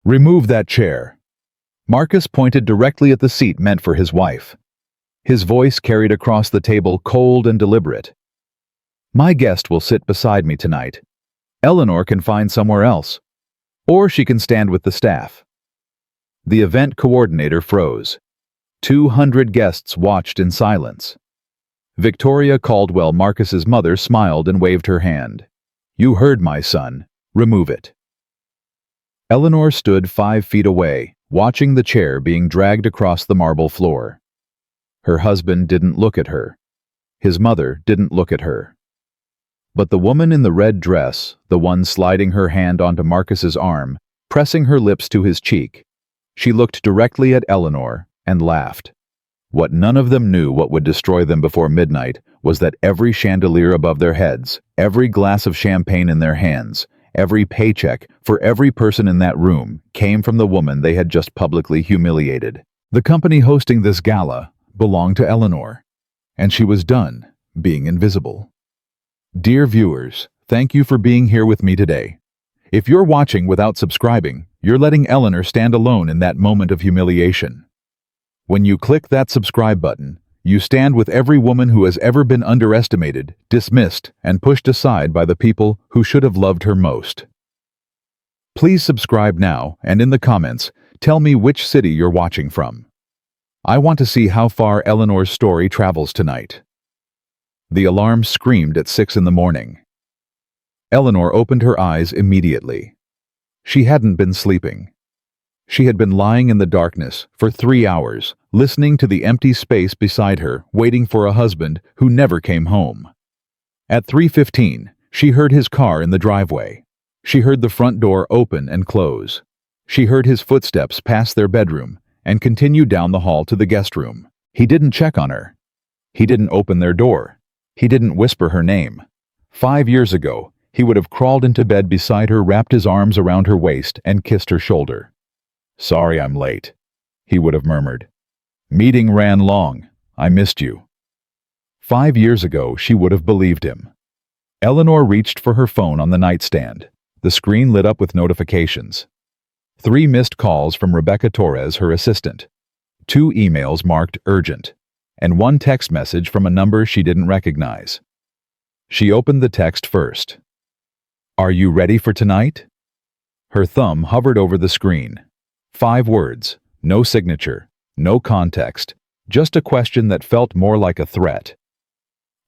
Remove that chair. Marcus pointed directly at the seat meant for his wife. His voice carried across the table, cold and deliberate. My guest will sit beside me tonight. Eleanor can find somewhere else. Or she can stand with the staff. The event coordinator froze. 200 guests watched in silence. Victoria Caldwell, Marcus's mother, smiled and waved her hand. You heard my son. Remove it. Eleanor stood 5 feet away, watching the chair being dragged across the marble floor. Her husband didn't look at her. His mother didn't look at her. But the woman in the red dress, the one sliding her hand onto Marcus's arm, pressing her lips to his cheek, she looked directly at Eleanor and laughed. What none of them knew what would destroy them before midnight was that every chandelier above their heads, every glass of champagne in their hands, every paycheck for every person in that room came from the woman they had just publicly humiliated. The company hosting this gala belonged to Eleanor, and she was done being invisible. Dear viewers, thank you for being here with me today. If you're watching without subscribing, you're letting Eleanor stand alone in that moment of humiliation. When you click that subscribe button, you stand with every woman who has ever been underestimated, dismissed, and pushed aside by the people who should have loved her most. Please subscribe now, and in the comments, tell me which city you're watching from. I want to see how far Eleanor's story travels tonight. The alarm screamed at 6 in the morning. Eleanor opened her eyes immediately. She hadn't been sleeping. She had been lying in the darkness for 3 hours, listening to the empty space beside her, waiting for a husband who never came home. At 3:15, she heard his car in the driveway. She heard the front door open and close. She heard his footsteps pass their bedroom and continue down the hall to the guest room. He didn't check on her. He didn't open their door. He didn't whisper her name. 5 years ago, he would have crawled into bed beside her, wrapped his arms around her waist, and kissed her shoulder. Sorry I'm late, he would have murmured. Meeting ran long. I missed you. 5 years ago, she would have believed him. Eleanor reached for her phone on the nightstand. The screen lit up with notifications. 3 missed calls from Rebecca Torres, her assistant. 2 emails marked urgent, and 1 text message from a number she didn't recognize. She opened the text first. Are you ready for tonight? Her thumb hovered over the screen. 5 words, no signature, no context, just a question that felt more like a threat.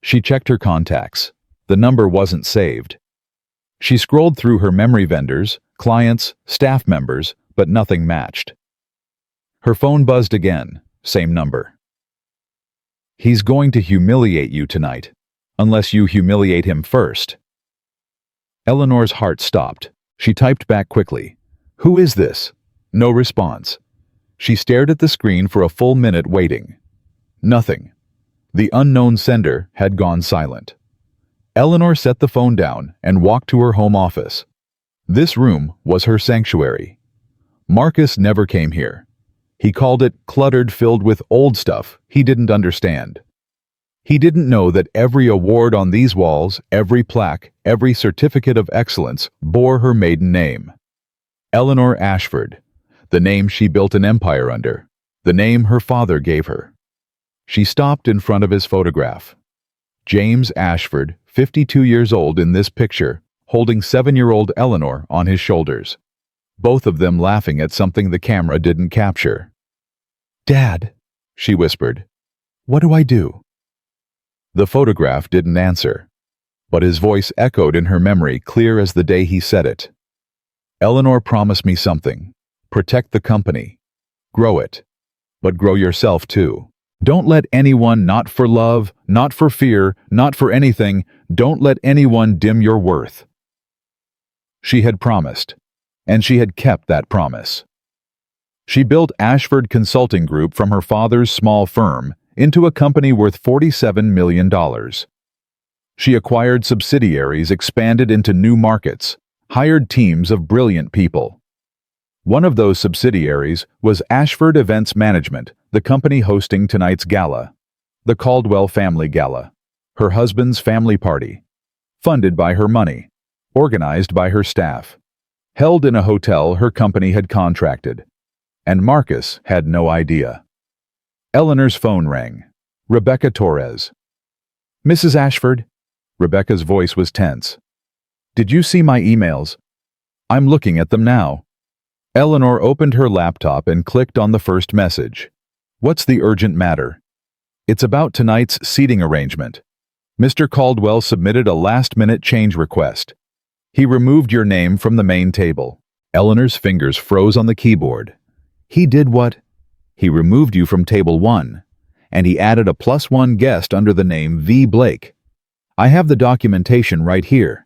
She checked her contacts. The number wasn't saved. She scrolled through her memory vendors, clients, staff members, but nothing matched. Her phone buzzed again, same number. He's going to humiliate you tonight, unless you humiliate him first. Eleanor's heart stopped. She typed back quickly. Who is this? No response. She stared at the screen for a full minute, waiting. Nothing. The unknown sender had gone silent. Eleanor set the phone down and walked to her home office. This room was her sanctuary. Marcus never came here. He called it cluttered, filled with old stuff he didn't understand. He didn't know that every award on these walls, every plaque, every certificate of excellence bore her maiden name. Eleanor Ashford, the name she built an empire under, the name her father gave her. She stopped in front of his photograph. James Ashford, 52 years old in this picture, holding 7-year-old Eleanor on his shoulders, both of them laughing at something the camera didn't capture. Dad, she whispered, what do I do? The photograph didn't answer, but his voice echoed in her memory, clear as the day he said it. Eleanor promised me something. Protect the company. Grow it. But grow yourself too. Don't let anyone, not for love, not for fear, not for anything, don't let anyone dim your worth. She had promised, and she had kept that promise. She built Ashford Consulting Group from her father's small firm into a company worth $47 million. She acquired subsidiaries, expanded into new markets, hired teams of brilliant people. One of those subsidiaries was Ashford Events Management, the company hosting tonight's gala, the Caldwell family gala, her husband's family party, funded by her money, organized by her staff. held in a hotel her company had contracted. And Marcus had no idea. Eleanor's phone rang. Rebecca Torres. "Mrs. Ashford?" Rebecca's voice was tense. "Did you see my emails?" "I'm looking at them now." Eleanor opened her laptop and clicked on the first message. "What's the urgent matter?" "It's about tonight's seating arrangement. Mr. Caldwell submitted a last-minute change request. He removed your name from the main table." Eleanor's fingers froze on the keyboard. "He did what?" "He removed you from table 1, and he added a +1 guest under the name V. Blake. I have the documentation right here.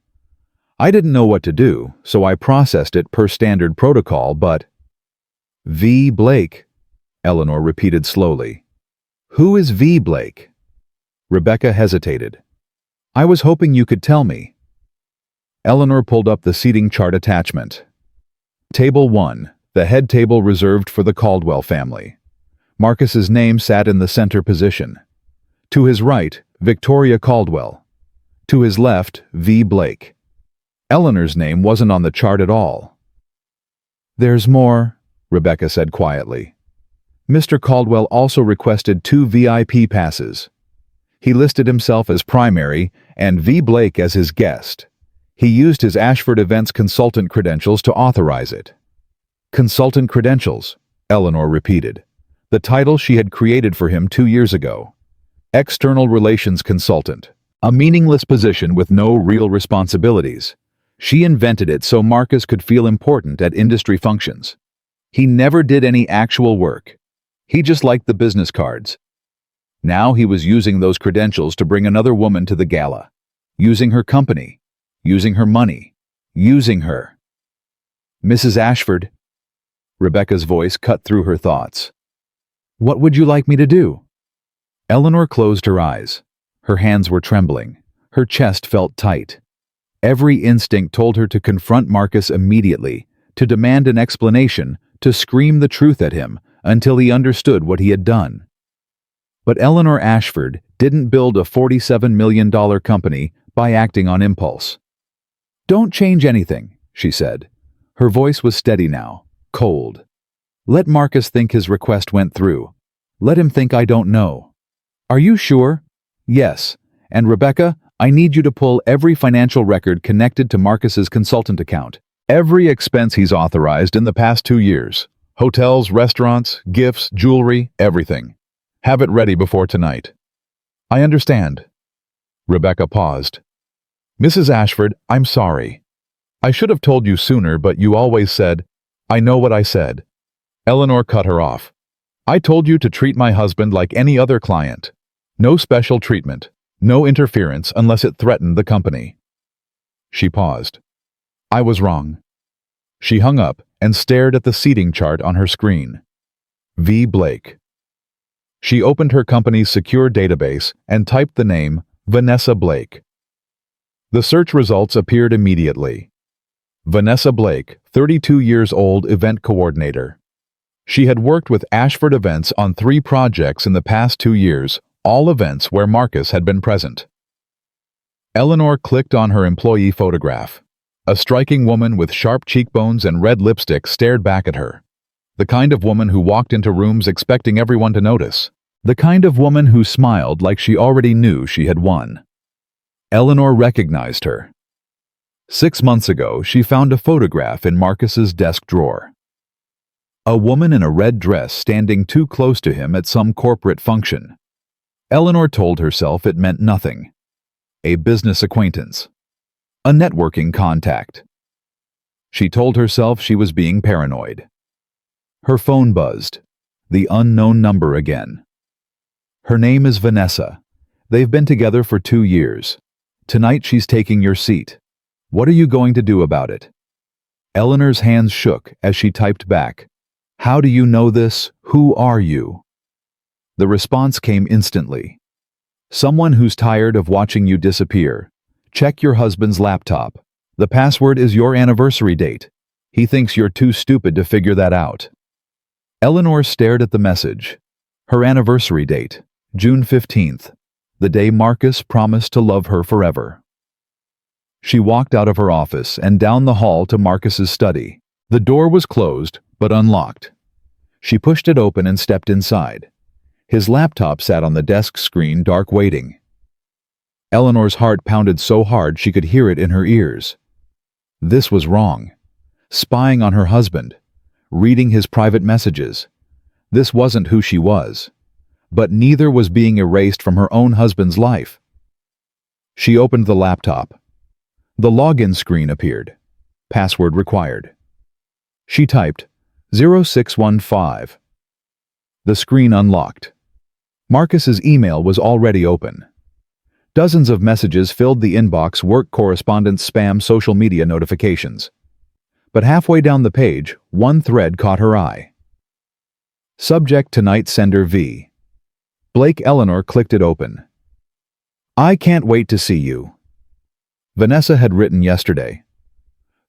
I didn't know what to do, so I processed it per standard protocol, but—" "V. Blake," Eleanor repeated slowly. "Who is V. Blake?" Rebecca hesitated. "I was hoping you could tell me." Eleanor pulled up the seating chart attachment. Table 1, the head table reserved for the Caldwell family. Marcus's name sat in the center position. To his right, Victoria Caldwell. To his left, V. Blake. Eleanor's name wasn't on the chart at all. "There's more," Rebecca said quietly. "Mr. Caldwell also requested 2 VIP passes. He listed himself as primary and V. Blake as his guest. He used his Ashford Events consultant credentials to authorize it." "Consultant credentials," Eleanor repeated. The title she had created for him 2 years ago. External relations consultant. A meaningless position with no real responsibilities. She invented it so Marcus could feel important at industry functions. He never did any actual work. He just liked the business cards. Now he was using those credentials to bring another woman to the gala. Using her company. Using her money. Using her. "Mrs. Ashford." Rebecca's voice cut through her thoughts. "What would you like me to do?" Eleanor closed her eyes. Her hands were trembling. Her chest felt tight. Every instinct told her to confront Marcus immediately, to demand an explanation, to scream the truth at him until he understood what he had done. But Eleanor Ashford didn't build a $47 million company by acting on impulse. "Don't change anything," she said. Her voice was steady now, cold. "Let Marcus think his request went through. Let him think I don't know." "Are you sure?" "Yes. And Rebecca, I need you to pull every financial record connected to Marcus's consultant account. Every expense he's authorized in the past 2 years. Hotels, restaurants, gifts, jewelry, everything. Have it ready before tonight." "I understand." Rebecca paused. "Mrs. Ashford, I'm sorry. I should have told you sooner, but you always said, 'I know what I said.'" Eleanor cut her off. "I told you to treat my husband like any other client. No special treatment, no interference unless it threatened the company." She paused. "I was wrong." She hung up and stared at the seating chart on her screen. V. Blake. She opened her company's secure database and typed the name Vanessa Blake. The search results appeared immediately. Vanessa Blake, 32 years old, event coordinator. She had worked with Ashford Events on 3 projects in the past 2 years, all events where Marcus had been present. Eleanor clicked on her employee photograph. A striking woman with sharp cheekbones and red lipstick stared back at her. The kind of woman who walked into rooms expecting everyone to notice. The kind of woman who smiled like she already knew she had won. Eleanor recognized her. 6 months ago, she found a photograph in Marcus's desk drawer. A woman in a red dress standing too close to him at some corporate function. Eleanor told herself it meant nothing. A business acquaintance. A networking contact. She told herself she was being paranoid. Her phone buzzed. The unknown number again. Her name is Vanessa. They've been together for 2 years. Tonight she's taking your seat. What are you going to do about it? Eleanor's hands shook as she typed back. How do you know this? Who are you? The response came instantly. Someone who's tired of watching you disappear. Check your husband's laptop. The password is your anniversary date. He thinks you're too stupid to figure that out. Eleanor stared at the message. Her anniversary date, June 15th, the day Marcus promised to love her forever. She walked out of her office and down the hall to Marcus's study. The door was closed, but unlocked. She pushed it open and stepped inside. His laptop sat on the desk screen, dark, waiting. Eleanor's heart pounded so hard she could hear it in her ears. This was wrong. Spying on her husband, reading his private messages. This wasn't who she was. But neither was being erased from her own husband's life. She opened the laptop. The login screen appeared. Password required. She typed 0615. The screen unlocked. Marcus's email was already open. Dozens of messages filled the inbox: work correspondence, spam, social media notifications. But halfway down the page, one thread caught her eye. Subject: tonight, sender V. Blake. Eleanor clicked it open. I can't wait to see you. Vanessa had written yesterday.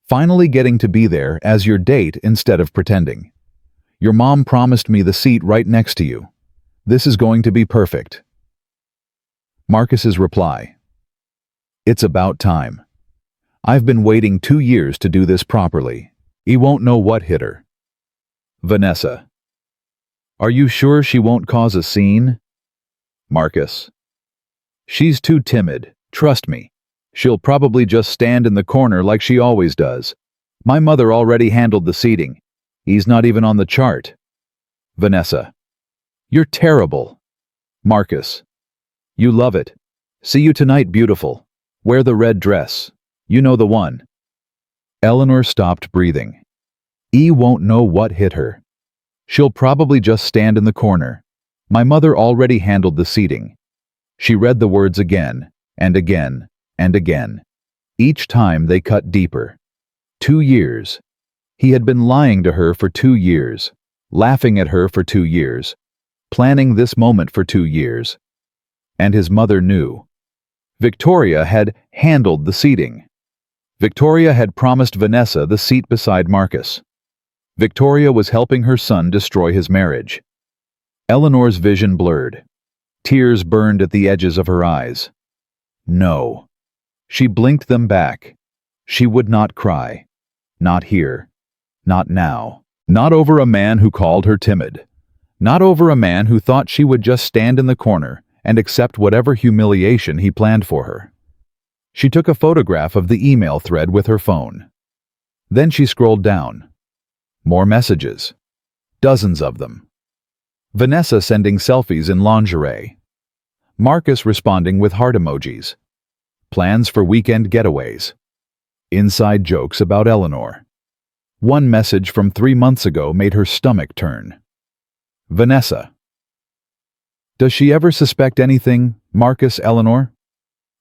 Finally getting to be there as your date instead of pretending. Your mom promised me the seat right next to you. This is going to be perfect. Marcus's reply. It's about time. I've been waiting 2 years to do this properly. He won't know what hit her. Vanessa. Are you sure she won't cause a scene? Marcus. She's too timid, trust me. She'll probably just stand in the corner like she always does. My mother already handled the seating. He's not even on the chart. Vanessa. You're terrible. Marcus. You love it. See you tonight, beautiful. Wear the red dress. You know the one. Eleanor stopped breathing. E won't know what hit her. She'll probably just stand in the corner. My mother already handled the seating. She read the words again, and again, and again. Each time they cut deeper. 2 years. He had been lying to her for 2 years, laughing at her for 2 years, planning this moment for 2 years. And his mother knew. Victoria had handled the seating. Victoria had promised Vanessa the seat beside Marcus. Victoria was helping her son destroy his marriage. Eleanor's vision blurred. Tears burned at the edges of her eyes. No. She blinked them back. She would not cry. Not here. Not now. Not over a man who called her timid. Not over a man who thought she would just stand in the corner and accept whatever humiliation he planned for her. She took a photograph of the email thread with her phone. Then she scrolled down. More messages. Dozens of them. Vanessa sending selfies in lingerie. Marcus responding with heart emojis. Plans for weekend getaways. Inside jokes about Eleanor. One message from 3 months ago made her stomach turn. Vanessa. Does she ever suspect anything, Marcus? Eleanor?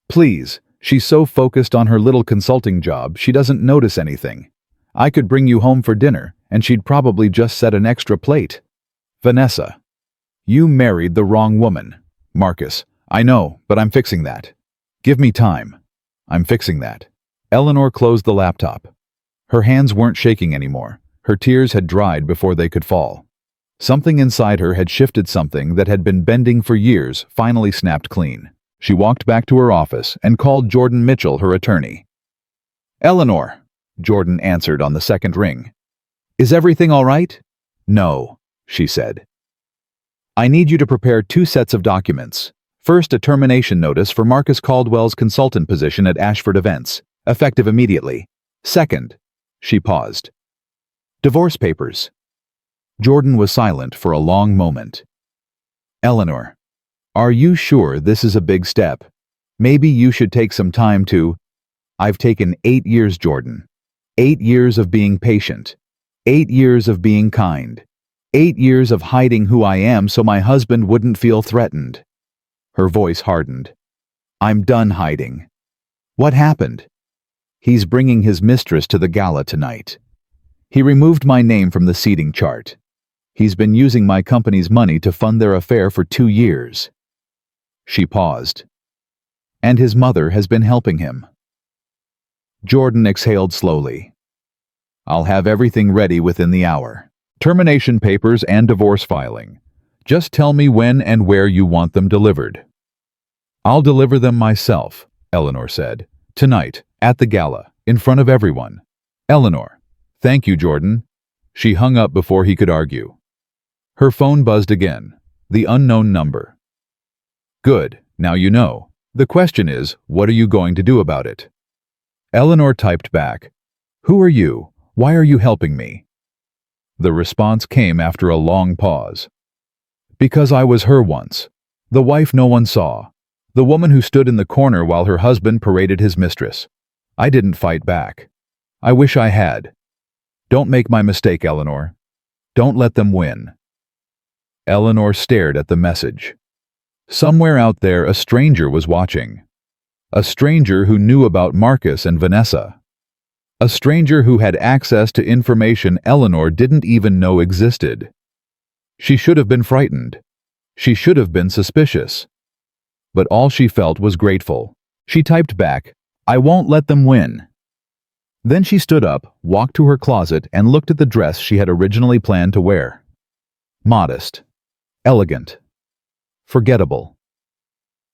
Please, she's so focused on her little consulting job she doesn't notice anything. I could bring you home for dinner, and she'd probably just set an extra plate. Vanessa. You married the wrong woman. Marcus. I know, but I'm fixing that. Give me time. I'm fixing that. Eleanor closed the laptop. Her hands weren't shaking anymore. Her tears had dried before they could fall. Something inside her had shifted. Something that had been bending for years finally snapped clean. She walked back to her office and called Jordan Mitchell, her attorney. Eleanor, Jordan answered on the second ring. Is everything all right? No, she said. I need you to prepare 2 sets of documents. First, a termination notice for Marcus Caldwell's consultant position at Ashford Events, effective immediately. Second, she paused. Divorce papers. Jordan was silent for a long moment. Eleanor, are you sure this is a big step? Maybe you should take some time to... I've taken 8 years, Jordan. 8 years of being patient. 8 years of being kind. 8 years of hiding who I am so my husband wouldn't feel threatened. Her voice hardened. I'm done hiding. What happened? He's bringing his mistress to the gala tonight. He removed my name from the seating chart. He's been using my company's money to fund their affair for 2 years. She paused. And his mother has been helping him. Jordan exhaled slowly. I'll have everything ready within the hour. Termination papers and divorce filing. Just tell me when and where you want them delivered. I'll deliver them myself, Eleanor said. Tonight, At the gala, in front of everyone. Eleanor. Thank you, Jordan. She hung up before he could argue. Her phone buzzed again. The unknown number. Good, now you know. The question is, what are you going to do about it? Eleanor typed back. Who are you? Why are you helping me? The response came after a long pause. Because I was her once. The wife no one saw. The woman who stood in the corner while her husband paraded his mistress. I didn't fight back. I wish I had. Don't make my mistake, Eleanor. Don't let them win. Eleanor stared at the message. Somewhere out there a stranger was watching. A stranger who knew about Marcus and Vanessa. A stranger who had access to information Eleanor didn't even know existed. She should have been frightened. She should have been suspicious. But all she felt was grateful. She typed back, I won't let them win. Then she stood up, walked to her closet, and looked at the dress she had originally planned to wear. Modest. Elegant. Forgettable.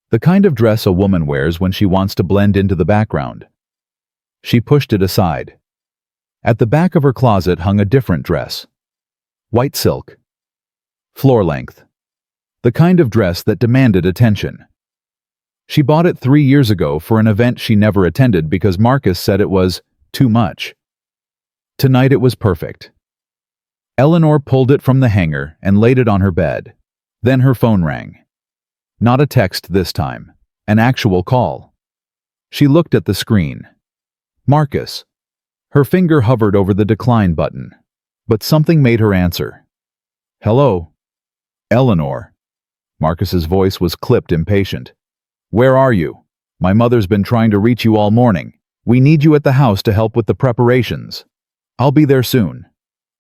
The kind of dress a woman wears when she wants to blend into the background. She pushed it aside. At the back of her closet hung a different dress. White silk. Floor length. The kind of dress that demanded attention. She bought it 3 years ago for an event she never attended because Marcus said it was too much. Tonight it was perfect. Eleanor pulled it from the hanger and laid it on her bed. Then her phone rang. Not a text this time. An actual call. She looked at the screen. Marcus. Her finger hovered over the decline button. But something made her answer. Hello. Eleanor. Marcus's voice was clipped impatient. Where are you? My mother's been trying to reach you all morning. We need you at the house to help with the preparations. I'll be there soon.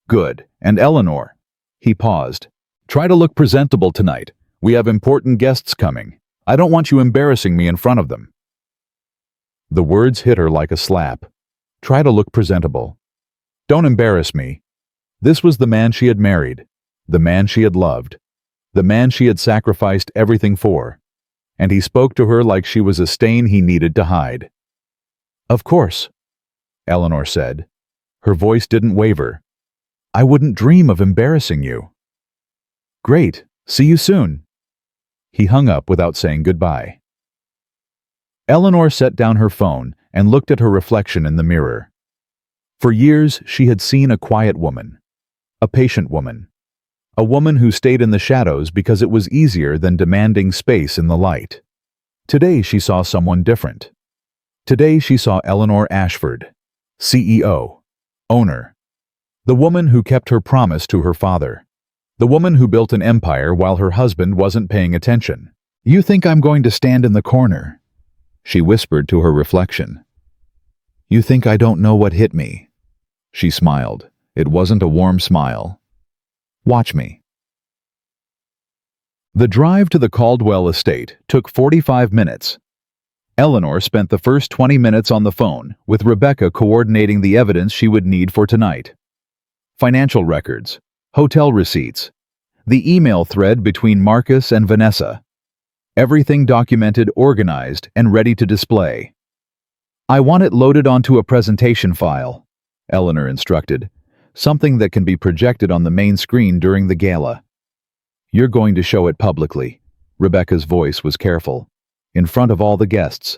Good. And Eleanor. He paused. Try to look presentable tonight. We have important guests coming. I don't want you embarrassing me in front of them. The words hit her like a slap. Try to look presentable. Don't embarrass me. This was the man she had married. The man she had loved. The man she had sacrificed everything for. And he spoke to her like she was a stain he needed to hide. Of course, Eleanor said. Her voice didn't waver. I wouldn't dream of embarrassing you. Great. See you soon. He hung up without saying goodbye. Eleanor set down her phone and looked at her reflection in the mirror. For years, she had seen a quiet woman. A patient woman. A woman who stayed in the shadows because it was easier than demanding space in the light. Today she saw someone different. Today she saw Eleanor Ashford, CEO, owner. The woman who kept her promise to her father. The woman who built an empire while her husband wasn't paying attention. You think I'm going to stand in the corner? She whispered to her reflection. You think I don't know what hit me? She smiled. It wasn't a warm smile. Watch me. The drive to the Caldwell estate took 45 minutes. Eleanor spent the first 20 minutes on the phone, with Rebecca coordinating the evidence she would need for tonight. Financial records, hotel receipts, the email thread between Marcus and Vanessa. Everything documented, organized, and ready to display. I want it loaded onto a presentation file, Eleanor instructed, something that can be projected on the main screen during the gala. You're going to show it publicly, Rebecca's voice was careful, in front of all the guests.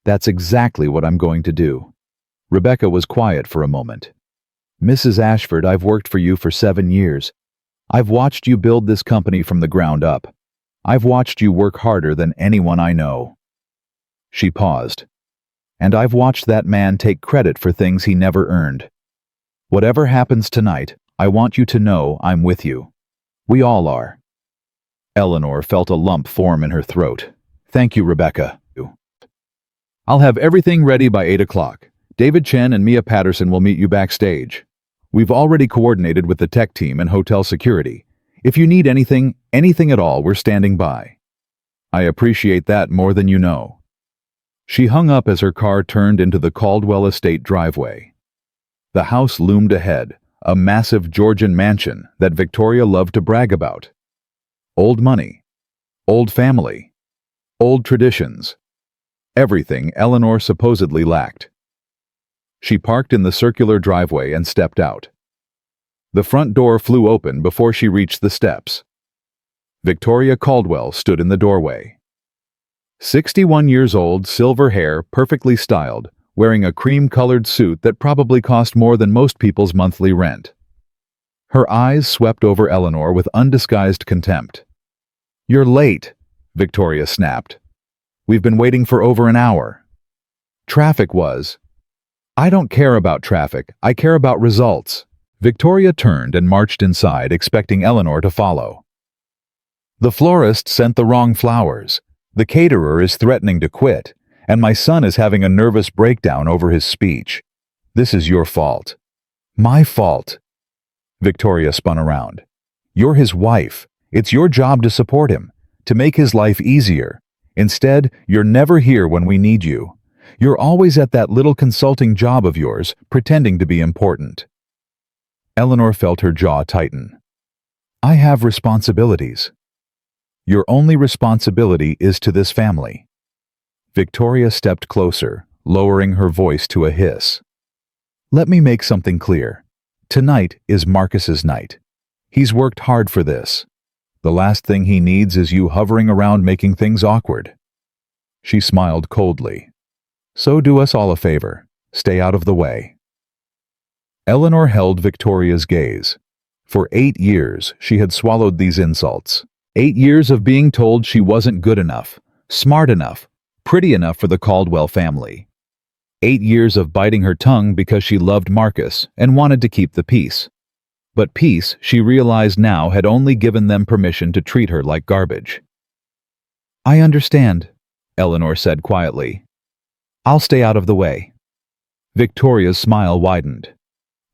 That's exactly what I'm going to do. Rebecca was quiet for a moment. Mrs. Ashford, I've worked for you for 7 years. I've watched you build this company from the ground up. I've watched you work harder than anyone I know. She paused. And I've watched that man take credit for things he never earned. Whatever happens tonight, I want you to know I'm with you. We all are. Eleanor felt a lump form in her throat. Thank you, Rebecca. I'll have everything ready by 8 o'clock. David Chen and Mia Patterson will meet you backstage. We've already coordinated with the tech team and hotel security. If you need anything at all, we're standing by. I appreciate that more than you know. She hung up as her car turned into the Caldwell estate driveway. The house loomed ahead, a massive Georgian mansion that Victoria loved to brag about. Old money, old family, old traditions. Everything Eleanor supposedly lacked. She parked in the circular driveway and stepped out. The front door flew open before she reached the steps. Victoria Caldwell stood in the doorway. 61 years old, silver hair, perfectly styled, wearing a cream-colored suit that probably cost more than most people's monthly rent. Her eyes swept over Eleanor with undisguised contempt. "You're late," Victoria snapped. "We've been waiting for over an hour." Traffic was. "I don't care about traffic, I care about results." Victoria turned and marched inside, expecting Eleanor to follow. "The florist sent the wrong flowers. The caterer is threatening to quit, and my son is having a nervous breakdown over his speech. This is your fault." "My fault?" Victoria spun around. "You're his wife. It's your job to support him, to make his life easier. Instead, you're never here when we need you. You're always at that little consulting job of yours, pretending to be important." Eleanor felt her jaw tighten. "I have responsibilities." "Your only responsibility is to this family." Victoria stepped closer, lowering her voice to a hiss. "Let me make something clear. Tonight is Marcus's night. He's worked hard for this. The last thing he needs is you hovering around making things awkward." She smiled coldly. "So do us all a favor. Stay out of the way." Eleanor held Victoria's gaze. For 8 years, she had swallowed these insults. 8 years of being told she wasn't good enough, smart enough, pretty enough for the Caldwell family. 8 years of biting her tongue because she loved Marcus and wanted to keep the peace. But peace, she realized now, had only given them permission to treat her like garbage. "I understand," Eleanor said quietly. "I'll stay out of the way." Victoria's smile widened.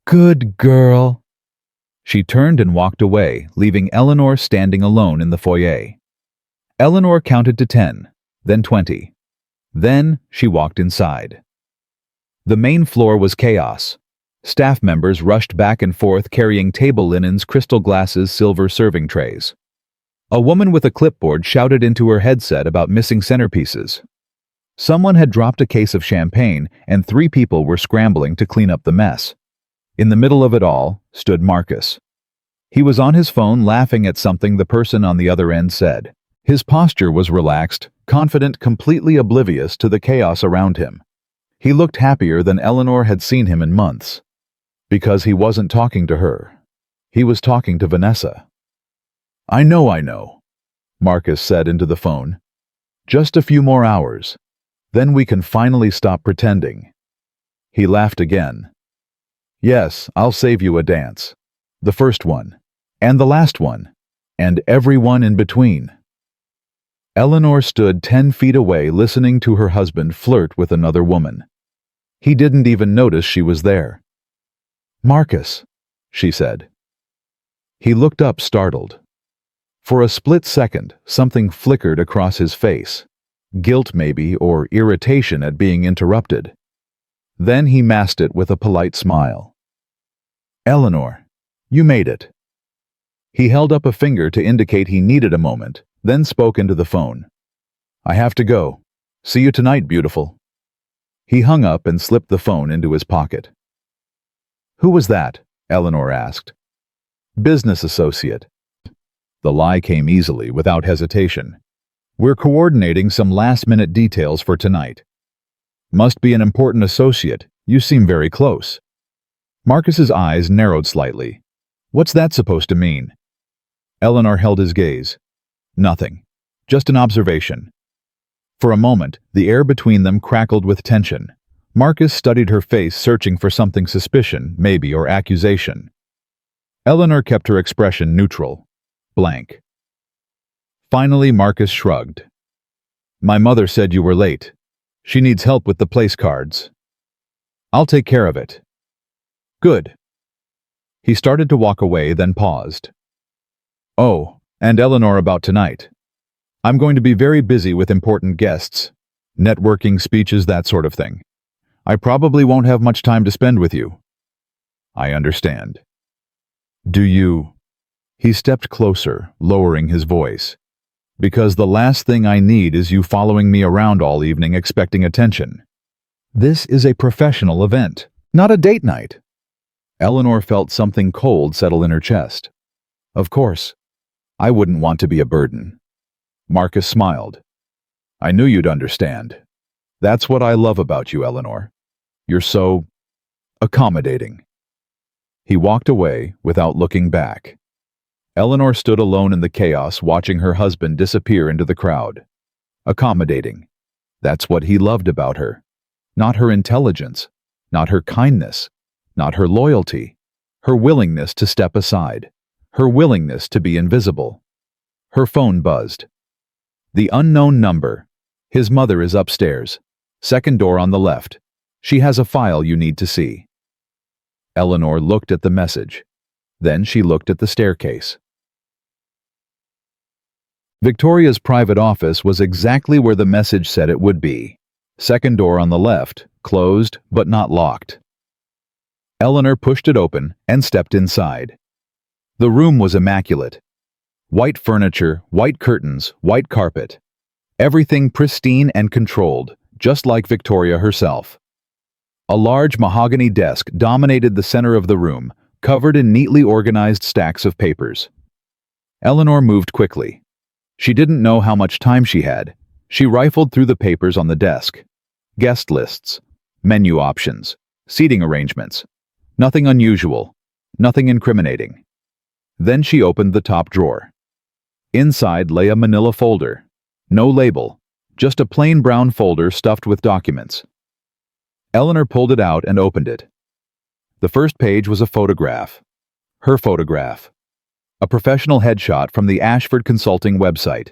"Good girl." She turned and walked away, leaving Eleanor standing alone in the foyer. Eleanor counted to 10, then 20. Then she walked inside. The main floor was chaos. Staff members rushed back and forth carrying table linens, crystal glasses, silver serving trays. A woman with a clipboard shouted into her headset about missing centerpieces. Someone had dropped a case of champagne, and 3 people were scrambling to clean up the mess. In the middle of it all stood Marcus. He was on his phone laughing at something the person on the other end said. His posture was relaxed, confident, completely oblivious to the chaos around him. He looked happier than Eleanor had seen him in months. Because he wasn't talking to her. He was talking to Vanessa. I know, Marcus said into the phone. "Just a few more hours. Then we can finally stop pretending." He laughed again. "Yes, I'll save you a dance. The first one, and the last one, and everyone in between." Eleanor stood 10 feet away listening to her husband flirt with another woman. He didn't even notice she was there. "Marcus," she said. He looked up startled. For a split second, something flickered across his face. Guilt maybe, or irritation at being interrupted. Then he masked it with a polite smile. "Eleanor, you made it." He held up a finger to indicate he needed a moment, then spoke into the phone. "I have to go. See you tonight, beautiful." He hung up and slipped the phone into his pocket. "Who was that?" Eleanor asked. "Business associate." The lie came easily, without hesitation. "We're coordinating some last-minute details for tonight." "Must be an important associate. You seem very close." Marcus's eyes narrowed slightly. "What's that supposed to mean?" Eleanor held his gaze. "Nothing. Just an observation." For a moment, the air between them crackled with tension. Marcus studied her face, searching for something suspicion, maybe, or accusation. Eleanor kept her expression neutral. Blank. Finally, Marcus shrugged. "My mother said you were late. She needs help with the place cards." "I'll take care of it." "Good." He started to walk away, then paused. "Oh, and Eleanor about tonight. I'm going to be very busy with important guests. Networking, speeches, that sort of thing. I probably won't have much time to spend with you." "I understand." "Do you—" He stepped closer, lowering his voice. Because the last thing I need is you following me around all evening expecting attention. This is a professional event, not a date night. Eleanor felt something cold settle in her chest. Of course, I wouldn't want to be a burden. Marcus smiled. I knew you'd understand. That's what I love about you, Eleanor. You're so accommodating. He walked away without looking back. Eleanor stood alone in the chaos, watching her husband disappear into the crowd. Accommodating. That's what he loved about her. Not her intelligence, not her kindness, not her loyalty, her willingness to step aside, her willingness to be invisible. Her phone buzzed. The unknown number. His mother is upstairs. Second door on the left. She has a file you need to see. Eleanor looked at the message. Then she looked at the staircase. Victoria's private office was exactly where the message said it would be. Second door on the left, closed but not locked. Eleanor pushed it open and stepped inside. The room was immaculate. White furniture, white curtains, white carpet. Everything pristine and controlled, just like Victoria herself. A large mahogany desk dominated the center of the room, covered in neatly organized stacks of papers. Eleanor moved quickly. She didn't know how much time she had. She rifled through the papers on the desk. Guest lists, menu options, seating arrangements. Nothing unusual, nothing incriminating. Then she opened the top drawer. Inside lay a manila folder. No label, just a plain brown folder stuffed with documents. Eleanor pulled it out and opened it. The first page was a photograph. Her photograph. A professional headshot from the Ashford Consulting website.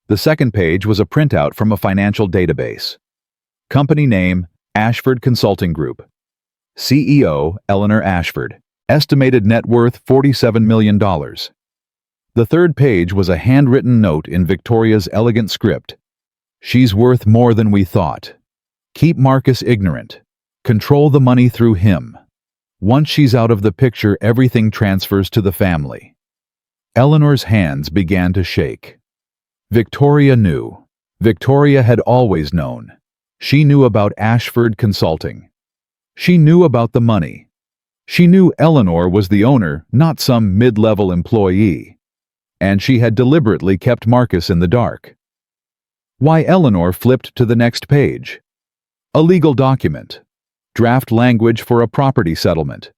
The second page was a printout from a financial database. Company name, Ashford Consulting Group. CEO, Eleanor Ashford. Estimated net worth $47 million. The third page was a handwritten note in Victoria's elegant script. She's worth more than we thought. Keep Marcus ignorant. Control the money through him. Once she's out of the picture, everything transfers to the family. Eleanor's hands began to shake. Victoria knew. Victoria had always known. She knew about Ashford Consulting. She knew about the money. She knew Eleanor was the owner, not some mid-level employee. And she had deliberately kept Marcus in the dark. Why Eleanor flipped to the next page. A legal document. Draft language for a property settlement.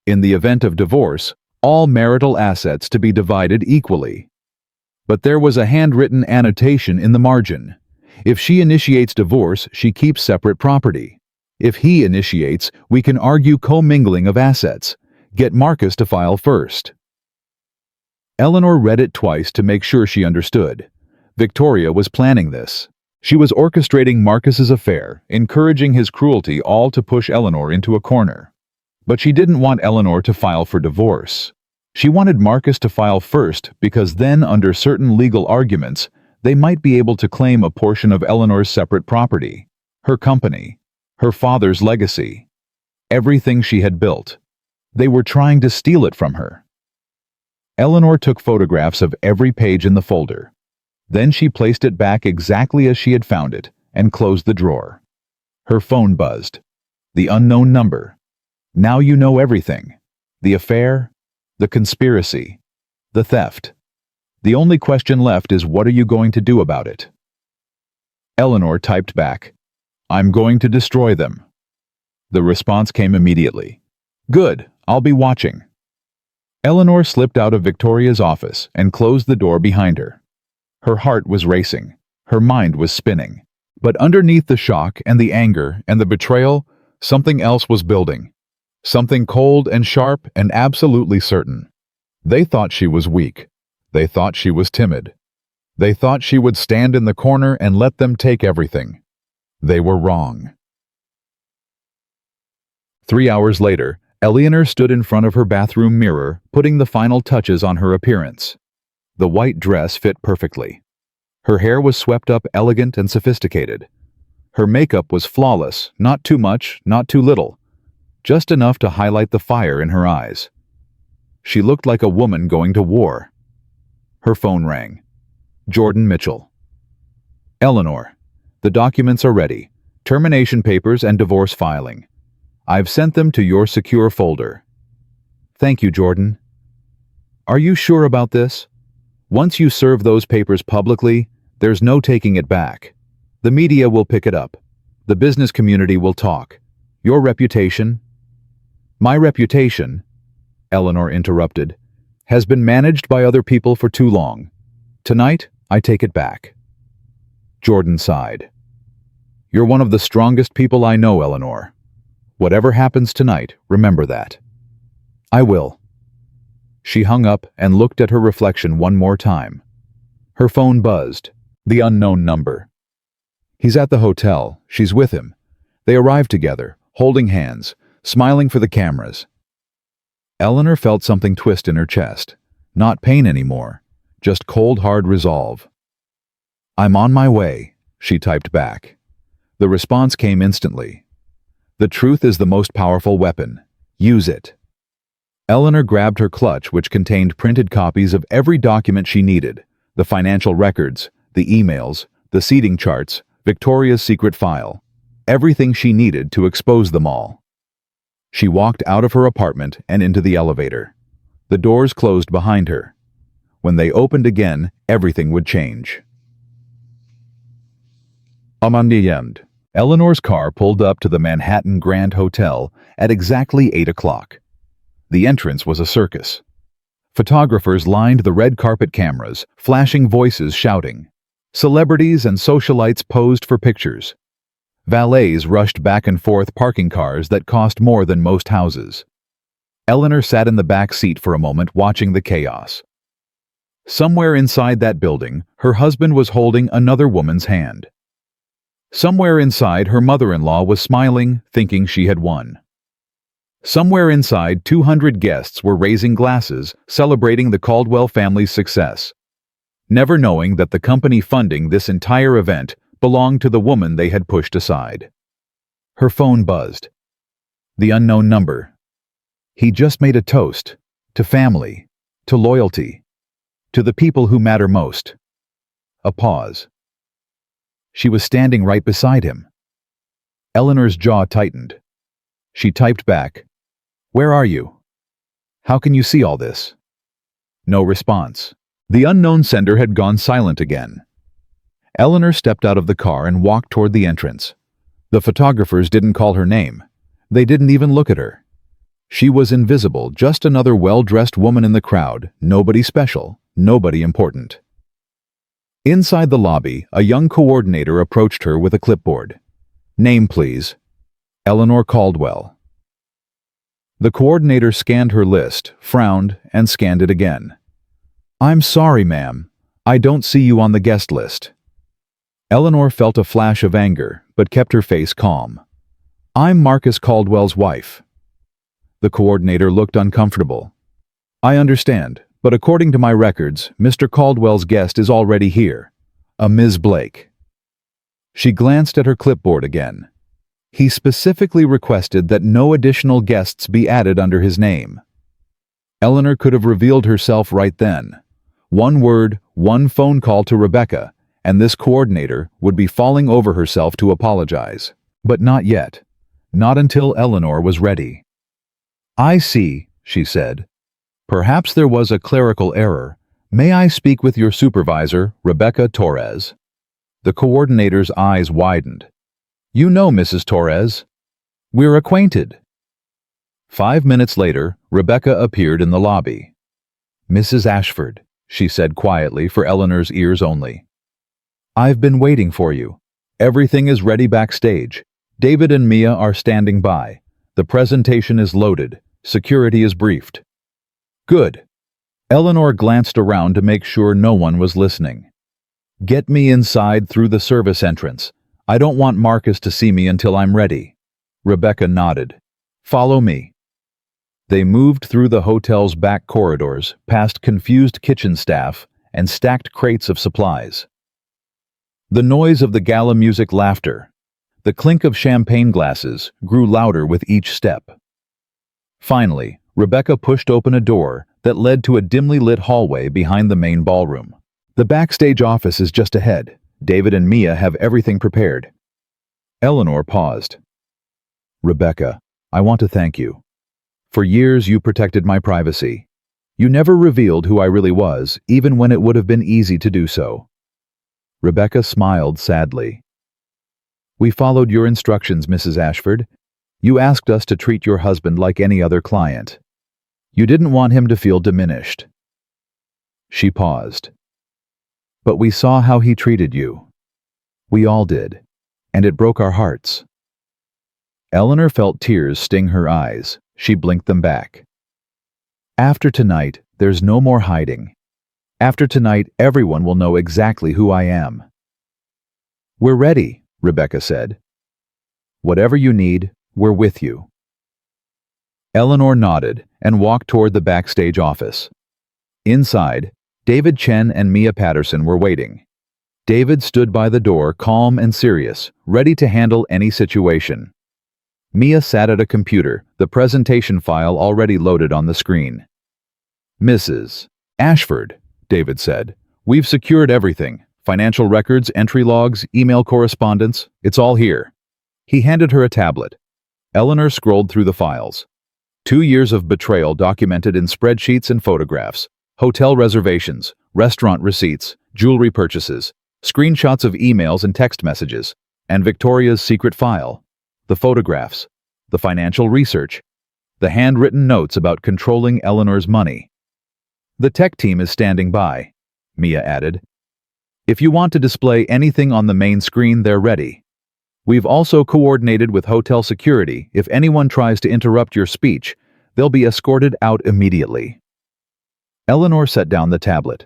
In the event of divorce, all marital assets to be divided equally. But there was a handwritten annotation in the margin. If she initiates divorce, she keeps separate property. If he initiates, we can argue commingling of assets. Get Marcus to file first. Eleanor read it twice to make sure she understood. Victoria was planning this. She was orchestrating Marcus's affair, encouraging his cruelty, all to push Eleanor into a corner. But she didn't want Eleanor to file for divorce. She wanted Marcus to file first because then, under certain legal arguments, they might be able to claim a portion of Eleanor's separate property, her company, her father's legacy, everything she had built. They were trying to steal it from her. Eleanor took photographs of every page in the folder. Then she placed it back exactly as she had found it and closed the drawer. Her phone buzzed. The unknown number. Now you know everything. The affair, the conspiracy, the theft. The only question left is, what are you going to do about it? Eleanor typed back, I'm going to destroy them. The response came immediately. Good, I'll be watching. Eleanor slipped out of Victoria's office and closed the door behind her. Her heart was racing. Her mind was spinning. But underneath the shock and the anger and the betrayal, something else was building. Something cold and sharp and absolutely certain. They thought she was weak. They thought she was timid. They thought she would stand in the corner and let them take everything. They were wrong. 3 hours later, Eleanor stood in front of her bathroom mirror, putting the final touches on her appearance. The white dress fit perfectly. Her hair was swept up, elegant and sophisticated. Her makeup was flawless, not too much, not too little, just enough to highlight the fire in her eyes. She looked like a woman going to war. Her phone rang. Jordan Mitchell. Eleanor, the documents are ready. Termination papers and divorce filing. I've sent them to your secure folder. Thank you, Jordan. Are you sure about this? Once you serve those papers publicly, there's no taking it back. The media will pick it up. The business community will talk. Your reputation? My reputation, Eleanor interrupted, has been managed by other people for too long. Tonight, I take it back. Jordan sighed. You're one of the strongest people I know, Eleanor. Whatever happens tonight, remember that. I will. She hung up and looked at her reflection one more time. Her phone buzzed. The unknown number. He's at the hotel. She's with him. They arrived together, holding hands, smiling for the cameras. Eleanor felt something twist in her chest. Not pain anymore, just cold, hard resolve. I'm on my way, she typed back. The response came instantly. The truth is the most powerful weapon. Use it. Eleanor grabbed her clutch, which contained printed copies of every document she needed, the financial records, the emails, the seating charts, Victoria's secret file, everything she needed to expose them all. She walked out of her apartment and into the elevator. The doors closed behind her. When they opened again, everything would change. Eleanor's car pulled up to the Manhattan Grand Hotel at exactly 8 o'clock. The entrance was a circus. Photographers lined the red carpet cameras, flashing voices shouting. Celebrities and socialites posed for pictures. Valets rushed back and forth parking cars that cost more than most houses. Eleanor sat in the back seat for a moment watching the chaos. Somewhere inside that building, her husband was holding another woman's hand. Somewhere inside, her mother-in-law was smiling, thinking she had won. Somewhere inside, 200 guests were raising glasses, celebrating the Caldwell family's success, never knowing that the company funding this entire event belonged to the woman they had pushed aside. Her phone buzzed. The unknown number. He just made a toast to family, to loyalty, to the people who matter most. A pause. She was standing right beside him. Eleanor's jaw tightened. She typed back, "Where are you? How can you see all this?" No response. The unknown sender had gone silent again. Eleanor stepped out of the car and walked toward the entrance. The photographers didn't call her name. They didn't even look at her. She was invisible, just another well-dressed woman in the crowd, nobody special, nobody important. Inside the lobby, a young coordinator approached her with a clipboard. "Name, please." Eleanor Caldwell. The coordinator scanned her list, frowned, and scanned it again. "I'm sorry, ma'am. I don't see you on the guest list." Eleanor felt a flash of anger, but kept her face calm. "I'm Marcus Caldwell's wife." The coordinator looked uncomfortable. "I understand, but according to my records, Mr. Caldwell's guest is already here, a Ms. Blake." She glanced at her clipboard again. He specifically requested that no additional guests be added under his name. Eleanor could have revealed herself right then. One word, one phone call to Rebecca, and this coordinator would be falling over herself to apologize. But not yet. Not until Eleanor was ready. "I see," she said. "Perhaps there was a clerical error. May I speak with your supervisor, Rebecca Torres?" The coordinator's eyes widened. "You know Mrs. Torres. We're acquainted." 5 minutes later, Rebecca appeared in the lobby. "Mrs. Ashford," she said quietly for Eleanor's ears only. "I've been waiting for you. Everything is ready backstage. David and Mia are standing by. The presentation is loaded. Security is briefed." "Good." Eleanor glanced around to make sure no one was listening. "Get me inside through the service entrance. I don't want Marcus to see me until I'm ready." Rebecca nodded. "Follow me." They moved through the hotel's back corridors, past confused kitchen staff and stacked crates of supplies. The noise of the gala music laughter, the clink of champagne glasses, grew louder with each step. Finally, Rebecca pushed open a door that led to a dimly lit hallway behind the main ballroom. The backstage office is just ahead. David and Mia have everything prepared. Eleanor paused. Rebecca, I want to thank you. For years you protected my privacy. You never revealed who I really was, even when it would have been easy to do so. Rebecca smiled sadly. We followed your instructions, Mrs. Ashford. You asked us to treat your husband like any other client. You didn't want him to feel diminished. She paused. But we saw how he treated you. We all did, and it broke our hearts. Eleanor felt tears sting her eyes. She blinked them back. After tonight, there's no more hiding. After tonight, everyone will know exactly who I am. We're ready, Rebecca said. Whatever you need, we're with you. Eleanor nodded and walked toward the backstage office. Inside, David Chen and Mia Patterson were waiting. David stood by the door, calm and serious, ready to handle any situation. Mia sat at a computer, the presentation file already loaded on the screen. Mrs. Ashford, David said, we've secured everything. Financial records, entry logs, email correspondence, it's all here. He handed her a tablet. Eleanor scrolled through the files. 2 years of betrayal documented in spreadsheets and photographs, hotel reservations, restaurant receipts, jewelry purchases, screenshots of emails and text messages, and Victoria's secret file. The photographs, the financial research, the handwritten notes about controlling Eleanor's money. The tech team is standing by, Mia added. If you want to display anything on the main screen, they're ready. We've also coordinated with hotel security. If anyone tries to interrupt your speech, they'll be escorted out immediately. Eleanor set down the tablet.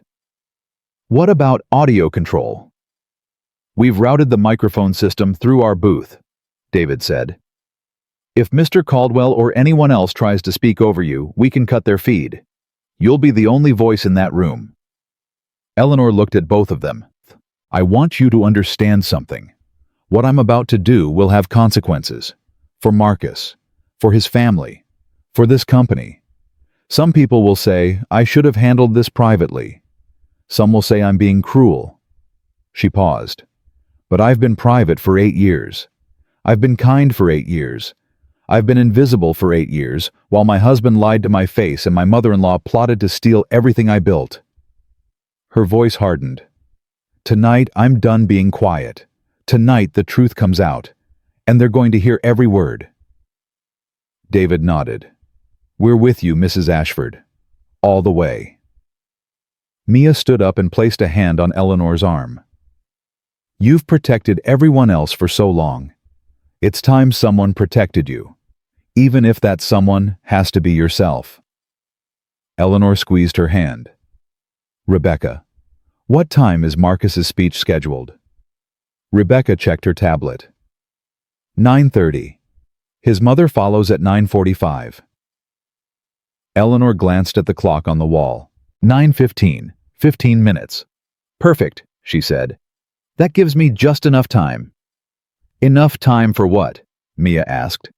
What about audio control? We've routed the microphone system through our booth, David said. If Mr. Caldwell or anyone else tries to speak over you, we can cut their feed. You'll be the only voice in that room. Eleanor looked at both of them. I want you to understand something. What I'm about to do will have consequences. For Marcus, for his family, for this company. Some people will say, I should have handled this privately. Some will say I'm being cruel. She paused. But I've been private for 8 years. I've been kind for 8 years. I've been invisible for 8 years, while my husband lied to my face and my mother-in-law plotted to steal everything I built. Her voice hardened. Tonight, I'm done being quiet. Tonight, the truth comes out, and they're going to hear every word. David nodded. We're with you, Mrs. Ashford. All the way. Mia stood up and placed a hand on Eleanor's arm. You've protected everyone else for so long. It's time someone protected you, even if that someone has to be yourself. Eleanor squeezed her hand. Rebecca, what time is Marcus's speech scheduled? Rebecca checked her tablet. 9:30. His mother follows at 9:45. Eleanor glanced at the clock on the wall. 9:15. 15 minutes. Perfect, she said. That gives me just enough time. Enough time for what? Mia asked.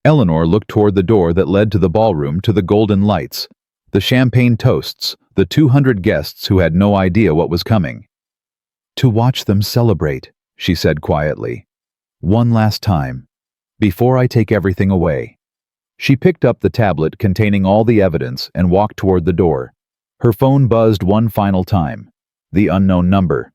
Eleanor looked toward the door that led to the ballroom, to the golden lights, the champagne toasts, the 200 guests who had no idea what was coming. To watch them celebrate, she said quietly. One last time, before I take everything away. She picked up the tablet containing all the evidence and walked toward the door. Her phone buzzed one final time. The unknown number.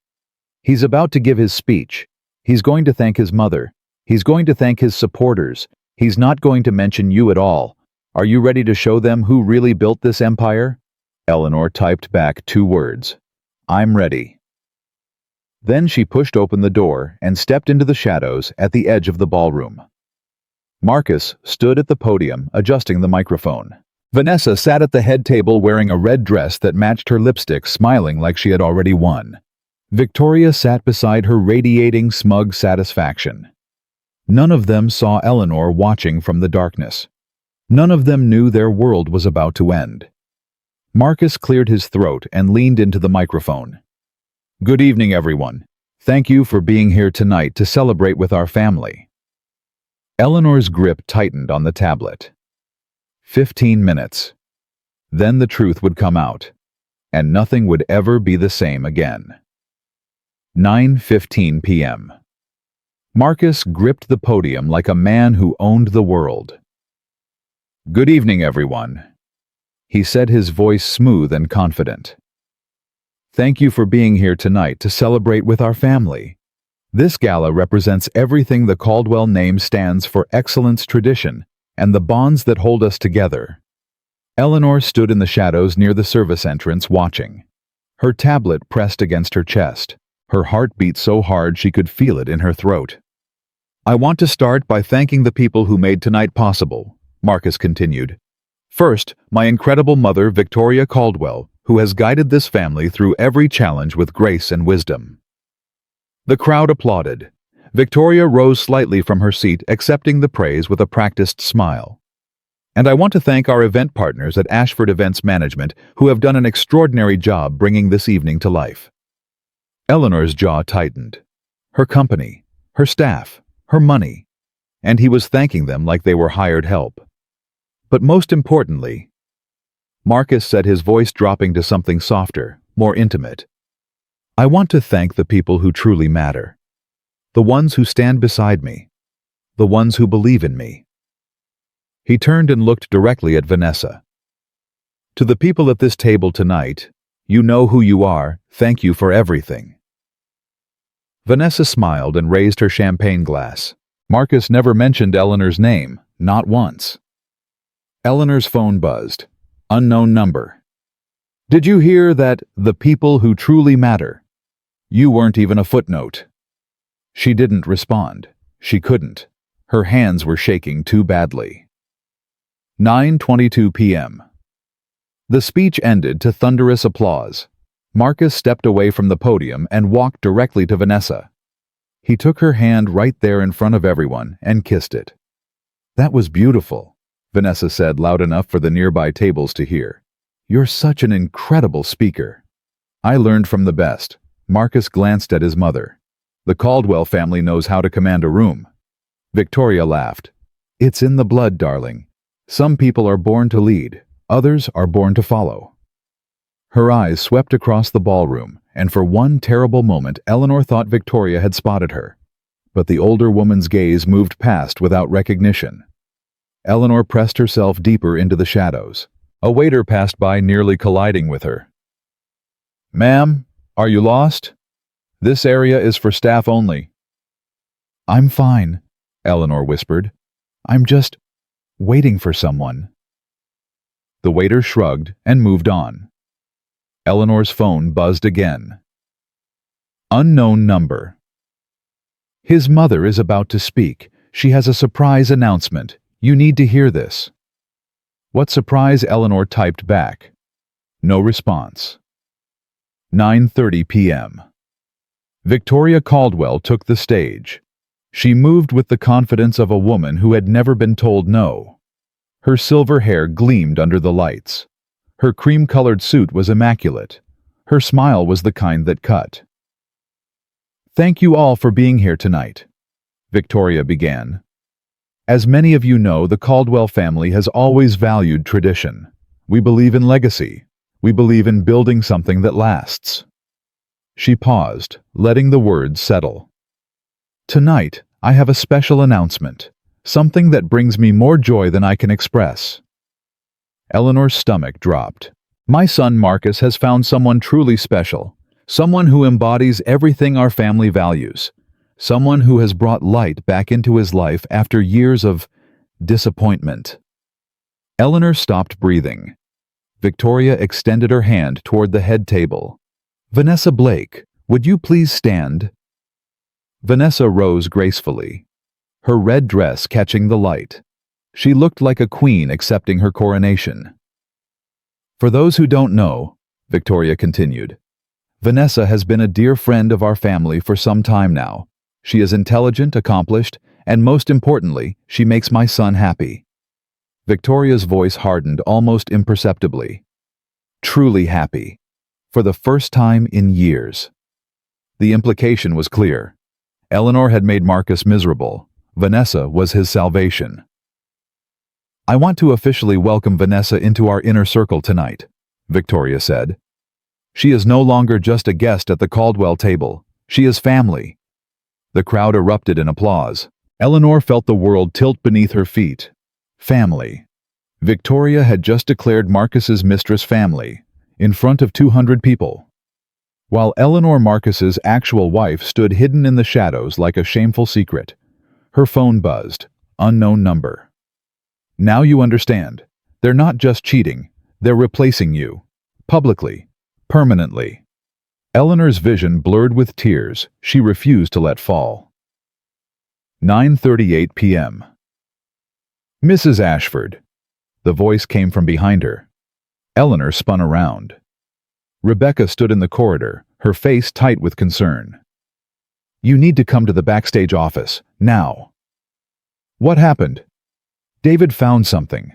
He's about to give his speech. He's going to thank his mother. He's going to thank his supporters. He's not going to mention you at all. Are you ready to show them who really built this empire? Eleanor typed back 2 words. I'm ready. Then she pushed open the door and stepped into the shadows at the edge of the ballroom. Marcus stood at the podium, adjusting the microphone. Vanessa sat at the head table wearing a red dress that matched her lipstick, smiling like she had already won. Victoria sat beside her, radiating smug satisfaction. None of them saw Eleanor watching from the darkness. None of them knew their world was about to end. Marcus cleared his throat and leaned into the microphone. Good evening, everyone. Thank you for being here tonight to celebrate with our family. Eleanor's grip tightened on the tablet. 15 minutes. Then the truth would come out. and nothing would ever be the same again. 9:15 p.m. Marcus gripped the podium like a man who owned the world. "Good evening, everyone," he said, his voice smooth and confident. "Thank you for being here tonight to celebrate with our family. This gala represents everything the Caldwell name stands for: excellence, tradition, and the bonds that hold us together." Eleanor stood in the shadows near the service entrance watching. Her tablet pressed against her chest. Her heart beat so hard she could feel it in her throat. "I want to start by thanking the people who made tonight possible," Marcus continued. "First, my incredible mother, Victoria Caldwell, who has guided this family through every challenge with grace and wisdom." The crowd applauded. Victoria rose slightly from her seat, accepting the praise with a practiced smile. "And I want to thank our event partners at Ashford Events Management, who have done an extraordinary job bringing this evening to life." Eleanor's jaw tightened. Her company, her staff, her money, and he was thanking them like they were hired help. But most importantly, Marcus said, his voice dropping to something softer, more intimate, "I want to thank the people who truly matter. The ones who stand beside me. The ones who believe in me." He turned and looked directly at Vanessa. "To the people at this table tonight, you know who you are. Thank you for everything." Vanessa smiled and raised her champagne glass. Marcus never mentioned Eleanor's name, not once. Eleanor's phone buzzed. Unknown number. "Did you hear that? The people who truly matter. You weren't even a footnote." She didn't respond. She couldn't. Her hands were shaking too badly. 9:22 p.m. The speech ended to thunderous applause. Marcus stepped away from the podium and walked directly to Vanessa. He took her hand right there in front of everyone and kissed it. "That was beautiful," Vanessa said loud enough for the nearby tables to hear. "You're such an incredible speaker." "I learned from the best." Marcus glanced at his mother. "The Caldwell family knows how to command a room." Victoria laughed. "It's in the blood, darling. Some people are born to lead, others are born to follow." Her eyes swept across the ballroom, and for one terrible moment Eleanor thought Victoria had spotted her. But the older woman's gaze moved past without recognition. Eleanor pressed herself deeper into the shadows. A waiter passed by, nearly colliding with her. "Ma'am, are you lost? This area is for staff only." "I'm fine," Eleanor whispered. "I'm just waiting for someone." The waiter shrugged and moved on. Eleanor's phone buzzed again. Unknown number. "His mother is about to speak. She has a surprise announcement. You need to hear this." "What surprise?" Eleanor typed back. No response. 9:30 p.m. Victoria Caldwell took the stage. She moved with the confidence of a woman who had never been told no. Her silver hair gleamed under the lights. Her cream-colored suit was immaculate. Her smile was the kind that cut. "Thank you all for being here tonight," Victoria began. "As many of you know, the Caldwell family has always valued tradition. We believe in legacy. We believe in building something that lasts." She paused, letting the words settle. "Tonight, I have a special announcement, something that brings me more joy than I can express." Eleanor's stomach dropped. "My son Marcus has found someone truly special, someone who embodies everything our family values, someone who has brought light back into his life after years of disappointment." Eleanor stopped breathing. Victoria extended her hand toward the head table. "Vanessa Blake, would you please stand?" Vanessa rose gracefully, her red dress catching the light. She looked like a queen accepting her coronation. "For those who don't know," Victoria continued, "Vanessa has been a dear friend of our family for some time now. She is intelligent, accomplished, and most importantly, she makes my son happy." Victoria's voice hardened almost imperceptibly. Truly happy. For the first time in years. The implication was clear. Eleanor had made Marcus miserable. Vanessa was his salvation. "I want to officially welcome Vanessa into our inner circle tonight," Victoria said. She is no longer just a guest at the Caldwell table. She is family. The crowd erupted in applause. Eleanor felt the world tilt beneath her feet. Family. Victoria had just declared Marcus's mistress family, in front of 200 people. While Eleanor Marcus's actual wife stood hidden in the shadows like a shameful secret. Her phone buzzed. Unknown number. Now you understand. They're not just cheating. They're replacing you. Publicly. Permanently. Eleanor's vision blurred with tears she refused to let fall. 9:38 p.m. Mrs. Ashford. The voice came from behind her. Eleanor spun around. Rebecca stood in the corridor, her face tight with concern. You need to come to the backstage office, now. What happened? David found something.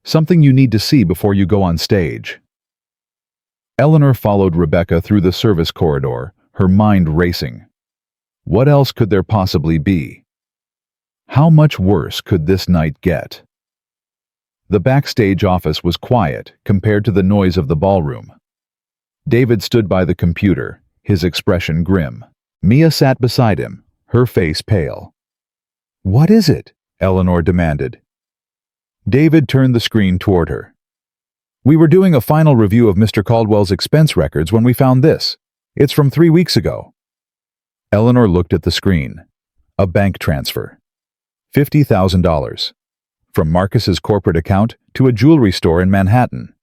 Something you need to see before you go on stage. Eleanor followed Rebecca through the service corridor, her mind racing. What else could there possibly be? How much worse could this night get? The backstage office was quiet compared to the noise of the ballroom. David stood by the computer, his expression grim. Mia sat beside him, her face pale. What is it? Eleanor demanded. David turned the screen toward her. We were doing a final review of Mr. Caldwell's expense records when we found this. It's from 3 weeks ago. Eleanor looked at the screen. A bank transfer. $50,000. From Marcus's corporate account to a jewelry store in Manhattan.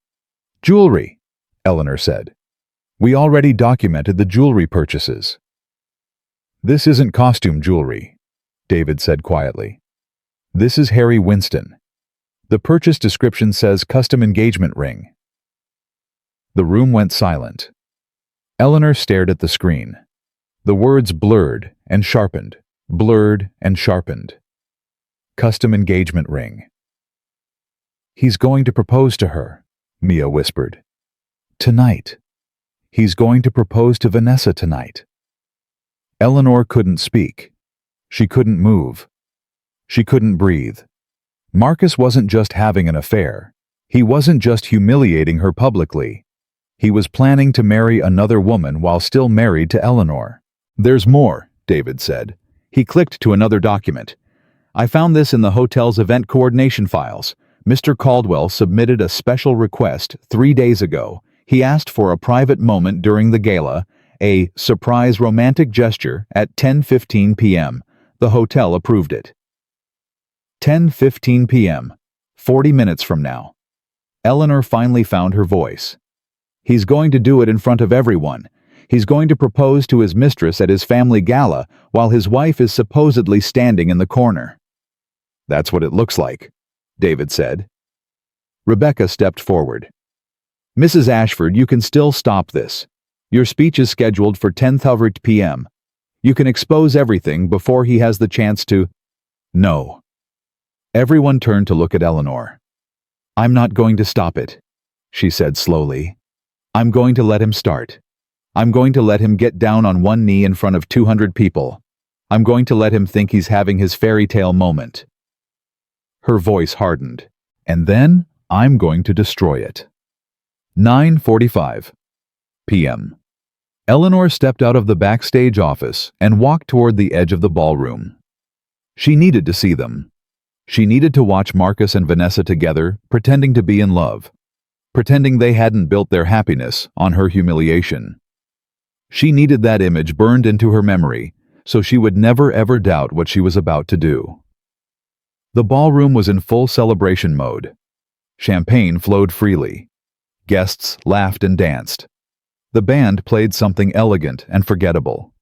Jewelry, Eleanor said. We already documented the jewelry purchases. This isn't costume jewelry, David said quietly. This is Harry Winston. The purchase description says custom engagement ring. The room went silent. Eleanor stared at the screen. The words blurred and sharpened, blurred and sharpened. Custom engagement ring. He's going to propose to her, Mia whispered. Tonight. He's going to propose to Vanessa tonight. Eleanor couldn't speak. She couldn't move. She couldn't breathe. Marcus wasn't just having an affair. He wasn't just humiliating her publicly. He was planning to marry another woman while still married to Eleanor. There's more, David said. He clicked to another document. I found this in the hotel's event coordination files. Mr. Caldwell submitted a special request 3 days ago. He asked for a private moment during the gala, a surprise romantic gesture at 10:15 p.m. The hotel approved it. 10:15 p.m., 40 minutes from now. Eleanor finally found her voice. He's going to do it in front of everyone. He's going to propose to his mistress at his family gala while his wife is supposedly standing in the corner. That's what it looks like, David said. Rebecca stepped forward. Mrs. Ashford, you can still stop this. Your speech is scheduled for 10:30 p.m. You can expose everything before he has the chance to... No. Everyone turned to look at Eleanor. I'm not going to stop it, she said slowly. I'm going to let him start. I'm going to let him get down on one knee in front of 200 people. I'm going to let him think he's having his fairy tale moment. Her voice hardened. And then I'm going to destroy it. 9:45 p.m. Eleanor stepped out of the backstage office and walked toward the edge of the ballroom. She needed to see them. She needed to watch Marcus and Vanessa together, pretending to be in love, pretending they hadn't built their happiness on her humiliation. She needed that image burned into her memory, so she would never ever doubt what she was about to do. The ballroom was in full celebration mode. Champagne flowed freely. Guests laughed and danced. The band played something elegant and forgettable.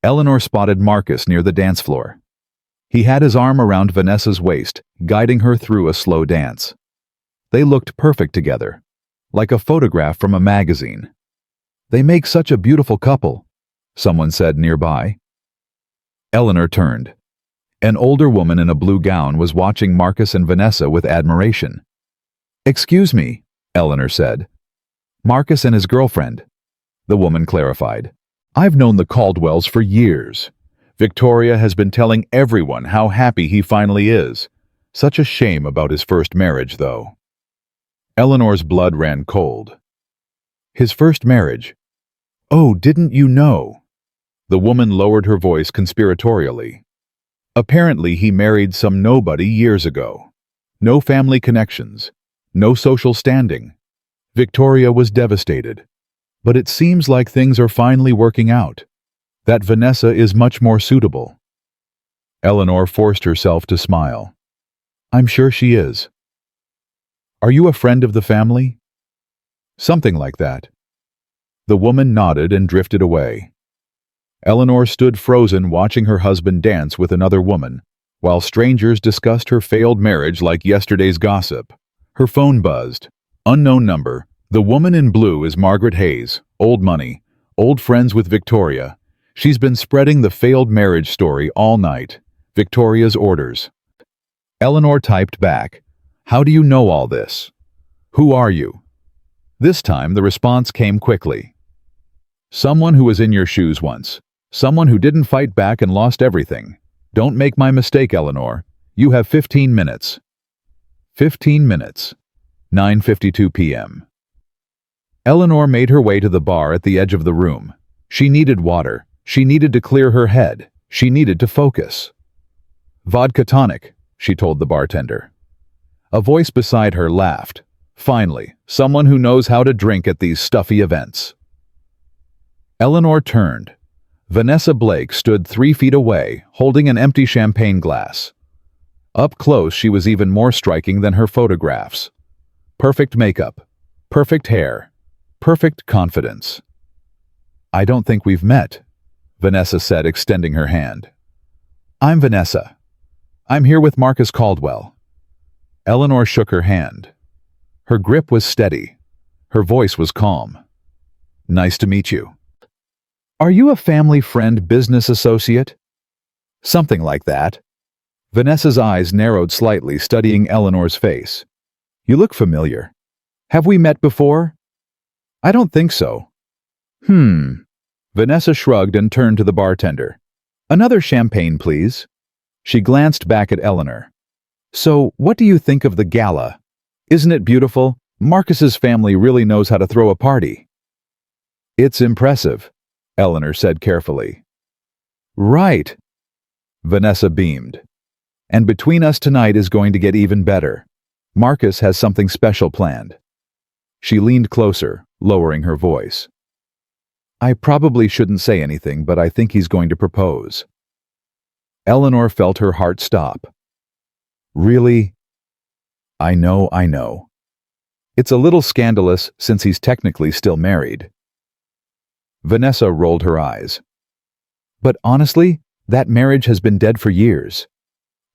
Eleanor spotted Marcus near the dance floor. He had his arm around Vanessa's waist, guiding her through a slow dance. They looked perfect together, like a photograph from a magazine. They make such a beautiful couple, someone said nearby. Eleanor turned. An older woman in a blue gown was watching Marcus and Vanessa with admiration. Excuse me, Eleanor said. Marcus and his girlfriend, the woman clarified. I've known the Caldwells for years. Victoria has been telling everyone how happy he finally is. Such a shame about his first marriage, though. Eleanor's blood ran cold. His first marriage. Oh, didn't you know? The woman lowered her voice conspiratorially. Apparently he married some nobody years ago. No family connections. No social standing. Victoria was devastated. But it seems like things are finally working out. That Vanessa is much more suitable. Eleanor forced herself to smile. I'm sure she is. Are you a friend of the family? Something like that. The woman nodded and drifted away. Eleanor stood frozen watching her husband dance with another woman, while strangers discussed her failed marriage like yesterday's gossip. Her phone buzzed. Unknown number. The woman in blue is Margaret Hayes, old money, old friends with Victoria. She's been spreading the failed marriage story all night. Victoria's orders. Eleanor typed back, How do you know all this? Who are you? This time the response came quickly. Someone who was in your shoes once. Someone who didn't fight back and lost everything. Don't make my mistake, Eleanor. You have 15 minutes. 15 minutes. 9:52 p.m. Eleanor made her way to the bar at the edge of the room. She needed water. She needed to clear her head. She needed to focus. Vodka tonic, she told the bartender. A voice beside her laughed. Finally, someone who knows how to drink at these stuffy events. Eleanor turned. Vanessa Blake stood 3 feet away, holding an empty champagne glass. Up close, she was even more striking than her photographs. Perfect makeup, perfect hair, perfect confidence. I don't think we've met, Vanessa said, extending her hand. I'm Vanessa. I'm here with Marcus Caldwell. Eleanor shook her hand. Her grip was steady. Her voice was calm. Nice to meet you. Are you a family friend, business associate? Something like that. Vanessa's eyes narrowed slightly, studying Eleanor's face. You look familiar. Have we met before? I don't think so. Vanessa shrugged and turned to the bartender. Another champagne, please. She glanced back at Eleanor. So, what do you think of the gala? Isn't it beautiful? Marcus's family really knows how to throw a party. It's impressive, Eleanor said carefully. Right. Vanessa beamed. And between us tonight is going to get even better. Marcus has something special planned. She leaned closer, lowering her voice. I probably shouldn't say anything, but I think he's going to propose. Eleanor felt her heart stop. Really? I know. It's a little scandalous since he's technically still married. Vanessa rolled her eyes. But honestly, that marriage has been dead for years.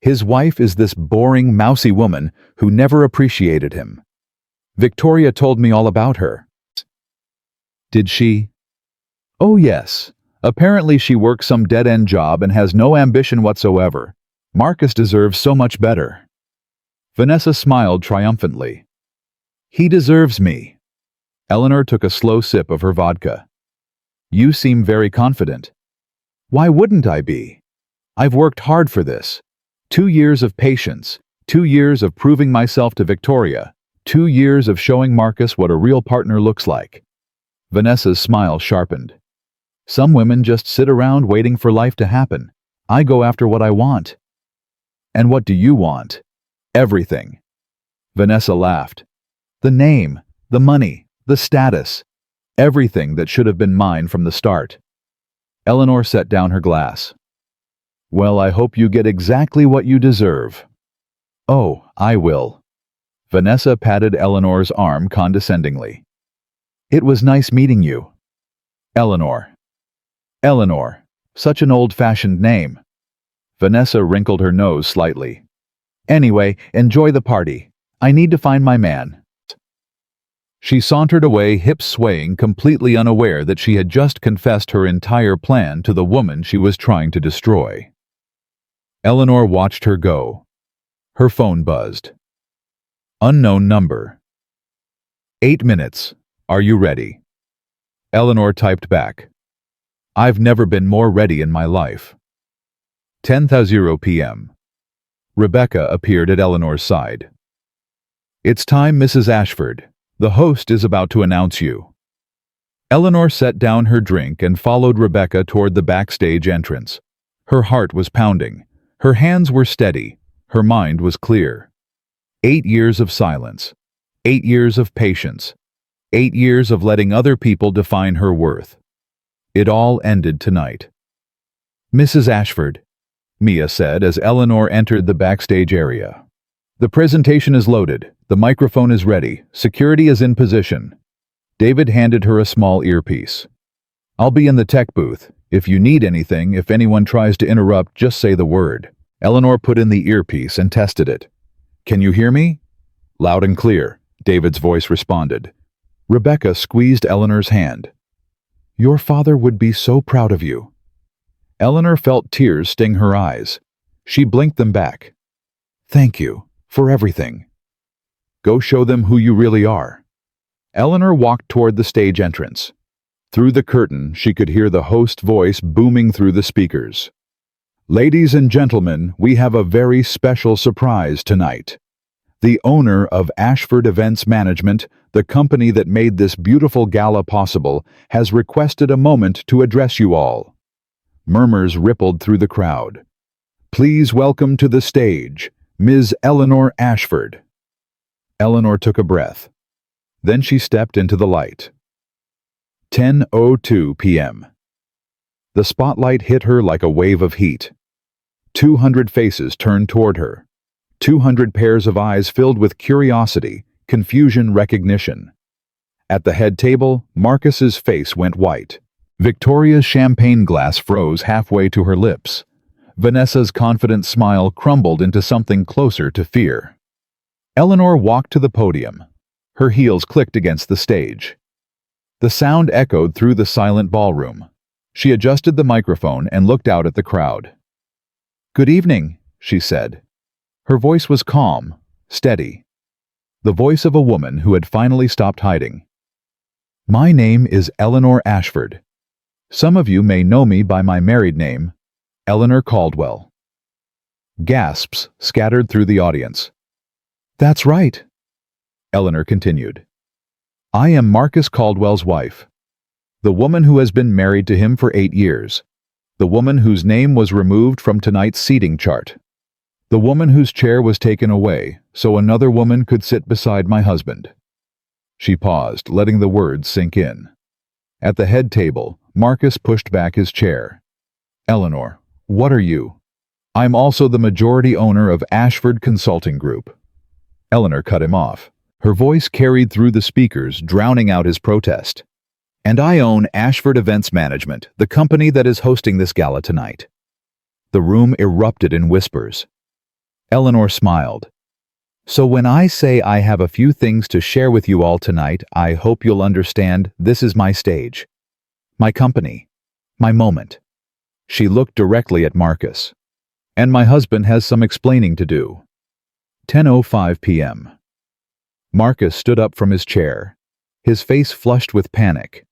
His wife is this boring, mousy woman who never appreciated him. Victoria told me all about her. Did she? Oh yes. Apparently she works some dead-end job and has no ambition whatsoever. Marcus deserves so much better. Vanessa smiled triumphantly. He deserves me. Eleanor took a slow sip of her vodka. You seem very confident. Why wouldn't I be? I've worked hard for this. 2 years of patience, 2 years of proving myself to Victoria, 2 years of showing Marcus what a real partner looks like. Vanessa's smile sharpened. Some women just sit around waiting for life to happen. I go after what I want. And what do you want? Everything. Vanessa laughed. The name, the money, the status. Everything that should have been mine from the start. Eleanor set down her glass. Well, I hope you get exactly what you deserve. Oh, I will. Vanessa patted Eleanor's arm condescendingly. It was nice meeting you. Eleanor. Eleanor. Such an old-fashioned name. Vanessa wrinkled her nose slightly. Anyway, enjoy the party. I need to find my man. She sauntered away, hips swaying, completely unaware that she had just confessed her entire plan to the woman she was trying to destroy. Eleanor watched her go. Her phone buzzed. Unknown number. 8 minutes. Are you ready? Eleanor typed back. I've never been more ready in my life. 10:00 p.m. Rebecca appeared at Eleanor's side. It's time, Mrs. Ashford. The host is about to announce you. Eleanor set down her drink and followed Rebecca toward the backstage entrance. Her heart was pounding. Her hands were steady. Her mind was clear. 8 years of silence. 8 years of patience. 8 years of letting other people define her worth. It all ended tonight. "Mrs. Ashford," Mia said as Eleanor entered the backstage area. "The presentation is loaded. The microphone is ready. Security is in position." David handed her a small earpiece. "I'll be in the tech booth. If you need anything, if anyone tries to interrupt, just say the word." Eleanor put in the earpiece and tested it. "Can you hear me?" "Loud and clear," David's voice responded. Rebecca squeezed Eleanor's hand. "Your father would be so proud of you." Eleanor felt tears sting her eyes. She blinked them back. "Thank you for everything. Go show them who you really are." Eleanor walked toward the stage entrance. Through the curtain, she could hear the host voice booming through the speakers. "Ladies and gentlemen, we have a very special surprise tonight. The owner of Ashford Events Management, the company that made this beautiful gala possible, has requested a moment to address you all." Murmurs rippled through the crowd. "Please welcome to the stage, Ms. Eleanor Ashford." Eleanor took a breath. Then she stepped into the light. 10:02 p.m. The spotlight hit her like a wave of heat. 200 faces turned toward her. 200 pairs of eyes filled with curiosity, confusion, recognition. At the head table, Marcus's face went white. Victoria's champagne glass froze halfway to her lips. Vanessa's confident smile crumbled into something closer to fear. Eleanor walked to the podium. Her heels clicked against the stage. The sound echoed through the silent ballroom. She adjusted the microphone and looked out at the crowd. "Good evening," she said. Her voice was calm, steady. The voice of a woman who had finally stopped hiding. "My name is Eleanor Ashford. Some of you may know me by my married name, Eleanor Caldwell." Gasps scattered through the audience. "That's right," Eleanor continued. "I am Marcus Caldwell's wife. The woman who has been married to him for 8 years. The woman whose name was removed from tonight's seating chart. The woman whose chair was taken away so another woman could sit beside my husband." She paused, letting the words sink in. At the head table, Marcus pushed back his chair. "Eleanor, what are you?" "I'm also the majority owner of Ashford Consulting Group." Eleanor cut him off. Her voice carried through the speakers, drowning out his protest. "And I own Ashford Events Management, the company that is hosting this gala tonight." The room erupted in whispers. Eleanor smiled. "So when I say I have a few things to share with you all tonight, I hope you'll understand this is my stage. My company. My moment." She looked directly at Marcus. "And my husband has some explaining to do." 10:05 p.m. Marcus stood up from his chair, his face flushed with panic.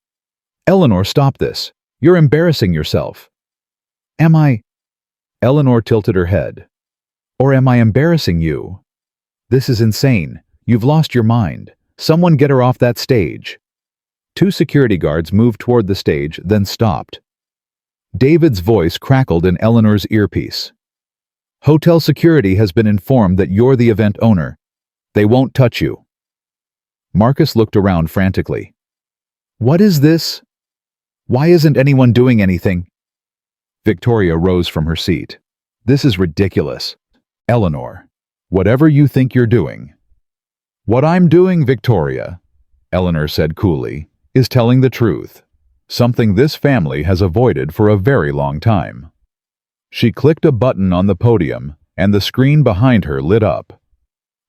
"Eleanor, stop this. You're embarrassing yourself." "Am I?" Eleanor tilted her head. "Or am I embarrassing you? This is insane. You've lost your mind. Someone get her off that stage." 2 security guards moved toward the stage, then stopped. David's voice crackled in Eleanor's earpiece. "Hotel security has been informed that you're the event owner. They won't touch you." Marcus looked around frantically. "What is this? Why isn't anyone doing anything?" Victoria rose from her seat. "This is ridiculous. Eleanor, whatever you think you're doing." "What I'm doing, Victoria," Eleanor said coolly, "is telling the truth. Something this family has avoided for a very long time." She clicked a button on the podium, and the screen behind her lit up.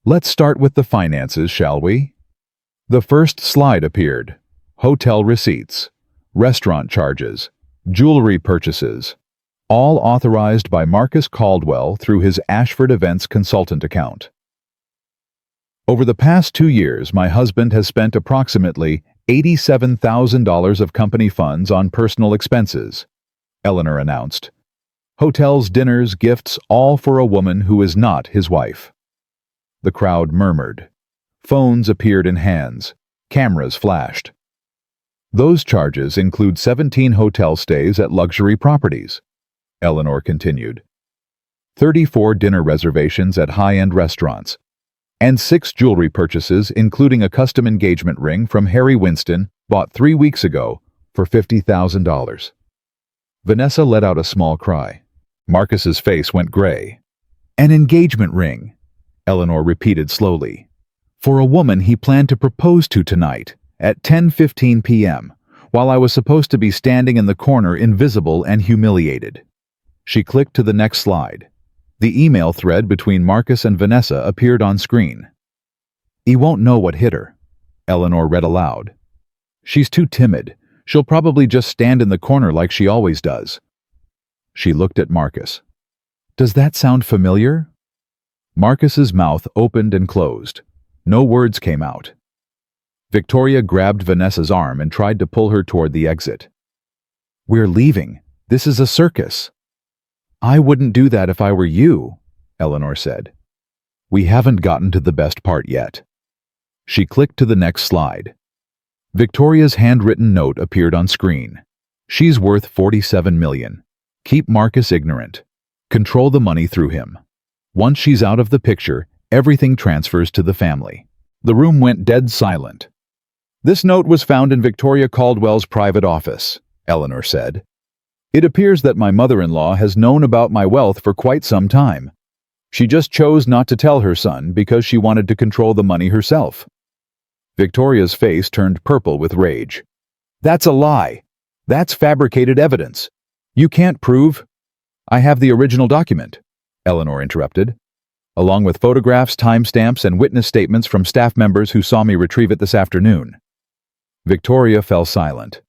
"Let's start with the finances, shall we?" The first slide appeared. Hotel receipts, restaurant charges, jewelry purchases, all authorized by Marcus Caldwell through his Ashford Events consultant account. "Over the past 2 years, my husband has spent approximately $87,000 of company funds on personal expenses," Eleanor announced. "Hotels, dinners, gifts, all for a woman who is not his wife." The crowd murmured. Phones appeared in hands. Cameras flashed. Those charges include 17 hotel stays at luxury properties, Eleanor continued, 34 dinner reservations at high-end restaurants, and 6 jewelry purchases including a custom engagement ring from Harry Winston bought 3 weeks ago for $50,000. Vanessa let out a small cry. Marcus's face went gray. An engagement ring, Eleanor repeated slowly. For a woman he planned to propose to tonight at 10:15 p.m., while I was supposed to be standing in the corner invisible and humiliated. She clicked to the next slide. The email thread between Marcus and Vanessa appeared on screen. "He won't know what hit her," Eleanor read aloud. "She's too timid. She'll probably just stand in the corner like she always does." She looked at Marcus. "Does that sound familiar?" Marcus's mouth opened and closed. No words came out. Victoria grabbed Vanessa's arm and tried to pull her toward the exit. "We're leaving. This is a circus." "I wouldn't do that if I were you," Eleanor said. "We haven't gotten to the best part yet." She clicked to the next slide. Victoria's handwritten note appeared on screen. "She's worth $47 million. Keep Marcus ignorant. Control the money through him. Once she's out of the picture, everything transfers to the family." The room went dead silent. "This note was found in Victoria Caldwell's private office," Eleanor said. "It appears that my mother-in-law has known about my wealth for quite some time. She just chose not to tell her son because she wanted to control the money herself." Victoria's face turned purple with rage. "That's a lie. That's fabricated evidence. You can't prove—" "I have the original document," Eleanor interrupted, "along with photographs, timestamps, and witness statements from staff members who saw me retrieve it this afternoon." Victoria fell silent.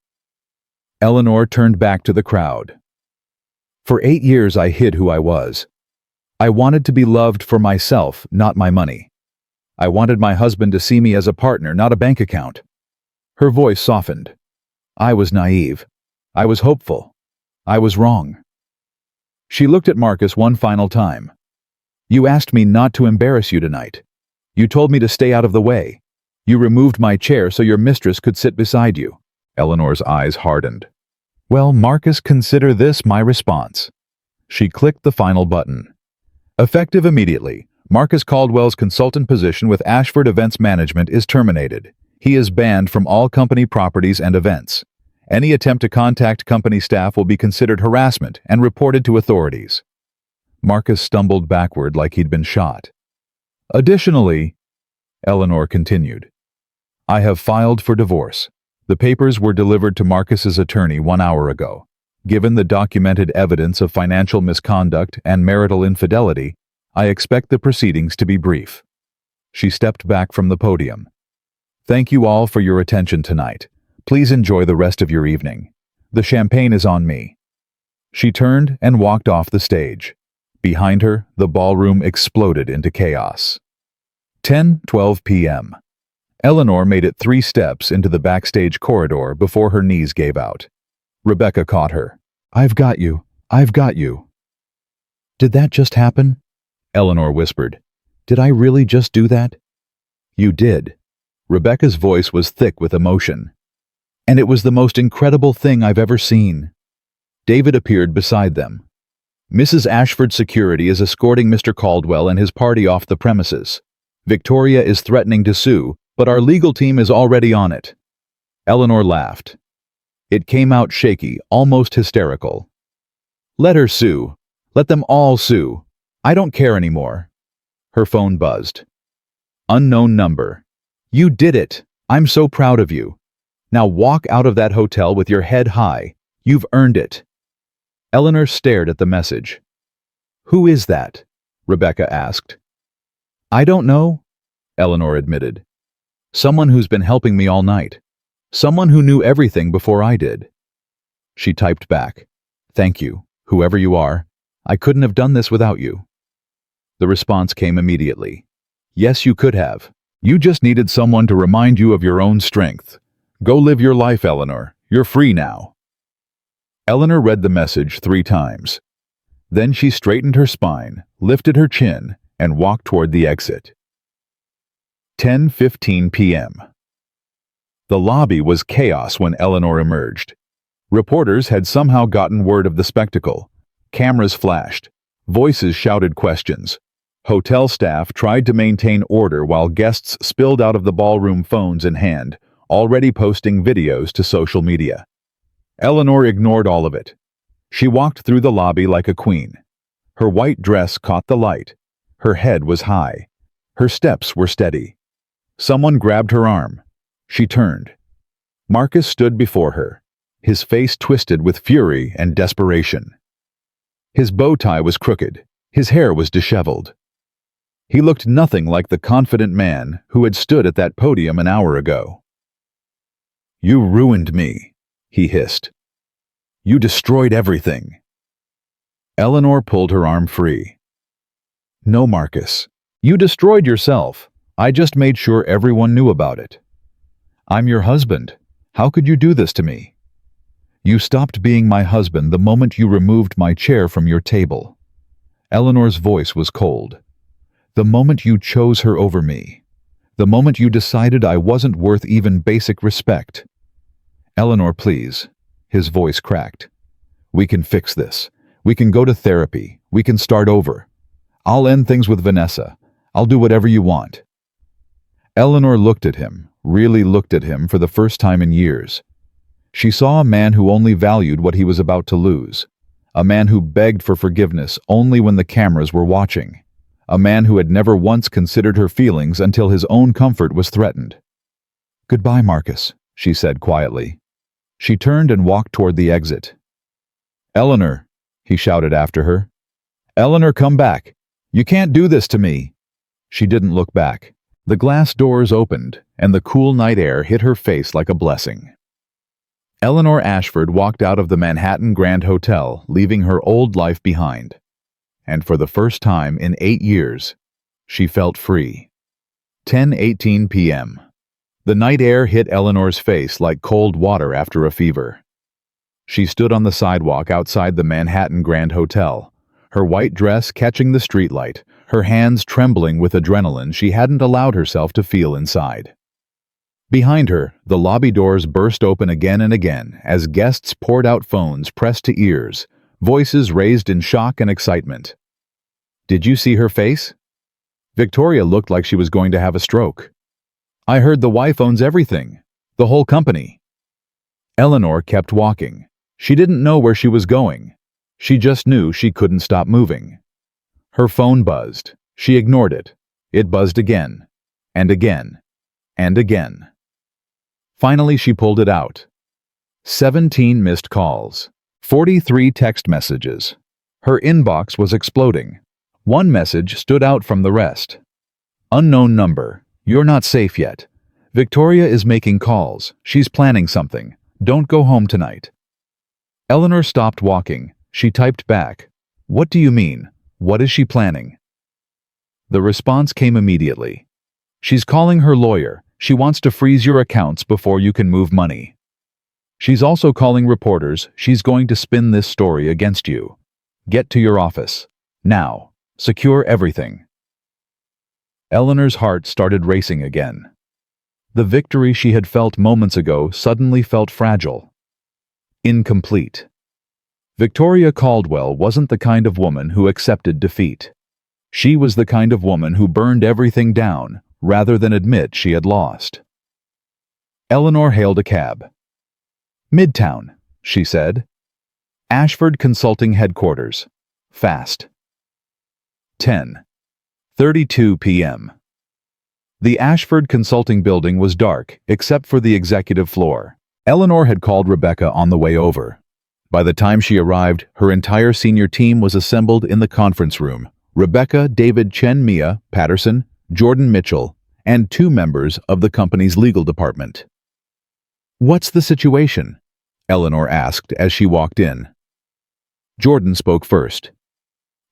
Eleanor turned back to the crowd. "For 8 years I hid who I was. I wanted to be loved for myself, not my money. I wanted my husband to see me as a partner, not a bank account." Her voice softened. "I was naive. I was hopeful. I was wrong." She looked at Marcus one final time. "You asked me not to embarrass you tonight. You told me to stay out of the way. You removed my chair so your mistress could sit beside you." Eleanor's eyes hardened. "Well, Marcus, consider this my response." She clicked the final button. "Effective immediately, Marcus Caldwell's consultant position with Ashford Events Management is terminated. He is banned from all company properties and events. Any attempt to contact company staff will be considered harassment and reported to authorities." Marcus stumbled backward like he'd been shot. "Additionally," Eleanor continued, "I have filed for divorce. The papers were delivered to Marcus's attorney 1 hour ago. Given the documented evidence of financial misconduct and marital infidelity, I expect the proceedings to be brief." She stepped back from the podium. "Thank you all for your attention tonight. Please enjoy the rest of your evening. The champagne is on me." She turned and walked off the stage. Behind her, the ballroom exploded into chaos. 10:12 p.m. Eleanor made it 3 steps into the backstage corridor before her knees gave out. Rebecca caught her. "I've got you. I've got you." "Did that just happen?" Eleanor whispered. "Did I really just do that?" "You did." Rebecca's voice was thick with emotion. "And it was the most incredible thing I've ever seen." David appeared beside them. "Mrs. Ashford's security is escorting Mr. Caldwell and his party off the premises. Victoria is threatening to sue, but our legal team is already on it." Eleanor laughed. It came out shaky, almost hysterical. "Let her sue. Let them all sue. I don't care anymore." Her phone buzzed. "Unknown number. You did it. I'm so proud of you. Now walk out of that hotel with your head high. You've earned it." Eleanor stared at the message. "Who is that?" Rebecca asked. "I don't know," Eleanor admitted. "Someone who's been helping me all night. Someone who knew everything before I did." She typed back, "Thank you, whoever you are. I couldn't have done this without you." The response came immediately. "Yes, you could have. You just needed someone to remind you of your own strength. Go live your life, Eleanor. You're free now." Eleanor read the message 3 times. Then she straightened her spine, lifted her chin, and walked toward the exit. 10:15 p.m. The lobby was chaos when Eleanor emerged. Reporters had somehow gotten word of the spectacle. Cameras flashed. Voices shouted questions. Hotel staff tried to maintain order while guests spilled out of the ballroom, phones in hand, already posting videos to social media. Eleanor ignored all of it. She walked through the lobby like a queen. Her white dress caught the light. Her head was high. Her steps were steady. Someone grabbed her arm. She turned. Marcus stood before her, his face twisted with fury and desperation. His bow tie was crooked. His hair was disheveled. He looked nothing like the confident man who had stood at that podium an hour ago. "You ruined me," he hissed. "You destroyed everything." Eleanor pulled her arm free. "No, Marcus. You destroyed yourself. I just made sure everyone knew about it. I'm your husband. How could you do this to me? You stopped being my husband the moment you removed my chair from your table." Eleanor's voice was cold. "The moment you chose her over me. The moment you decided I wasn't worth even basic respect." "Eleanor, please." His voice cracked. "We can fix this. We can go to therapy. We can start over. I'll end things with Vanessa. I'll do whatever you want." Eleanor looked at him, really looked at him for the first time in years. She saw a man who only valued what he was about to lose. A man who begged for forgiveness only when the cameras were watching. A man who had never once considered her feelings until his own comfort was threatened. "Goodbye, Marcus," she said quietly. She turned and walked toward the exit. "Eleanor," he shouted after her. "Eleanor, come back. You can't do this to me." She didn't look back. The glass doors opened, and the cool night air hit her face like a blessing. Eleanor Ashford walked out of the Manhattan Grand Hotel, leaving her old life behind. And for the first time in 8 years, she felt free. 10:18 p.m. The night air hit Eleanor's face like cold water after a fever. She stood on the sidewalk outside the Manhattan Grand Hotel, her white dress catching the streetlight, her hands trembling with adrenaline she hadn't allowed herself to feel inside. Behind her, the lobby doors burst open again and again as guests poured out, phones pressed to ears, voices raised in shock and excitement. "Did you see her face? Victoria looked like she was going to have a stroke. I heard the wife owns everything, the whole company." Eleanor kept walking. She didn't know where she was going. She just knew she couldn't stop moving. Her phone buzzed. She ignored it. It buzzed again, and again, and again. Finally, she pulled it out. 17 missed calls. 43 text messages. Her inbox was exploding. One message stood out from the rest. "Unknown number. You're not safe yet. Victoria is making calls. She's planning something. Don't go home tonight." Eleanor stopped walking. She typed back, "What do you mean? What is she planning?" The response came immediately. "She's calling her lawyer. She wants to freeze your accounts before you can move money. She's also calling reporters. She's going to spin this story against you. Get to your office. Now. Secure everything." Eleanor's heart started racing again. The victory she had felt moments ago suddenly felt fragile. Incomplete. Victoria Caldwell wasn't the kind of woman who accepted defeat. She was the kind of woman who burned everything down rather than admit she had lost. Eleanor hailed a cab. "Midtown," she said. "Ashford Consulting Headquarters. Fast." 10:32 p.m. The Ashford Consulting building was dark, except for the executive floor. Eleanor had called Rebecca on the way over. By the time she arrived, her entire senior team was assembled in the conference room. Rebecca, David, Chen, Mia, Patterson, Jordan Mitchell, and 2 members of the company's legal department. "What's the situation?" Eleanor asked as she walked in. Jordan spoke first.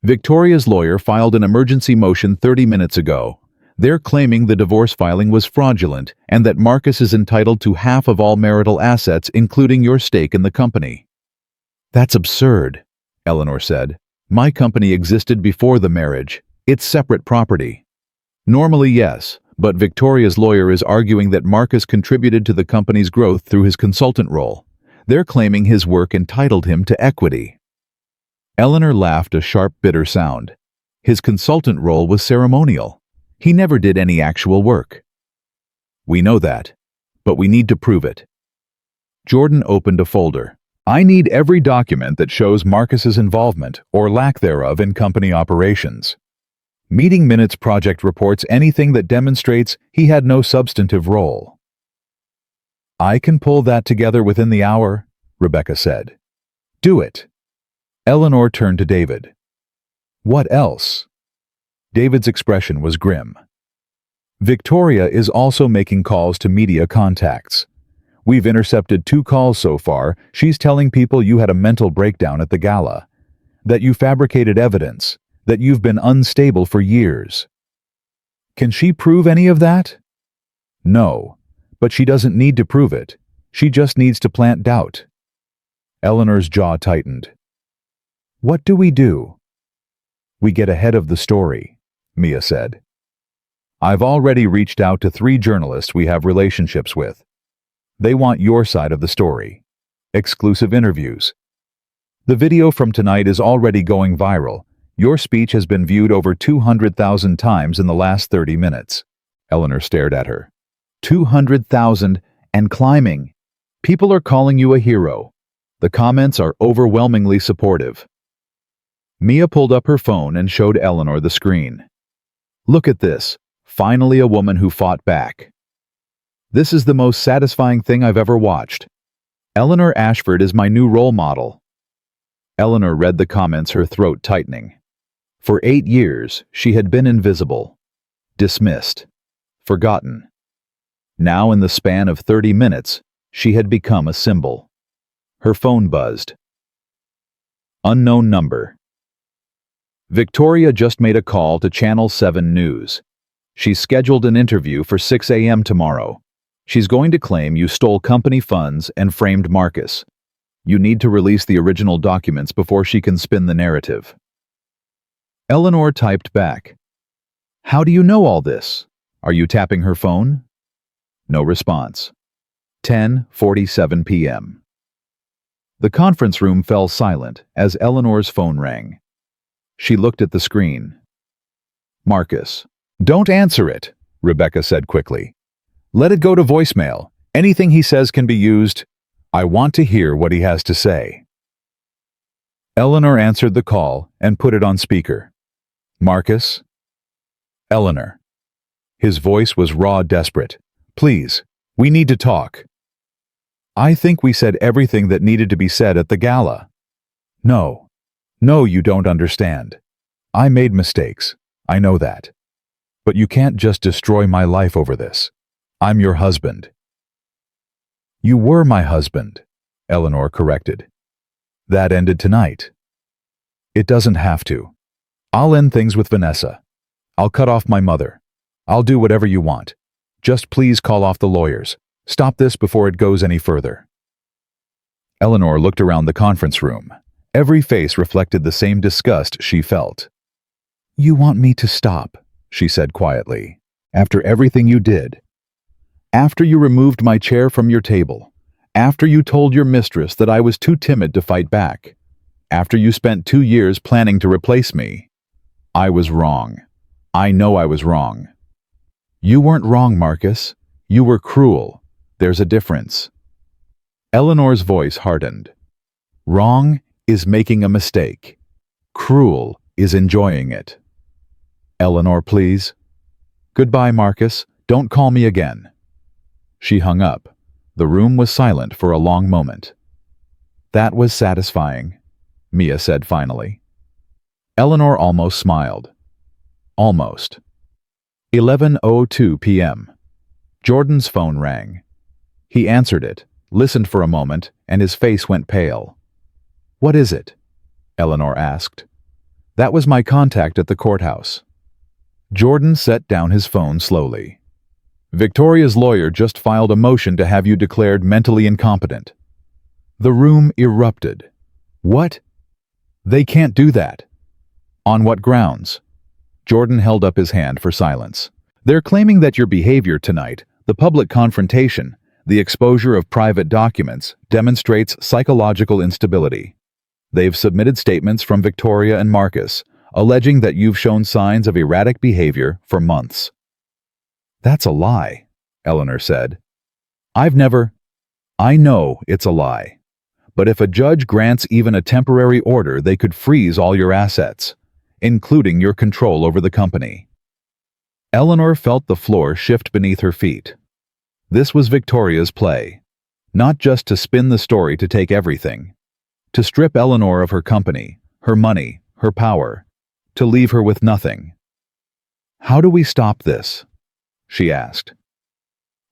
"Victoria's lawyer filed an emergency motion 30 minutes ago. They're claiming the divorce filing was fraudulent and that Marcus is entitled to half of all marital assets, including your stake in the company." "That's absurd," Eleanor said. "My company existed before the marriage. It's separate property." "Normally, yes, But Victoria's lawyer is arguing that Marcus contributed to the company's growth through his consultant role. They're claiming his work entitled him to equity. Eleanor laughed a sharp, bitter sound. His consultant role was ceremonial. He never did any actual work. We know that, but we need to prove it. Jordan opened a folder. I need every document that shows Marcus's involvement, or lack thereof, in company operations. Meeting minutes, project reports, anything that demonstrates he had no substantive role. I can pull that together within the hour, Rebecca said. Do it. Eleanor turned to David. What else? David's expression was grim. Victoria is also making calls to media contacts. We've intercepted 2 calls so far. She's telling people you had a mental breakdown at the gala, that you fabricated evidence, that you've been unstable for years. Can she prove any of that? No, but she doesn't need to prove it. She just needs to plant doubt. Eleanor's jaw tightened. What do? We get ahead of the story, Mia said. I've already reached out to 3 journalists we have relationships with. They want your side of the story. Exclusive interviews. The video from tonight is already going viral. Your speech has been viewed over 200,000 times in the last 30 minutes. Eleanor stared at her. 200,000 and climbing. People are calling you a hero. The comments are overwhelmingly supportive. Mia pulled up her phone and showed Eleanor the screen. Look at this. Finally a woman who fought back. This is the most satisfying thing I've ever watched. Eleanor Ashford is my new role model. Eleanor read the comments, her throat tightening. For 8 years, she had been invisible, dismissed, forgotten. Now, in the span of 30 minutes, she had become a symbol. Her phone buzzed. Unknown number. Victoria just made a call to Channel 7 News. She's scheduled an interview for 6 a.m. tomorrow. She's going to claim you stole company funds and framed Marcus. You need to release the original documents before she can spin the narrative. Eleanor typed back. How do you know all this? Are you tapping her phone? No response. 10:47 p.m. The conference room fell silent as Eleanor's phone rang. She looked at the screen. Marcus. Don't answer it, Rebecca said quickly. Let it go to voicemail. Anything he says can be used. I want to hear what he has to say. Eleanor answered the call and put it on speaker. Marcus? Eleanor. His voice was raw, desperate. Please, we need to talk. I think we said everything that needed to be said at the gala. No. No, you don't understand. I made mistakes. I know that. But you can't just destroy my life over this. I'm your husband. You were my husband, Eleanor corrected. That ended tonight. It doesn't have to. I'll end things with Vanessa. I'll cut off my mother. I'll do whatever you want. Just please call off the lawyers. Stop this before it goes any further. Eleanor looked around the conference room. Every face reflected the same disgust she felt. You want me to stop, she said quietly. After everything you did. After you removed my chair from your table. After you told your mistress that I was too timid to fight back. After you spent 2 years planning to replace me. I was wrong. I know I was wrong. You weren't wrong, Marcus. You were cruel. There's a difference. Eleanor's voice hardened. Wrong is making a mistake. Cruel is enjoying it. Eleanor, please. Goodbye, Marcus. Don't call me again. She hung up. The room was silent for a long moment. That was satisfying, Mia said finally. Eleanor almost smiled. Almost. 11:02 p.m. Jordan's phone rang. He answered it, listened for a moment, and his face went pale. What is it? Eleanor asked. That was my contact at the courthouse. Jordan set down his phone slowly. Victoria's lawyer just filed a motion to have you declared mentally incompetent. The room erupted. What? They can't do that. On what grounds? Jordan held up his hand for silence. They're claiming that your behavior tonight, the public confrontation, the exposure of private documents, demonstrates psychological instability. They've submitted statements from Victoria and Marcus, alleging that you've shown signs of erratic behavior for months. That's a lie, Eleanor said. I know it's a lie. But if a judge grants even a temporary order, they could freeze all your assets, including your control over the company. Eleanor felt the floor shift beneath her feet. This was Victoria's play. Not just to spin the story to take everything. To strip Eleanor of her company, her money, her power. To leave her with nothing. How do we stop this? She asked.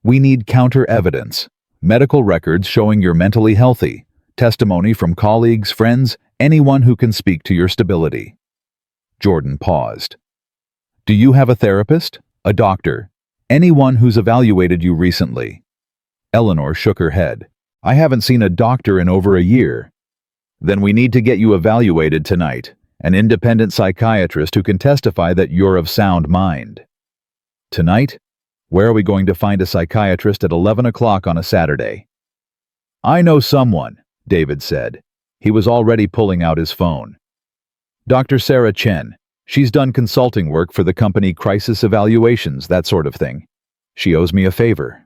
We need counter-evidence, medical records showing you're mentally healthy, testimony from colleagues, friends, anyone who can speak to your stability. Jordan paused. Do you have a therapist, a doctor, anyone who's evaluated you recently? Eleanor shook her head. I haven't seen a doctor in over a year. Then we need to get you evaluated tonight, an independent psychiatrist who can testify that you're of sound mind. Tonight? Where are we going to find a psychiatrist at 11 o'clock on a Saturday? I know someone, David said. He was already pulling out his phone. Dr. Sarah Chen. She's done consulting work for the company, crisis evaluations, that sort of thing. She owes me a favor.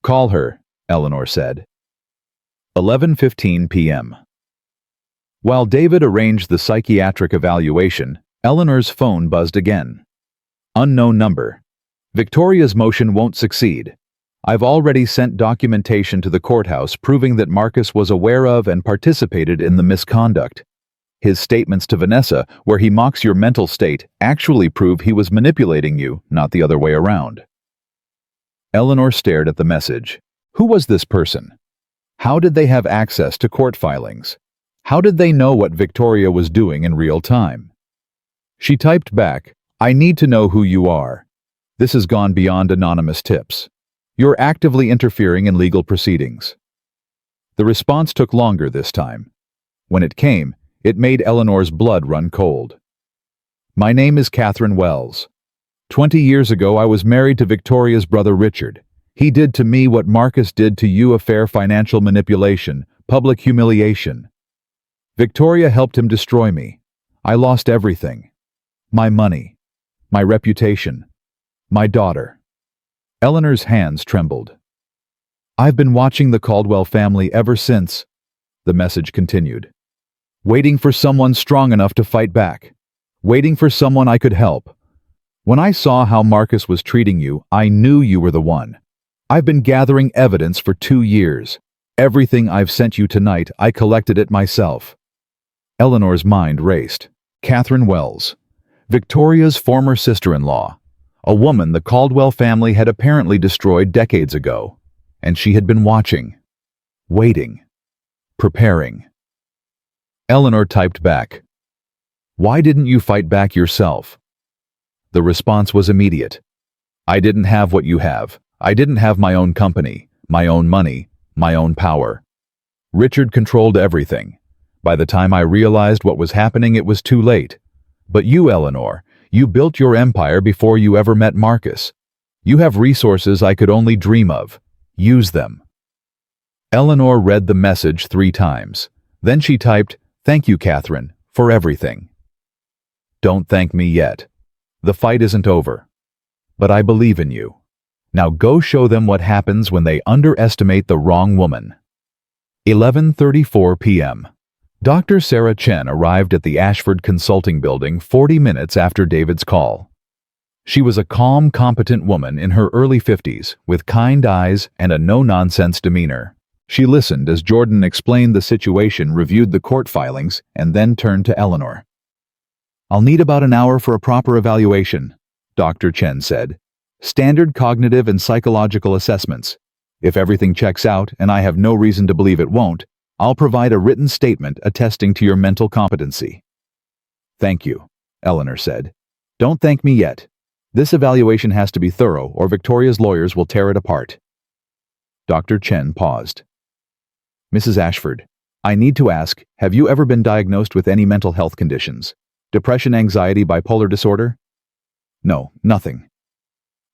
Call her, Eleanor said. 11:15 p.m. While David arranged the psychiatric evaluation, Eleanor's phone buzzed again. Unknown number. Victoria's motion won't succeed. I've already sent documentation to the courthouse proving that Marcus was aware of and participated in the misconduct. His statements to Vanessa, where he mocks your mental state, actually prove he was manipulating you, not the other way around. Eleanor stared at the message. Who was this person? How did they have access to court filings? How did they know what Victoria was doing in real time? She typed back, I need to know who you are. This has gone beyond anonymous tips. You're actively interfering in legal proceedings. The response took longer this time. When it came, it made Eleanor's blood run cold. My name is Catherine Wells. 20 years ago, I was married to Victoria's brother Richard. He did to me what Marcus did to you, a fair financial manipulation, public humiliation. Victoria helped him destroy me. I lost everything. My money, my reputation, my daughter. Eleanor's hands trembled. I've been watching the Caldwell family ever since, the message continued. Waiting for someone strong enough to fight back. Waiting for someone I could help. When I saw how Marcus was treating you, I knew you were the one. I've been gathering evidence for 2 years. Everything I've sent you tonight, I collected it myself. Eleanor's mind raced. Catherine Wells, Victoria's former sister-in-law, a woman the Caldwell family had apparently destroyed decades ago, and she had been watching, waiting, preparing. Eleanor typed back, Why didn't you fight back yourself? The response was immediate. I didn't have what you have. I didn't have my own company, my own money, my own power. Richard controlled everything. By the time I realized what was happening, it was too late. But you, Eleanor, you built your empire before you ever met Marcus. You have resources I could only dream of. Use them. Eleanor read the message 3 times. Then she typed, Thank you, Catherine, for everything. Don't thank me yet. The fight isn't over. But I believe in you. Now go show them what happens when they underestimate the wrong woman. 11:34 p.m. Dr. Sarah Chen arrived at the Ashford Consulting Building 40 minutes after David's call. She was a calm, competent woman in her early 50s, with kind eyes and a no-nonsense demeanor. She listened as Jordan explained the situation, reviewed the court filings, and then turned to Eleanor. I'll need about an hour for a proper evaluation, Dr. Chen said. Standard cognitive and psychological assessments. If everything checks out, and I have no reason to believe it won't, I'll provide a written statement attesting to your mental competency. Thank you, Eleanor said. Don't thank me yet. This evaluation has to be thorough, or Victoria's lawyers will tear it apart. Dr. Chen paused. Mrs. Ashford, I need to ask, have you ever been diagnosed with any mental health conditions? Depression, anxiety, bipolar disorder? No, nothing.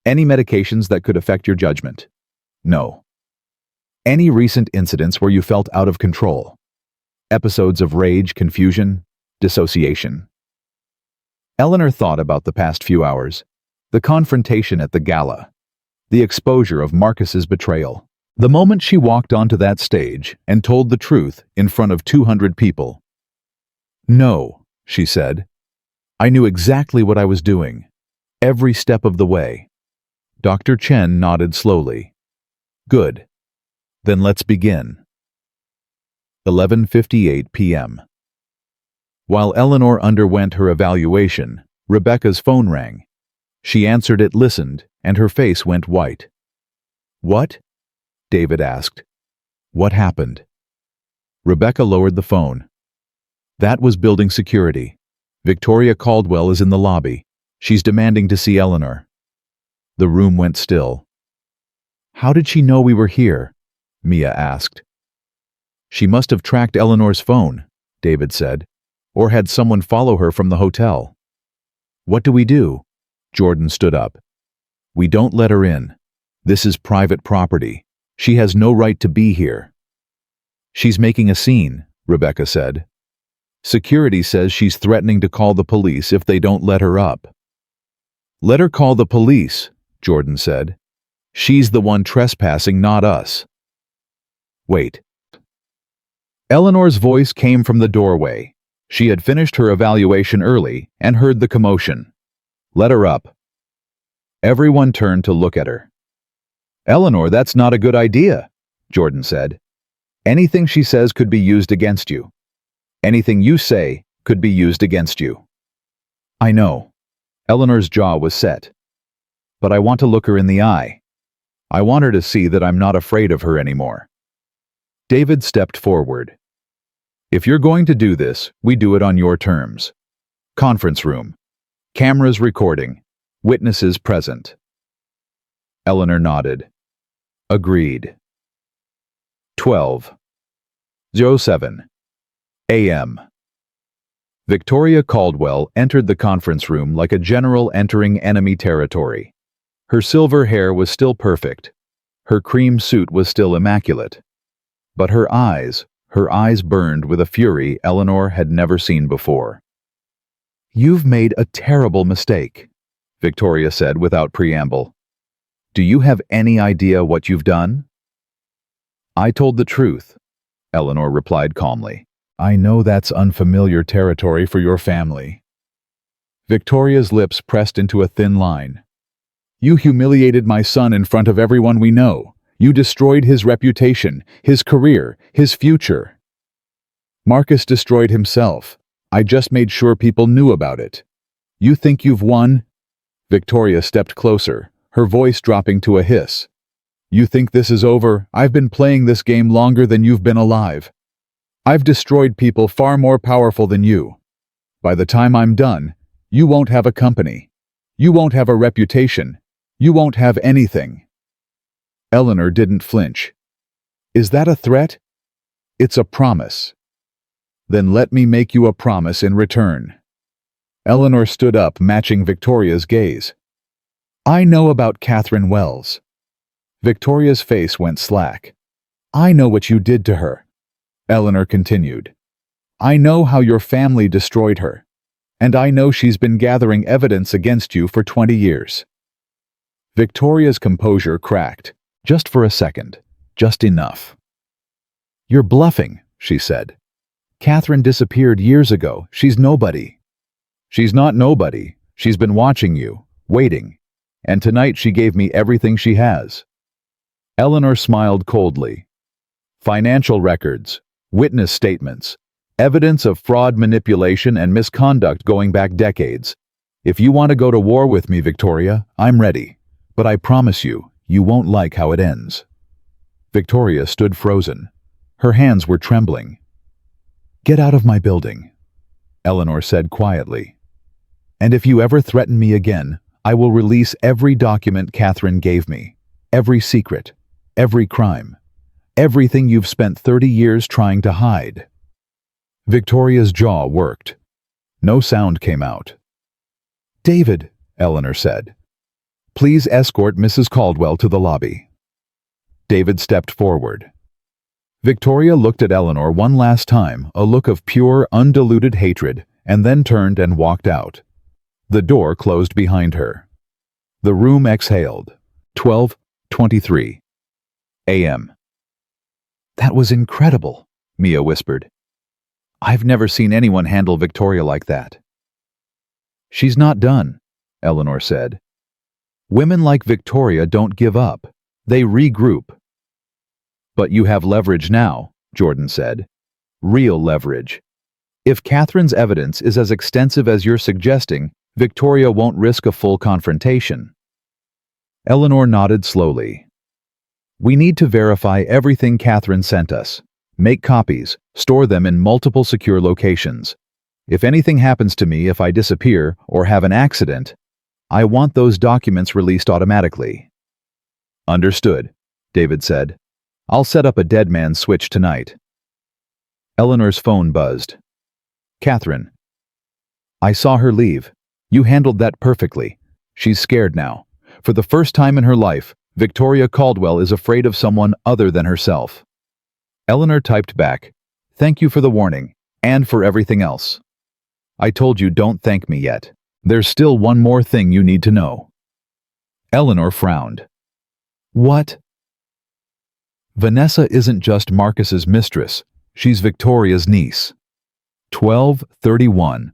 Any medications that could affect your judgment? No. Any recent incidents where you felt out of control? Episodes of rage, confusion, dissociation? Eleanor thought about the past few hours, the confrontation at the gala, the exposure of Marcus's betrayal, the moment she walked onto that stage and told the truth in front of 200 people. No, she said. I knew exactly what I was doing, every step of the way. Dr. Chen nodded slowly. Good. Then let's begin. 11:58 p.m. While Eleanor underwent her evaluation, Rebecca's phone rang. She answered it, listened, and her face went white. What? David asked. What happened? Rebecca lowered the phone. That was building security. Victoria Caldwell is in the lobby. She's demanding to see Eleanor. The room went still. How did she know we were here? Mia asked. She must have tracked Eleanor's phone, David said, or had someone follow her from the hotel. What do we do? Jordan stood up. We don't let her in. This is private property. She has no right to be here. She's making a scene, Rebecca said. Security says she's threatening to call the police if they don't let her up. Let her call the police, Jordan said. She's the one trespassing, not us. Wait. Eleanor's voice came from the doorway. She had finished her evaluation early and heard the commotion. Let her up. Everyone turned to look at her. Eleanor, that's not a good idea, Jordan said. Anything she says could be used against you. Anything you say could be used against you. I know. Eleanor's jaw was set. But I want to look her in the eye. I want her to see that I'm not afraid of her anymore. David stepped forward. If you're going to do this, we do it on your terms. Conference room. Cameras recording. Witnesses present. Eleanor nodded. Agreed. 12:07 a.m. Victoria Caldwell entered the conference room like a general entering enemy territory. Her silver hair was still perfect. Her cream suit was still immaculate. But her eyes burned with a fury Eleanor had never seen before. You've made a terrible mistake, Victoria said without preamble. Do you have any idea what you've done? I told the truth, Eleanor replied calmly. I know that's unfamiliar territory for your family. Victoria's lips pressed into a thin line. You humiliated my son in front of everyone we know. You destroyed his reputation, his career, his future. Marcus destroyed himself. I just made sure people knew about it. You think you've won? Victoria stepped closer, her voice dropping to a hiss. You think this is over? I've been playing this game longer than you've been alive. I've destroyed people far more powerful than you. By the time I'm done, you won't have a company. You won't have a reputation. You won't have anything. Eleanor didn't flinch. Is that a threat? It's a promise. Then let me make you a promise in return. Eleanor stood up, matching Victoria's gaze. I know about Catherine Wells. Victoria's face went slack. I know what you did to her. Eleanor continued. I know how your family destroyed her. And I know she's been gathering evidence against you for 20 years. Victoria's composure cracked. Just for a second. Just enough. You're bluffing, she said. Catherine disappeared years ago. She's nobody. She's not nobody. She's been watching you, waiting. And tonight she gave me everything she has. Eleanor smiled coldly. Financial records, witness statements, evidence of fraud, manipulation, and misconduct going back decades. If you want to go to war with me, Victoria, I'm ready. But I promise you, you won't like how it ends. Victoria stood frozen. Her hands were trembling. Get out of my building, Eleanor said quietly. And if you ever threaten me again, I will release every document Catherine gave me, every secret, every crime, everything you've spent 30 years trying to hide. Victoria's jaw worked. No sound came out. David, Eleanor said. Please escort Mrs. Caldwell to the lobby. David stepped forward. Victoria looked at Eleanor one last time, a look of pure, undiluted hatred, and then turned and walked out. The door closed behind her. The room exhaled. 12:23 a.m. That was incredible, Mia whispered. I've never seen anyone handle Victoria like that. She's not done, Eleanor said. Women like Victoria don't give up. They regroup. But you have leverage now, Jordan said. Real leverage. If Catherine's evidence is as extensive as you're suggesting, Victoria won't risk a full confrontation. Eleanor nodded slowly. We need to verify everything Catherine sent us. Make copies, store them in multiple secure locations. If anything happens to me if I disappear or have an accident, I want those documents released automatically. Understood, David said. I'll set up a dead man's switch tonight. Eleanor's phone buzzed. Catherine. I saw her leave. You handled that perfectly. She's scared now. For the first time in her life, Victoria Caldwell is afraid of someone other than herself. Eleanor typed back, Thank you for the warning, and for everything else. I told you don't thank me yet. There's still one more thing you need to know. Eleanor frowned. What? Vanessa isn't just Marcus's mistress. She's Victoria's niece. 12:31.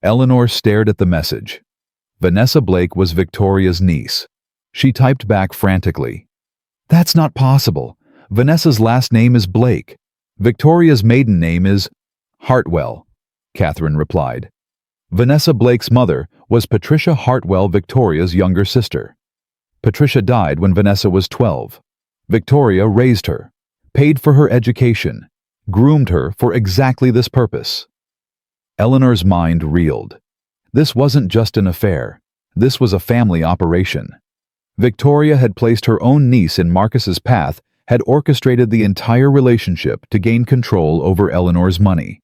Eleanor stared at the message. Vanessa Blake was Victoria's niece. She typed back frantically. That's not possible. Vanessa's last name is Blake. Victoria's maiden name is Hartwell, Catherine replied. Vanessa Blake's mother was Patricia Hartwell, Victoria's younger sister. Patricia died when Vanessa was 12. Victoria raised her, paid for her education, groomed her for exactly this purpose. Eleanor's mind reeled. This wasn't just an affair. This was a family operation. Victoria had placed her own niece in Marcus's path, had orchestrated the entire relationship to gain control over Eleanor's money.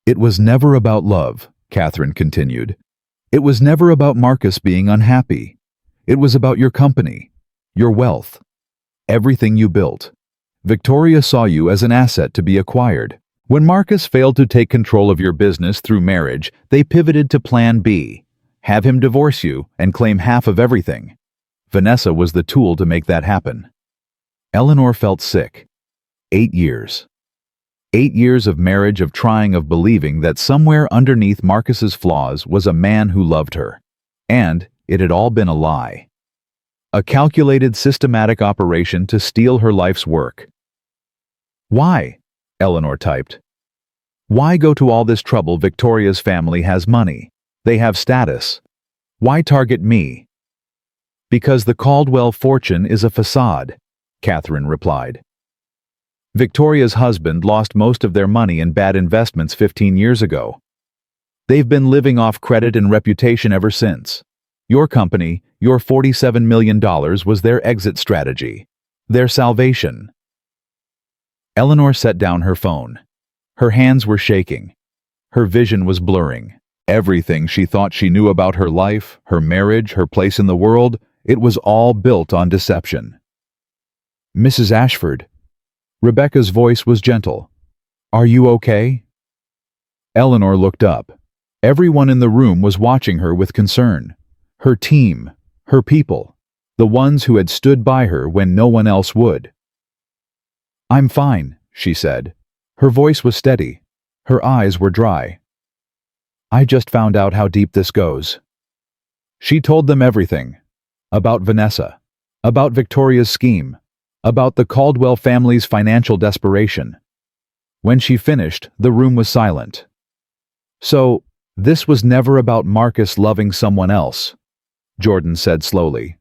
It was never about love, Catherine continued. It was never about Marcus being unhappy. It was about your company, your wealth, everything you built. Victoria saw you as an asset to be acquired. When Marcus failed to take control of your business through marriage, they pivoted to Plan B. Have him divorce you and claim half of everything. Vanessa was the tool to make that happen. Eleanor felt sick. 8 years. 8 years of marriage, of trying, of believing that somewhere underneath Marcus's flaws was a man who loved her. And it had all been a lie. A calculated, systematic operation to steal her life's work. Why? Eleanor typed. Why go to all this trouble? Victoria's family has money. They have status. Why target me? Because the Caldwell fortune is a facade, Catherine replied. Victoria's husband lost most of their money in bad investments 15 years ago. They've been living off credit and reputation ever since. Your company, your $47 million was their exit strategy, their salvation. Eleanor set down her phone. Her hands were shaking. Her vision was blurring. Everything she thought she knew about her life, her marriage, her place in the world, it was all built on deception. Mrs. Ashford. Rebecca's voice was gentle. Are you okay? Eleanor looked up. Everyone in the room was watching her with concern. Her team, her people, the ones who had stood by her when no one else would. I'm fine, she said. Her voice was steady. Her eyes were dry. I just found out how deep this goes. She told them everything. About Vanessa. About Victoria's scheme. About the Caldwell family's financial desperation. When she finished, the room was silent. So, this was never about Marcus loving someone else, Jordan said slowly.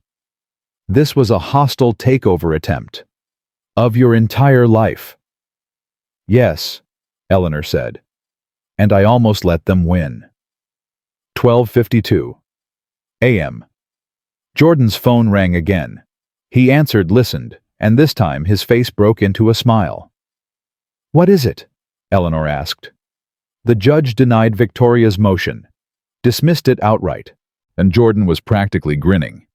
This was a hostile takeover attempt. Of your entire life. Yes, Eleanor said. And I almost let them win. 12:52 a.m. Jordan's phone rang again. He answered, listened, and this time his face broke into a smile. What is it? Eleanor asked. The judge denied Victoria's motion. Dismissed it outright. and Jordan was practically grinning.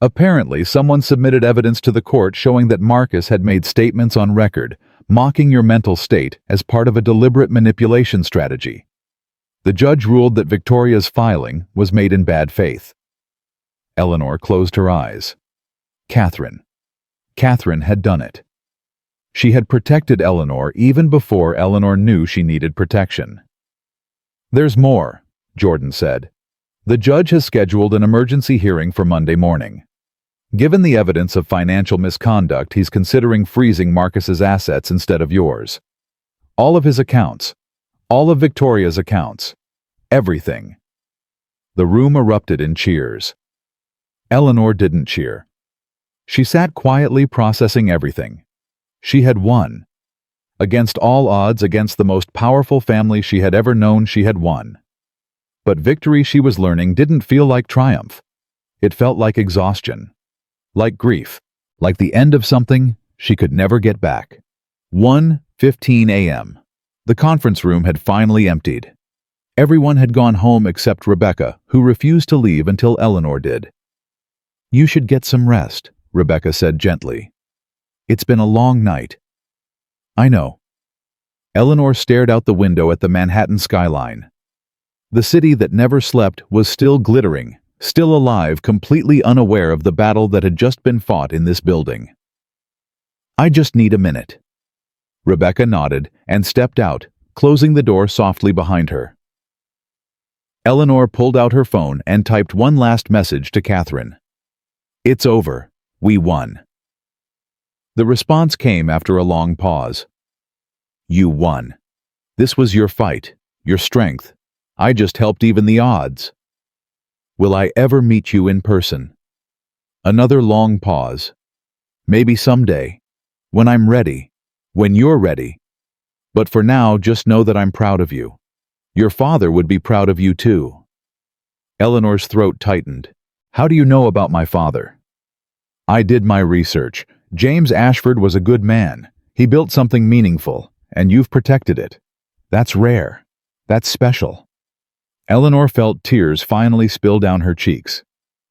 Apparently, someone submitted evidence to the court showing that Marcus had made statements on record, mocking your mental state as part of a deliberate manipulation strategy. The judge ruled that Victoria's filing was made in bad faith. Eleanor closed her eyes. Catherine. Catherine had done it. She had protected Eleanor even before Eleanor knew she needed protection. "There's more," Jordan said. "The judge has scheduled an emergency hearing for Monday morning. Given the evidence of financial misconduct, he's considering freezing Marcus's assets instead of yours. All of his accounts. All of Victoria's accounts. Everything." The room erupted in cheers. Eleanor didn't cheer. She sat quietly processing everything. She had won. Against all odds, against the most powerful family she had ever known, she had won. But victory, she was learning, didn't feel like triumph. It felt like exhaustion. Like grief. Like the end of something she could never get back. 1:15 a.m. The conference room had finally emptied. Everyone had gone home except Rebecca, who refused to leave until Eleanor did. "You should get some rest," Rebecca said gently. "It's been a long night." "I know." Eleanor stared out the window at the Manhattan skyline. The city that never slept was still glittering, still alive, completely unaware of the battle that had just been fought in this building. "I just need a minute." Rebecca nodded and stepped out, closing the door softly behind her. Eleanor pulled out her phone and typed one last message to Catherine. "It's over. We won." The response came after a long pause. "You won. This was your fight, your strength. I just helped even the odds. Will I ever meet you in person?" Another long pause. "Maybe someday. When I'm ready. When you're ready. But for now, just know that I'm proud of you. Your father would be proud of you too." Eleanor's throat tightened. "How do you know about my father?" "I did my research. James Ashford was a good man. He built something meaningful, and you've protected it. That's rare. That's special." Eleanor felt tears finally spill down her cheeks.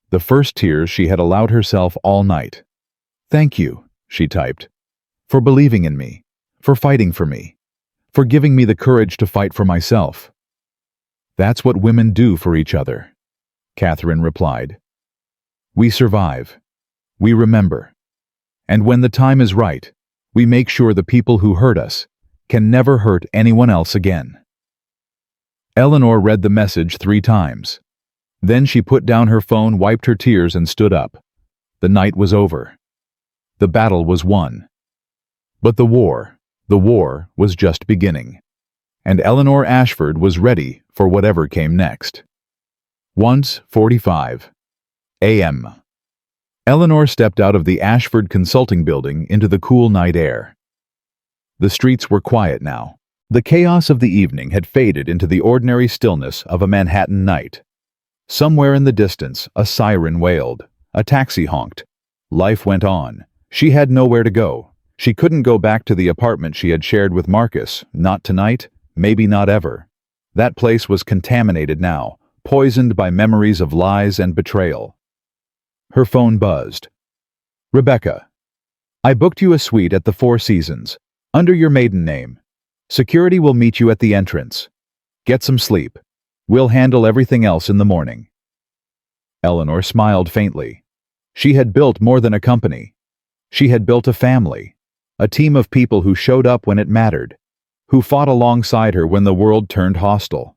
The first tears she had allowed herself all night. "Thank you," she typed, "for believing in me, for fighting for me, for giving me the courage to fight for myself." "That's what women do for each other," Catherine replied. "We survive. We remember. And when the time is right, we make sure the people who hurt us can never hurt anyone else again." Eleanor read the message 3 times. Then she put down her phone, wiped her tears, and stood up. The night was over. The battle was won. But the war was just beginning. And Eleanor Ashford was ready for whatever came next. 1:45 a.m. Eleanor stepped out of the Ashford Consulting Building into the cool night air. The streets were quiet now. The chaos of the evening had faded into the ordinary stillness of a Manhattan night. Somewhere in the distance, a siren wailed. A taxi honked. Life went on. She had nowhere to go. She couldn't go back to the apartment she had shared with Marcus. Not tonight, maybe not ever. That place was contaminated now, poisoned by memories of lies and betrayal. Her phone buzzed. "Rebecca, I booked you a suite at the Four Seasons, under your maiden name. Security will meet you at the entrance. Get some sleep. We'll handle everything else in the morning." Eleanor smiled faintly. She had built more than a company. She had built a family, a team of people who showed up when it mattered, who fought alongside her when the world turned hostile.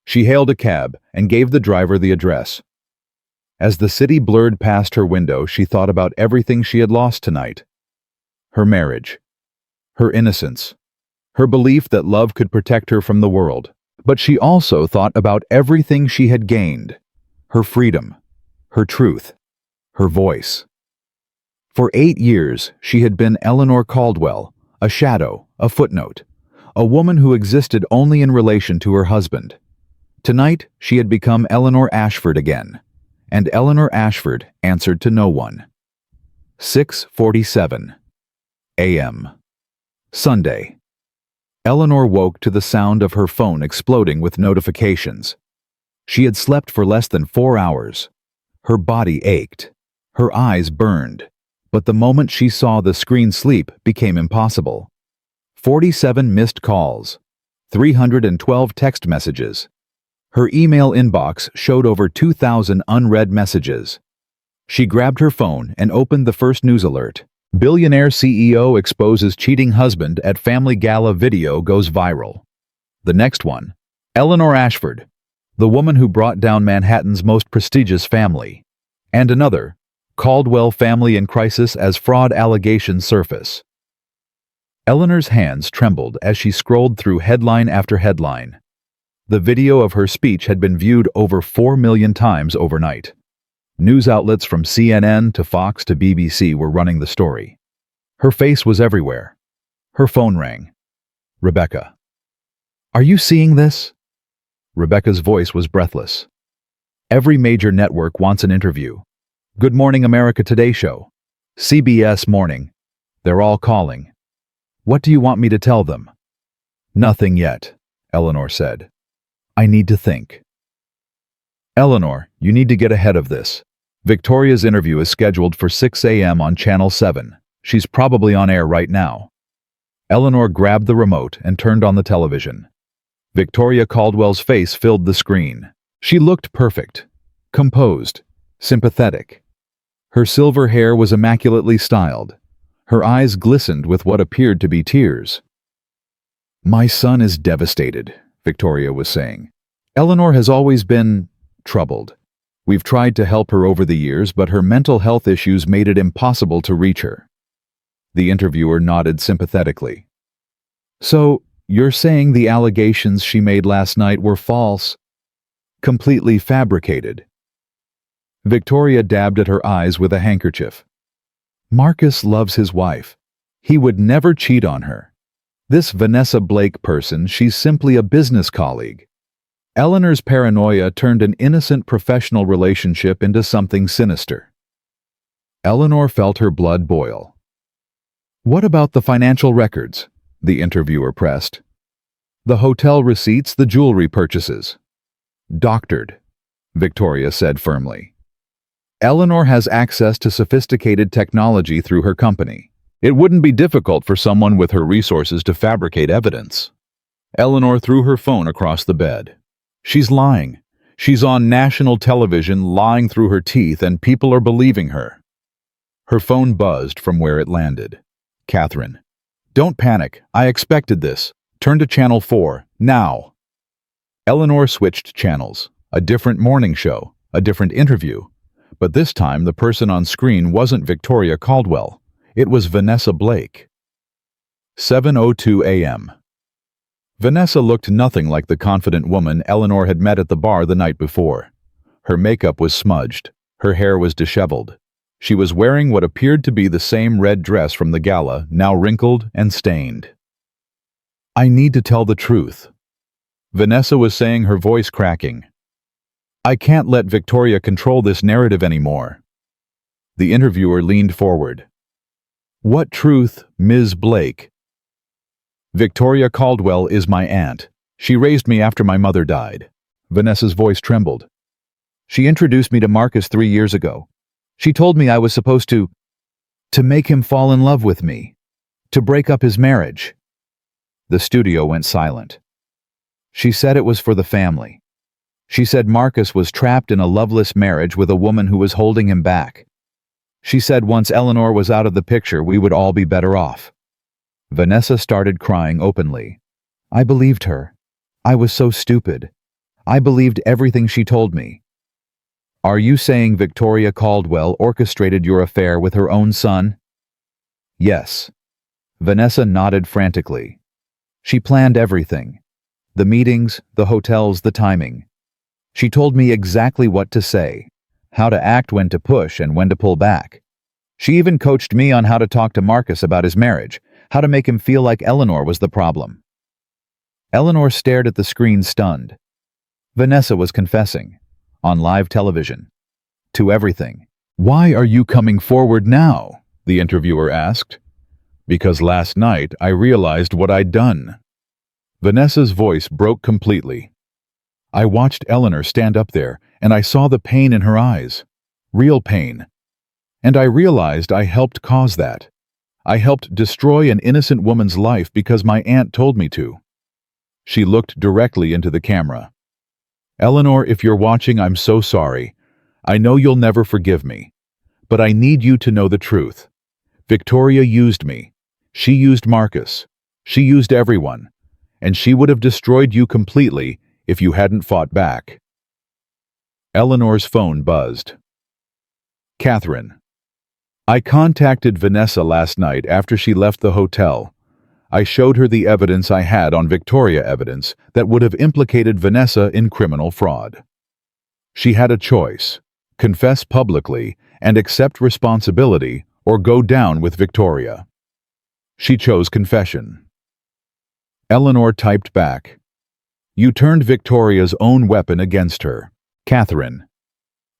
She hailed a cab and gave the driver the address. As the city blurred past her window, she thought about everything she had lost tonight. Her marriage. Her innocence. Her belief that love could protect her from the world. But she also thought about everything she had gained. Her freedom. Her truth. Her voice. For 8 years, she had been Eleanor Caldwell, a shadow, a footnote, a woman who existed only in relation to her husband. Tonight, she had become Eleanor Ashford again, and Eleanor Ashford answered to no one. 6:47 a.m. Sunday. Eleanor woke to the sound of her phone exploding with notifications. She had slept for less than 4 hours. Her body ached. Her eyes burned. But the moment she saw the screen, sleep became impossible. 47 missed calls. 312 text messages. Her email inbox showed over 2,000 unread messages. She grabbed her phone and opened the first news alert. Billionaire CEO exposes cheating husband at family gala, video goes viral. The next one. Eleanor Ashford, the woman who brought down Manhattan's most prestigious family. And another. Caldwell family in crisis as fraud allegations surface. Eleanor's hands trembled as she scrolled through headline after headline. The video of her speech had been viewed over 4 million times overnight. News outlets from CNN to Fox to BBC were running the story. Her face was everywhere. Her phone rang. Rebecca. Are you seeing this? Rebecca's voice was breathless. Every major network wants an interview. Good Morning America Today Show. CBS Morning. They're all calling. What do you want me to tell them? Nothing yet, Eleanor said. I need to think. Eleanor, you need to get ahead of this. Victoria's interview is scheduled for 6 a.m. on Channel 7. She's probably on air right now. Eleanor grabbed the remote and turned on the television. Victoria Caldwell's face filled the screen. She looked perfect, composed, sympathetic. Her silver hair was immaculately styled. Her eyes glistened with what appeared to be tears. My son is devastated, Victoria was saying. Eleanor has always been troubled. We've tried to help her over the years, but her mental health issues made it impossible to reach her. The interviewer nodded sympathetically. So, you're saying the allegations she made last night were false? Completely fabricated. Victoria dabbed at her eyes with a handkerchief. Marcus loves his wife. He would never cheat on her. This Vanessa Blake person, she's simply a business colleague. Eleanor's paranoia turned an innocent professional relationship into something sinister. Eleanor felt her blood boil. What about the financial records? The interviewer pressed. The hotel receipts, the jewelry purchases. Doctored, Victoria said firmly. Eleanor has access to sophisticated technology through her company. It wouldn't be difficult for someone with her resources to fabricate evidence. Eleanor threw her phone across the bed. She's lying. She's on national television lying through her teeth, and people are believing her. Her phone buzzed from where it landed. Catherine. Don't panic. I expected this. Turn to Channel 4, now. Eleanor switched channels. A different morning show. A different interview. But this time the person on screen wasn't Victoria Caldwell. It was Vanessa Blake. 7:02 a.m. Vanessa looked nothing like the confident woman Eleanor had met at the bar the night before. Her makeup was smudged. Her hair was disheveled. She was wearing what appeared to be the same red dress from the gala, now wrinkled and stained. I need to tell the truth, Vanessa was saying, her voice cracking. I can't let Victoria control this narrative anymore. The interviewer leaned forward. What truth, Ms. Blake? Victoria Caldwell is my aunt. She raised me after my mother died. Vanessa's voice trembled. She introduced me to Marcus 3 years ago. She told me I was supposed to make him fall in love with me, to break up his marriage. The studio went silent. She said it was for the family. She said Marcus was trapped in a loveless marriage with a woman who was holding him back. She said once Eleanor was out of the picture, we would all be better off. Vanessa started crying openly. I believed her. I was so stupid. I believed everything she told me. Are you saying Victoria Caldwell orchestrated your affair with her own son? Yes. Vanessa nodded frantically. She planned everything. The meetings, the hotels, the timing. She told me exactly what to say, how to act when to push and when to pull back. She even coached me on how to talk to Marcus about his marriage, how to make him feel like Eleanor was the problem. Eleanor stared at the screen stunned. Vanessa was confessing, on live television, to everything. Why are you coming forward now? The interviewer asked. Because last night I realized what I'd done. Vanessa's voice broke completely. I watched Eleanor stand up there, and I saw the pain in her eyes. Real pain. And I realized I helped cause that. I helped destroy an innocent woman's life because my aunt told me to. She looked directly into the camera. Eleanor, if you're watching, I'm so sorry. I know you'll never forgive me. But I need you to know the truth. Victoria used me. She used Marcus. She used everyone. And she would have destroyed you completely if you hadn't fought back. Eleanor's phone buzzed. Catherine. I contacted Vanessa last night after she left the hotel. I showed her the evidence I had on Victoria evidence that would have implicated Vanessa in criminal fraud. She had a choice: confess publicly and accept responsibility, or go down with Victoria. She chose confession. Eleanor typed back, "You turned Victoria's own weapon against her." Catherine.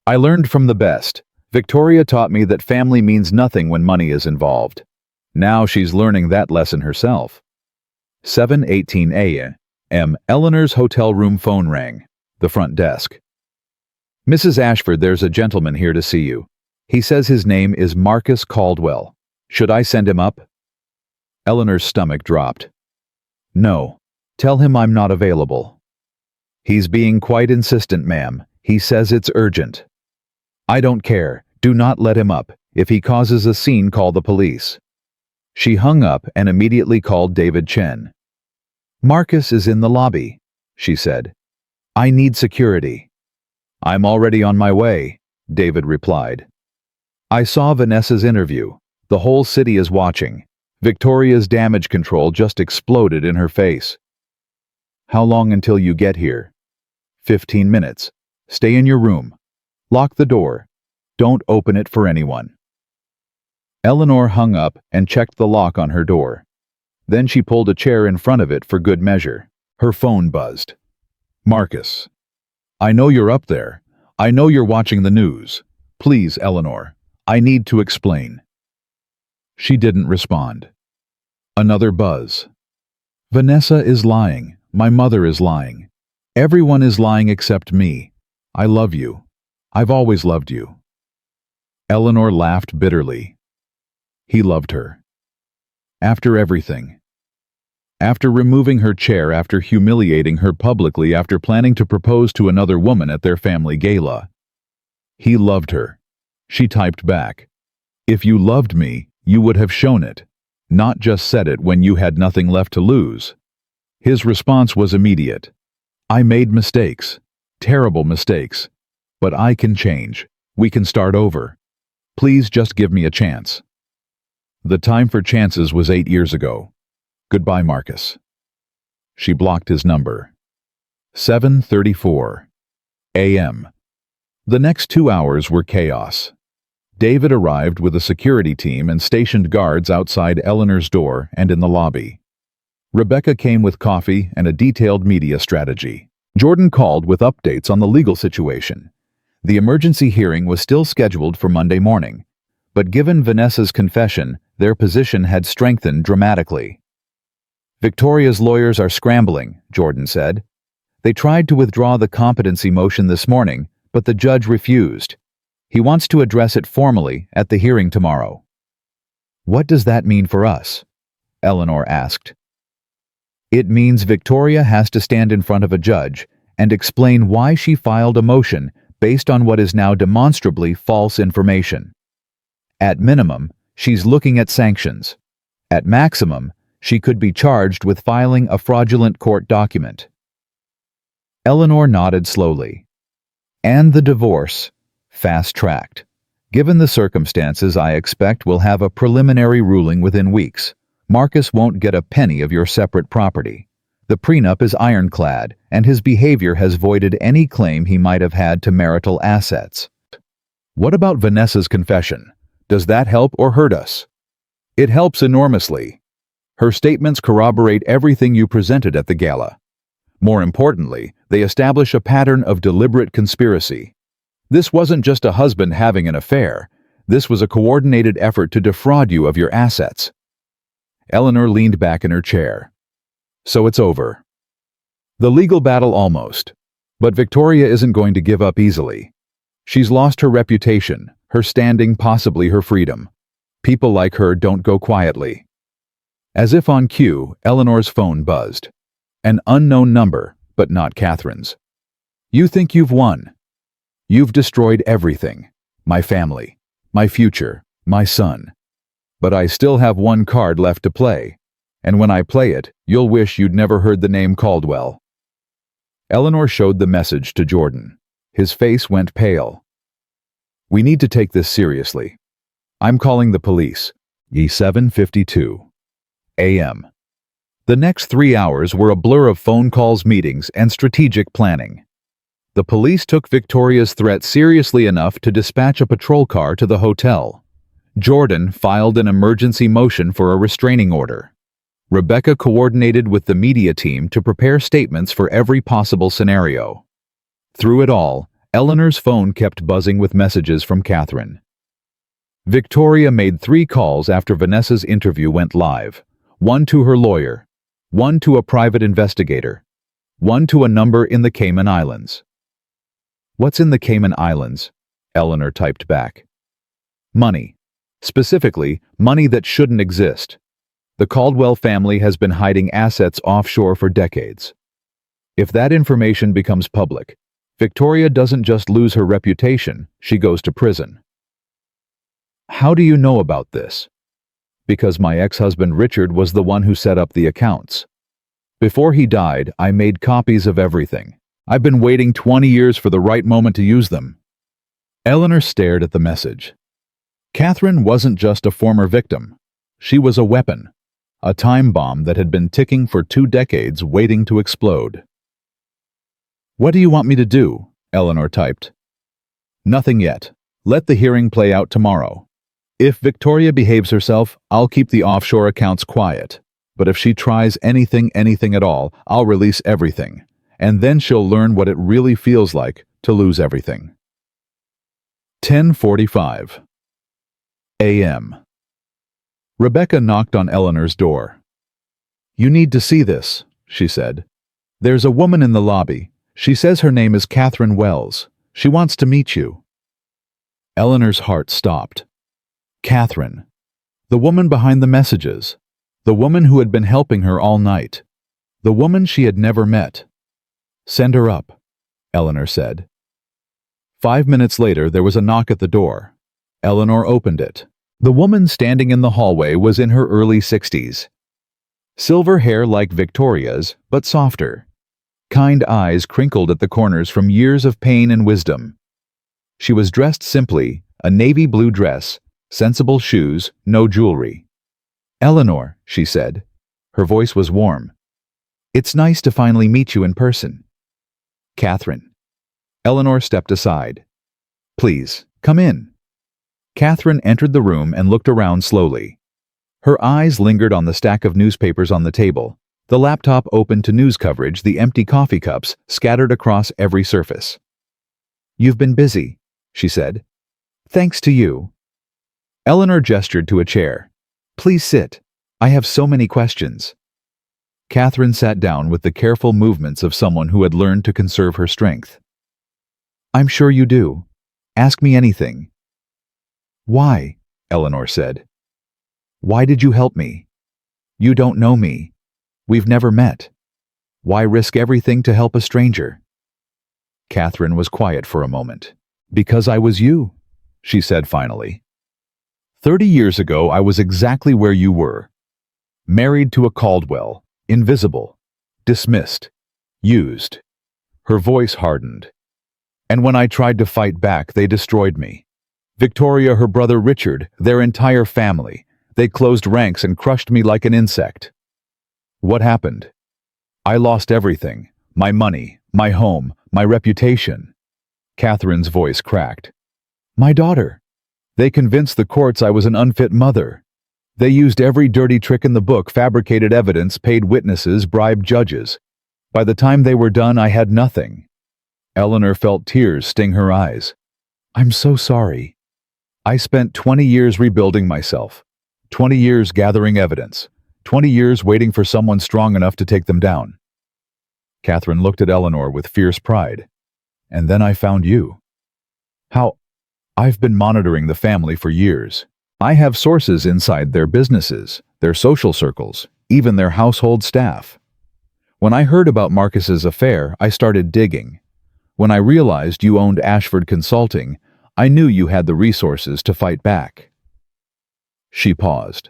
I learned from the best. Victoria taught me that family means nothing when money is involved. Now she's learning that lesson herself. 7:18 a.m. Eleanor's hotel room phone rang. The front desk. Mrs. Ashford, there's a gentleman here to see you. He says his name is Marcus Caldwell. Should I send him up? Eleanor's stomach dropped. No. Tell him I'm not available. He's being quite insistent, ma'am. He says it's urgent. I don't care. Do not let him up. If he causes a scene, call the police. She hung up and immediately called David Chen. Marcus is in the lobby, she said. I need security. I'm already on my way, David replied. I saw Vanessa's interview. The whole city is watching. Victoria's damage control just exploded in her face. How long until you get here? 15 minutes. Stay in your room. Lock the door. Don't open it for anyone. Eleanor hung up and checked the lock on her door. Then she pulled a chair in front of it for good measure. Her phone buzzed. Marcus. I know you're up there. I know you're watching the news. Please, Eleanor. I need to explain. She didn't respond. Another buzz. Vanessa is lying. My mother is lying. Everyone is lying except me. I love you. I've always loved you. Eleanor laughed bitterly. He loved her. After everything. After removing her chair, after humiliating her publicly, after planning to propose to another woman at their family gala. He loved her. She typed back, "If you loved me, you would have shown it, not just said it when you had nothing left to lose." His response was immediate. I made mistakes. Terrible mistakes. But I can change. We can start over. Please just give me a chance. The time for chances was 8 years ago. Goodbye, Marcus. She blocked his number. 7:34 a.m. The next 2 hours were chaos. David arrived with a security team and stationed guards outside Eleanor's door and in the lobby. Rebecca came with coffee and a detailed media strategy. Jordan called with updates on the legal situation. The emergency hearing was still scheduled for Monday morning, but given Vanessa's confession, their position had strengthened dramatically. Victoria's lawyers are scrambling, Jordan said. They tried to withdraw the competency motion this morning, but the judge refused. He wants to address it formally at the hearing tomorrow. What does that mean for us? Eleanor asked. It means Victoria has to stand in front of a judge and explain why she filed a motion based on what is now demonstrably false information. At minimum, she's looking at sanctions. At maximum, she could be charged with filing a fraudulent court document. Eleanor nodded slowly. And the divorce, fast-tracked. Given the circumstances, I expect we'll have a preliminary ruling within weeks. Marcus won't get a penny of your separate property. The prenup is ironclad, and his behavior has voided any claim he might have had to marital assets. What about Vanessa's confession? Does that help or hurt us? It helps enormously. Her statements corroborate everything you presented at the gala. More importantly, they establish a pattern of deliberate conspiracy. This wasn't just a husband having an affair. This was a coordinated effort to defraud you of your assets. Eleanor leaned back in her chair. So it's over. The legal battle almost. But Victoria isn't going to give up easily. She's lost her reputation, her standing, possibly her freedom. People like her don't go quietly. As if on cue, Eleanor's phone buzzed. An unknown number, but not Catherine's. You think you've won. You've destroyed everything. My family, my future, my son. But I still have one card left to play. And when I play it, you'll wish you'd never heard the name Caldwell. Eleanor showed the message to Jordan. His face went pale. We need to take this seriously. I'm calling the police. 7:52 a.m. The next 3 hours were a blur of phone calls, meetings, and strategic planning. The police took Victoria's threat seriously enough to dispatch a patrol car to the hotel. Jordan filed an emergency motion for a restraining order. Rebecca coordinated with the media team to prepare statements for every possible scenario. Through it all, Eleanor's phone kept buzzing with messages from Catherine. Victoria made 3 calls after Vanessa's interview went live. One to her lawyer, one to a private investigator, one to a number in the Cayman Islands. What's in the Cayman Islands? Eleanor typed back. Money. Specifically, money that shouldn't exist. The Caldwell family has been hiding assets offshore for decades. If that information becomes public, Victoria doesn't just lose her reputation, she goes to prison. How do you know about this? Because my ex-husband Richard was the one who set up the accounts. Before he died, I made copies of everything. I've been waiting 20 years for the right moment to use them. Eleanor stared at the message. Catherine wasn't just a former victim. She was a weapon. A time bomb that had been ticking for 2 decades, waiting to explode. What do you want me to do? Eleanor typed. Nothing yet. Let the hearing play out tomorrow. If Victoria behaves herself, I'll keep the offshore accounts quiet. But if she tries anything at all, I'll release everything. And then she'll learn what it really feels like to lose everything. 10:45 a.m. Rebecca knocked on Eleanor's door. You need to see this, she said. There's a woman in the lobby. She says her name is Catherine Wells. She wants to meet you. Eleanor's heart stopped. Catherine. The woman behind the messages. The woman who had been helping her all night. The woman she had never met. Send her up, Eleanor said. 5 minutes later, there was a knock at the door. Eleanor opened it. The woman standing in the hallway was in her early 60s. Silver hair like Victoria's, but softer. Kind eyes crinkled at the corners from years of pain and wisdom. She was dressed simply, a navy blue dress, sensible shoes, no jewelry. Eleanor, she said. Her voice was warm. It's nice to finally meet you in person. Catherine. Eleanor stepped aside. Please, come in. Catherine entered the room and looked around slowly. Her eyes lingered on the stack of newspapers on the table, the laptop open to news coverage, the empty coffee cups scattered across every surface. You've been busy, she said. Thanks to you. Eleanor gestured to a chair. Please sit. I have so many questions. Catherine sat down with the careful movements of someone who had learned to conserve her strength. I'm sure you do. Ask me anything. Why? Eleanor said. Why did you help me? You don't know me. We've never met. Why risk everything to help a stranger? Catherine was quiet for a moment. Because I was you, she said finally. 30 years ago, I was exactly where you were. Married to a Caldwell, invisible, dismissed, used. Her voice hardened. And when I tried to fight back, they destroyed me. Victoria, her brother Richard, their entire family. They closed ranks and crushed me like an insect. What happened? I lost everything. My money, my home, my reputation. Catherine's voice cracked. My daughter. They convinced the courts I was an unfit mother. They used every dirty trick in the book, fabricated evidence, paid witnesses, bribed judges. By the time they were done, I had nothing. Eleanor felt tears sting her eyes. I'm so sorry. I spent 20 years rebuilding myself. 20 years gathering evidence. 20 years waiting for someone strong enough to take them down. Catherine looked at Eleanor with fierce pride. And then I found you. How? I've been monitoring the family for years. I have sources inside their businesses, their social circles, even their household staff. When I heard about Marcus's affair, I started digging. When I realized you owned Ashford Consulting, I knew you had the resources to fight back. She paused.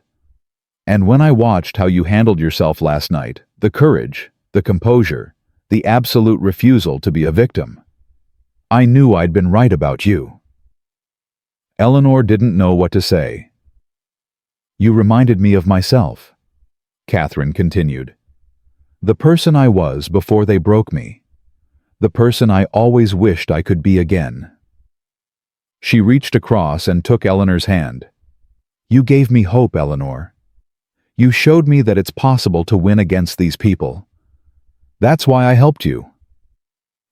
And when I watched how you handled yourself last night, the courage, the composure, the absolute refusal to be a victim, I knew I'd been right about you. Eleanor didn't know what to say. You reminded me of myself, Catherine continued. The person I was before they broke me. The person I always wished I could be again. She reached across and took Eleanor's hand. You gave me hope, Eleanor. You showed me that it's possible to win against these people. That's why I helped you.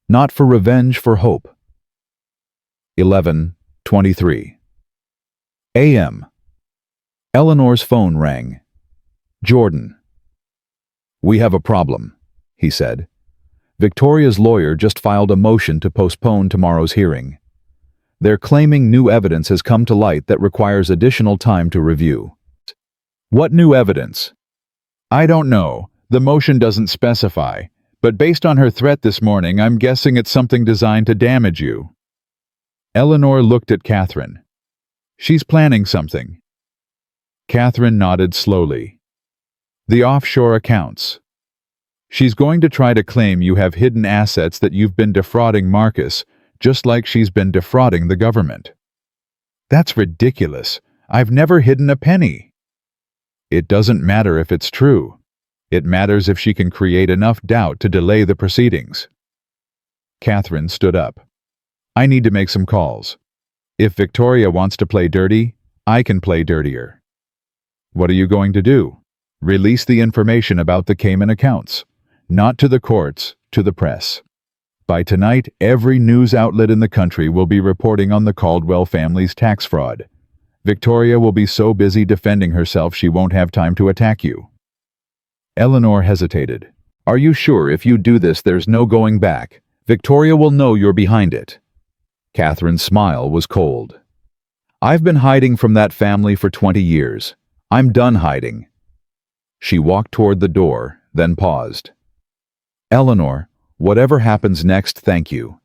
Not for revenge, for hope. 11:23 a.m. Eleanor's phone rang. Jordan. We have a problem, he said. Victoria's lawyer just filed a motion to postpone tomorrow's hearing. They're claiming new evidence has come to light that requires additional time to review. What new evidence? I don't know. The motion doesn't specify, but based on her threat this morning, I'm guessing it's something designed to damage you. Eleanor looked at Catherine. She's planning something. Catherine nodded slowly. The offshore accounts. She's going to try to claim you have hidden assets that you've been defrauding Marcus, just like she's been defrauding the government. That's ridiculous. I've never hidden a penny. It doesn't matter if it's true. It matters if she can create enough doubt to delay the proceedings. Catherine stood up. I need to make some calls. If Victoria wants to play dirty, I can play dirtier. What are you going to do? Release the information about the Cayman accounts. Not to the courts, to the press. By tonight, every news outlet in the country will be reporting on the Caldwell family's tax fraud. Victoria will be so busy defending herself she won't have time to attack you. Eleanor hesitated. Are you sure if you do this there's no going back? Victoria will know you're behind it. Catherine's smile was cold. I've been hiding from that family for 20 years. I'm done hiding. She walked toward the door, then paused. Eleanor, whatever happens next, thank you.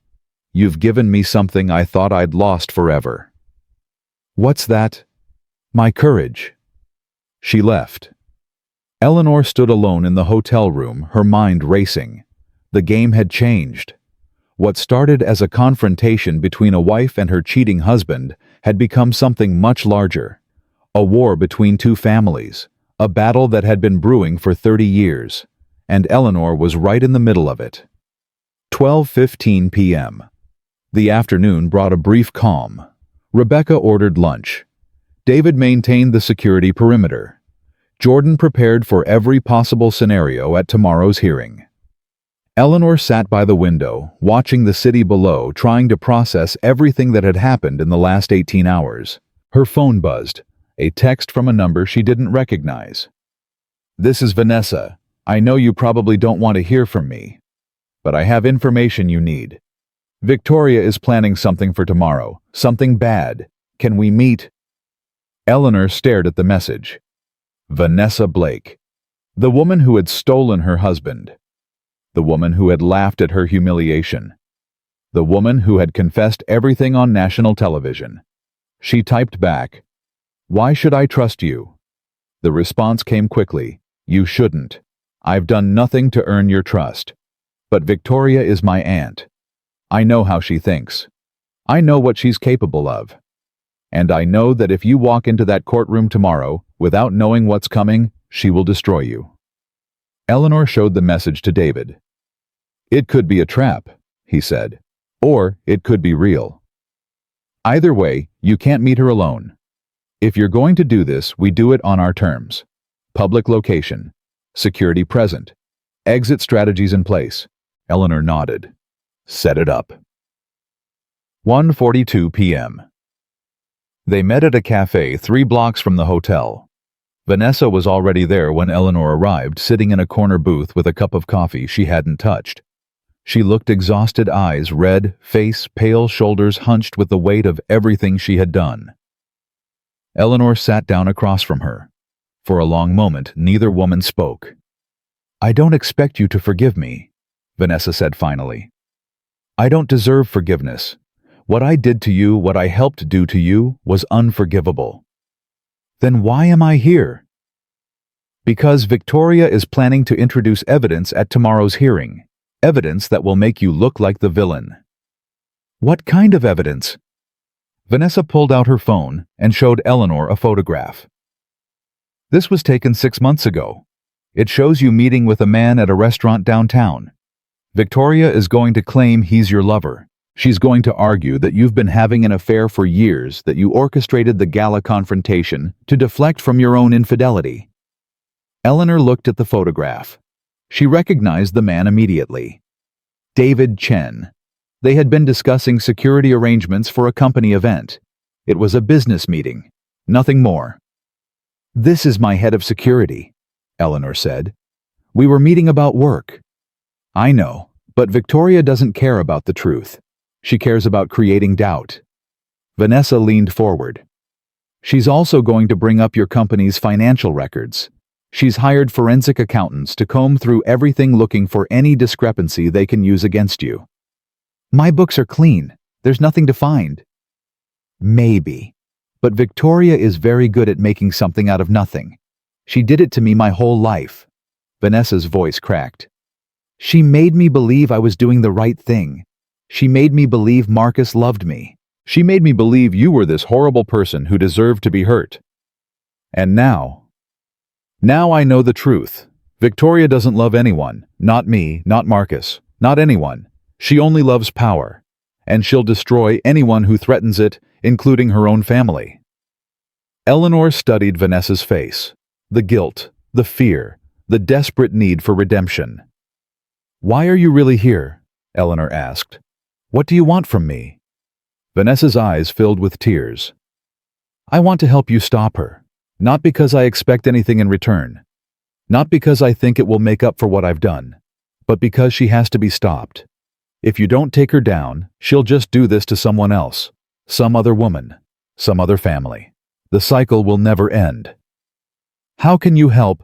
You've given me something I thought I'd lost forever. What's that? My courage. She left. Eleanor stood alone in the hotel room, her mind racing. The game had changed. What started as a confrontation between a wife and her cheating husband had become something much larger. A war between two families, a battle that had been brewing for 30 years, and Eleanor was right in the middle of it. 12:15 p.m. The afternoon brought a brief calm. Rebecca ordered lunch. David maintained the security perimeter. Jordan prepared for every possible scenario at tomorrow's hearing. Eleanor sat by the window, watching the city below, trying to process everything that had happened in the last 18 hours. Her phone buzzed, a text from a number she didn't recognize. This is Vanessa. I know you probably don't want to hear from me, but I have information you need. Victoria is planning something for tomorrow, something bad. Can we meet? Eleanor stared at the message. Vanessa Blake. The woman who had stolen her husband. The woman who had laughed at her humiliation. The woman who had confessed everything on national television. She typed back, "Why should I trust you?" The response came quickly, "You shouldn't. I've done nothing to earn your trust. But Victoria is my aunt. I know how she thinks. I know what she's capable of. And I know that if you walk into that courtroom tomorrow, without knowing what's coming, she will destroy you." Eleanor showed the message to David. It could be a trap, he said, or it could be real. Either way, you can't meet her alone. If you're going to do this, we do it on our terms. Public location. Security present. Exit strategies in place. Eleanor nodded. Set it up. 1:42 p.m. They met at a cafe 3 blocks from the hotel. Vanessa was already there when Eleanor arrived, sitting in a corner booth with a cup of coffee she hadn't touched. She looked exhausted, eyes red, face pale, shoulders hunched with the weight of everything she had done. Eleanor sat down across from her. For a long moment, neither woman spoke. "I don't expect you to forgive me," Vanessa said finally. "I don't deserve forgiveness. What I did to you, what I helped do to you, was unforgivable." "Then why am I here?" "Because Victoria is planning to introduce evidence at tomorrow's hearing. Evidence that will make you look like the villain." "What kind of evidence?" Vanessa pulled out her phone and showed Eleanor a photograph. "This was taken 6 months ago. It shows you meeting with a man at a restaurant downtown. Victoria is going to claim he's your lover. She's going to argue that you've been having an affair for years, that you orchestrated the Gala confrontation to deflect from your own infidelity." Eleanor looked at the photograph. She recognized the man immediately. David Chen. They had been discussing security arrangements for a company event. It was a business meeting, nothing more. "This is my head of security," Eleanor said. "We were meeting about work." "I know, but Victoria doesn't care about the truth. She cares about creating doubt." Vanessa leaned forward. "She's also going to bring up your company's financial records. She's hired forensic accountants to comb through everything looking for any discrepancy they can use against you." "My books are clean. There's nothing to find." "Maybe. But Victoria is very good at making something out of nothing. She did it to me my whole life." Vanessa's voice cracked. "She made me believe I was doing the right thing. She made me believe Marcus loved me. She made me believe you were this horrible person who deserved to be hurt. And now I know the truth. Victoria doesn't love anyone. Not me, not Marcus, not anyone. She only loves power. And she'll destroy anyone who threatens it, including her own family." Eleanor studied Vanessa's face. The guilt, the fear, the desperate need for redemption. "Why are you really here?" Eleanor asked. "What do you want from me?" Vanessa's eyes filled with tears. "I want to help you stop her. Not because I expect anything in return. Not because I think it will make up for what I've done. But because she has to be stopped. If you don't take her down, she'll just do this to someone else. Some other woman. Some other family. The cycle will never end." "How can you help?"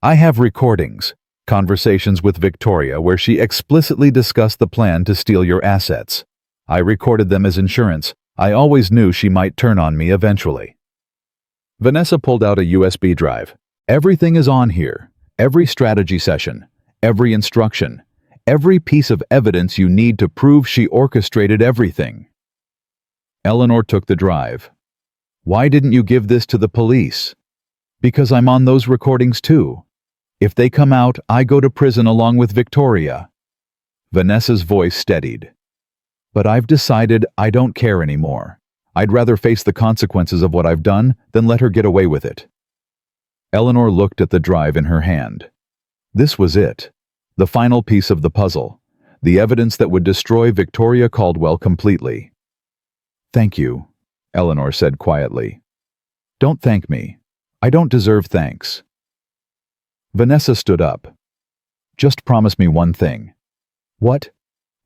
"I have recordings, conversations with Victoria where she explicitly discussed the plan to steal your assets. I recorded them as insurance. I always knew she might turn on me eventually." Vanessa pulled out a USB drive. "Everything is on here. Every strategy session. Every instruction. Every piece of evidence you need to prove she orchestrated everything." Eleanor took the drive. "Why didn't you give this to the police?" "Because I'm on those recordings too. If they come out, I go to prison along with Victoria." Vanessa's voice steadied. "But I've decided I don't care anymore. I'd rather face the consequences of what I've done than let her get away with it." Eleanor looked at the drive in her hand. This was it. The final piece of the puzzle. The evidence that would destroy Victoria Caldwell completely. "Thank you," Eleanor said quietly. "Don't thank me. I don't deserve thanks." Vanessa stood up. "Just promise me one thing." "What?"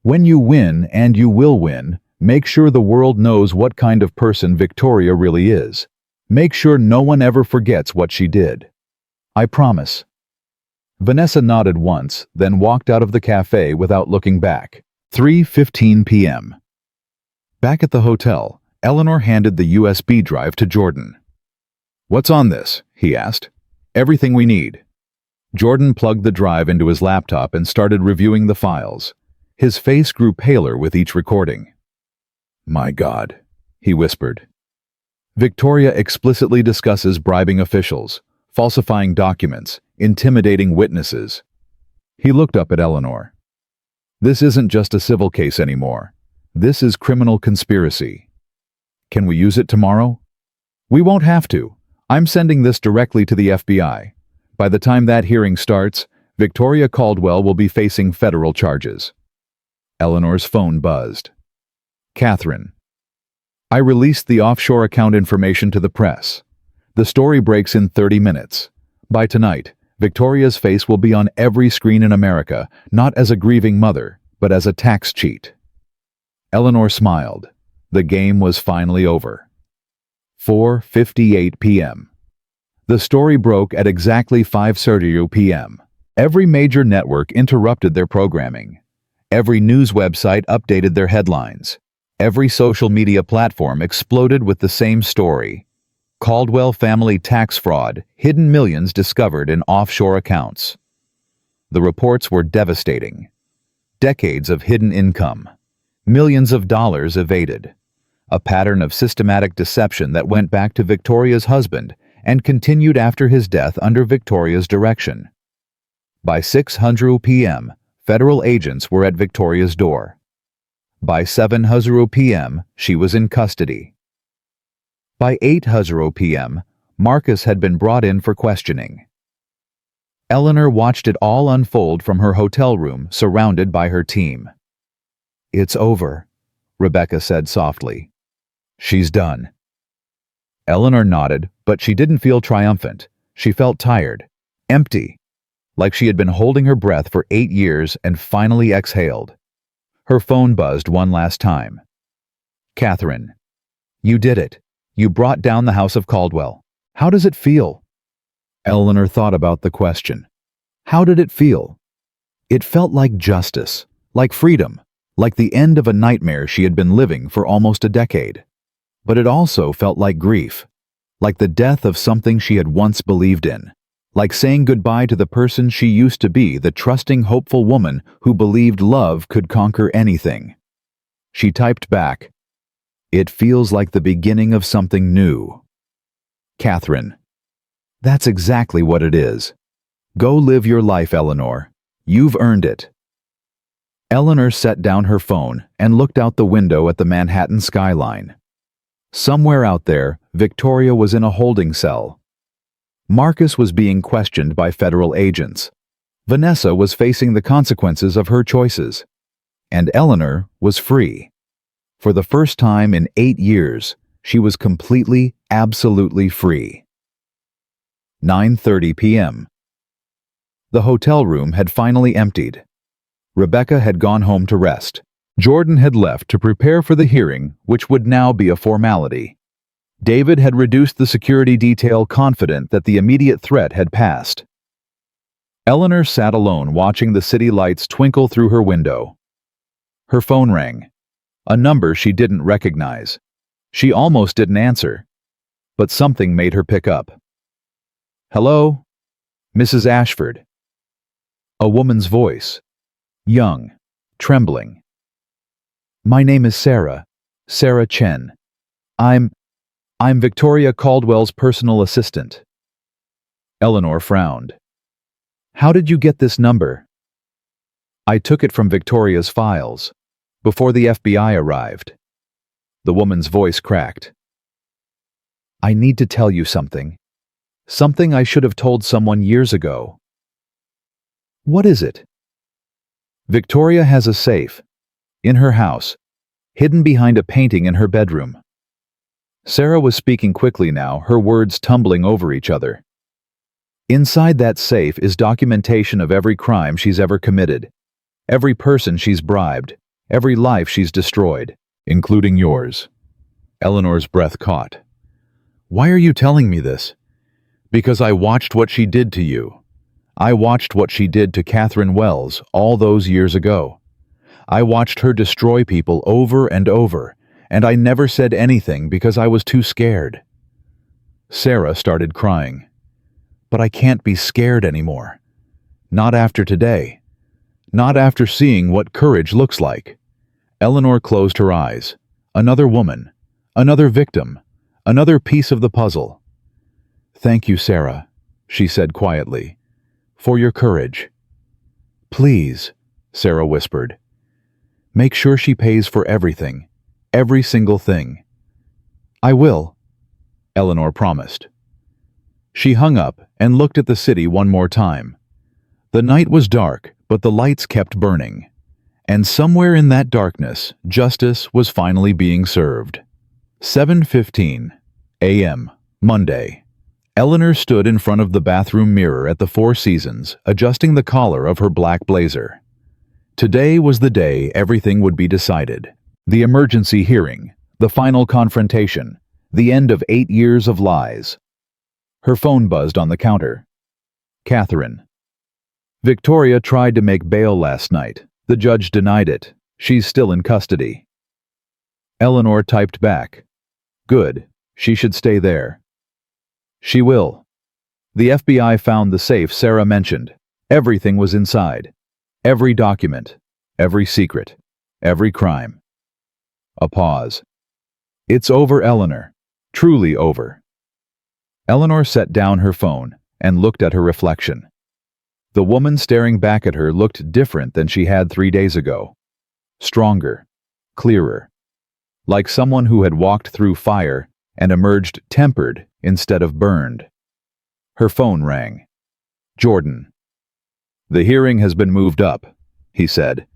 "When you win, and you will win, make sure the world knows what kind of person Victoria really is. Make sure no one ever forgets what she did." "I promise." Vanessa nodded once, then walked out of the cafe without looking back. 3:15 p.m. Back at the hotel, Eleanor handed the USB drive to Jordan. "What's on this?" he asked. "Everything we need." Jordan plugged the drive into his laptop and started reviewing the files. His face grew paler with each recording. "My God," he whispered. Victoria explicitly discusses bribing officials, falsifying documents, intimidating witnesses. He looked up at Eleanor. "This isn't just a civil case anymore. This is criminal conspiracy. Can we use it tomorrow?" "We won't have to. I'm sending this directly to the FBI. By the time that hearing starts, Victoria Caldwell will be facing federal charges." Eleanor's phone buzzed. "Catherine. I released the offshore account information to the press. The story breaks in 30 minutes. By tonight, Victoria's face will be on every screen in America, not as a grieving mother, but as a tax cheat. Eleanor smiled. The game was finally over. 4:58 p.m. The story broke at exactly 5:30 p.m. Every major network interrupted their programming. Every news website updated their headlines. Every social media platform exploded with the same story. Caldwell family tax fraud, hidden millions discovered in offshore accounts. The reports were devastating. Decades of hidden income. Millions of dollars evaded. A pattern of systematic deception that went back to Victoria's husband and continued after his death under Victoria's direction. By 6:00 p.m., federal agents were at Victoria's door. By 7:00 p.m., she was in custody. By 8:00 p.m., Marcus had been brought in for questioning. Eleanor watched it all unfold from her hotel room, surrounded by her team. "It's over," Rebecca said softly. "She's done." Eleanor nodded, but she didn't feel triumphant. She felt tired, empty, like she had been holding her breath for 8 years and finally exhaled. Her phone buzzed one last time. "Catherine, you did it. You brought down the House of Caldwell. How does it feel?" Eleanor thought about the question. How did it feel? It felt like justice, like freedom, like the end of a nightmare she had been living for almost a decade. But it also felt like grief, like the death of something she had once believed in, like saying goodbye to the person she used to be, the trusting, hopeful woman who believed love could conquer anything. She typed back, "It feels like the beginning of something new." Catherine, that's exactly what it is. Go live your life, Eleanor. You've earned it. Eleanor set down her phone and looked out the window at the Manhattan skyline. Somewhere out there, Victoria was in a holding cell. Marcus was being questioned by federal agents. Vanessa was facing the consequences of her choices. And Eleanor was free. For the first time in 8 years, she was completely, absolutely free. 9:30 p.m. The hotel room had finally emptied. Rebecca had gone home to rest. Jordan had left to prepare for the hearing, which would now be a formality. David had reduced the security detail, confident that the immediate threat had passed. Eleanor sat alone, watching the city lights twinkle through her window. Her phone rang. A number she didn't recognize. She almost didn't answer. But something made her pick up. "Hello? Mrs. Ashford." A woman's voice. Young, trembling. "My name is Sarah. Sarah Chen. I'm Victoria Caldwell's personal assistant." Eleanor frowned. "How did you get this number?" "I took it from Victoria's files, before the FBI arrived." The woman's voice cracked. "I need to tell you something. Something I should have told someone years ago." "What is it?" "Victoria has a safe. In her house. Hidden behind a painting in her bedroom." Sarah was speaking quickly now, her words tumbling over each other. "Inside that safe is documentation of every crime she's ever committed. Every person she's bribed. Every life she's destroyed. Including yours." Eleanor's breath caught. "Why are you telling me this?" "Because I watched what she did to you. I watched what she did to Catherine Wells all those years ago. I watched her destroy people over and over, and I never said anything because I was too scared." Sarah started crying. "But I can't be scared anymore. Not after today. Not after seeing what courage looks like." Eleanor closed her eyes. Another woman. Another victim. Another piece of the puzzle. "Thank you, Sarah," she said quietly, "for your courage." "Please," Sarah whispered. "Make sure she pays for everything. Every single thing." "I will," Eleanor promised. She hung up and looked at the city one more time. The night was dark, but the lights kept burning. And somewhere in that darkness, justice was finally being served. 7:15 a.m., Monday. Eleanor stood in front of the bathroom mirror at the Four Seasons, adjusting the collar of her black blazer. Today was the day everything would be decided. The emergency hearing, the final confrontation, the end of 8 years of lies. Her phone buzzed on the counter. Catherine. Victoria tried to make bail last night. The judge denied it. She's still in custody. Eleanor typed back. Good. She should stay there. She will. The FBI found the safe Sarah mentioned. Everything was inside. Every document. Every secret. Every crime. A pause. It's over, Eleanor. Truly over. Eleanor set down her phone and looked at her reflection. The woman staring back at her looked different than she had 3 days ago. Stronger. Clearer. Like someone who had walked through fire and emerged tempered instead of burned. Her phone rang. Jordan. The hearing has been moved up, he said.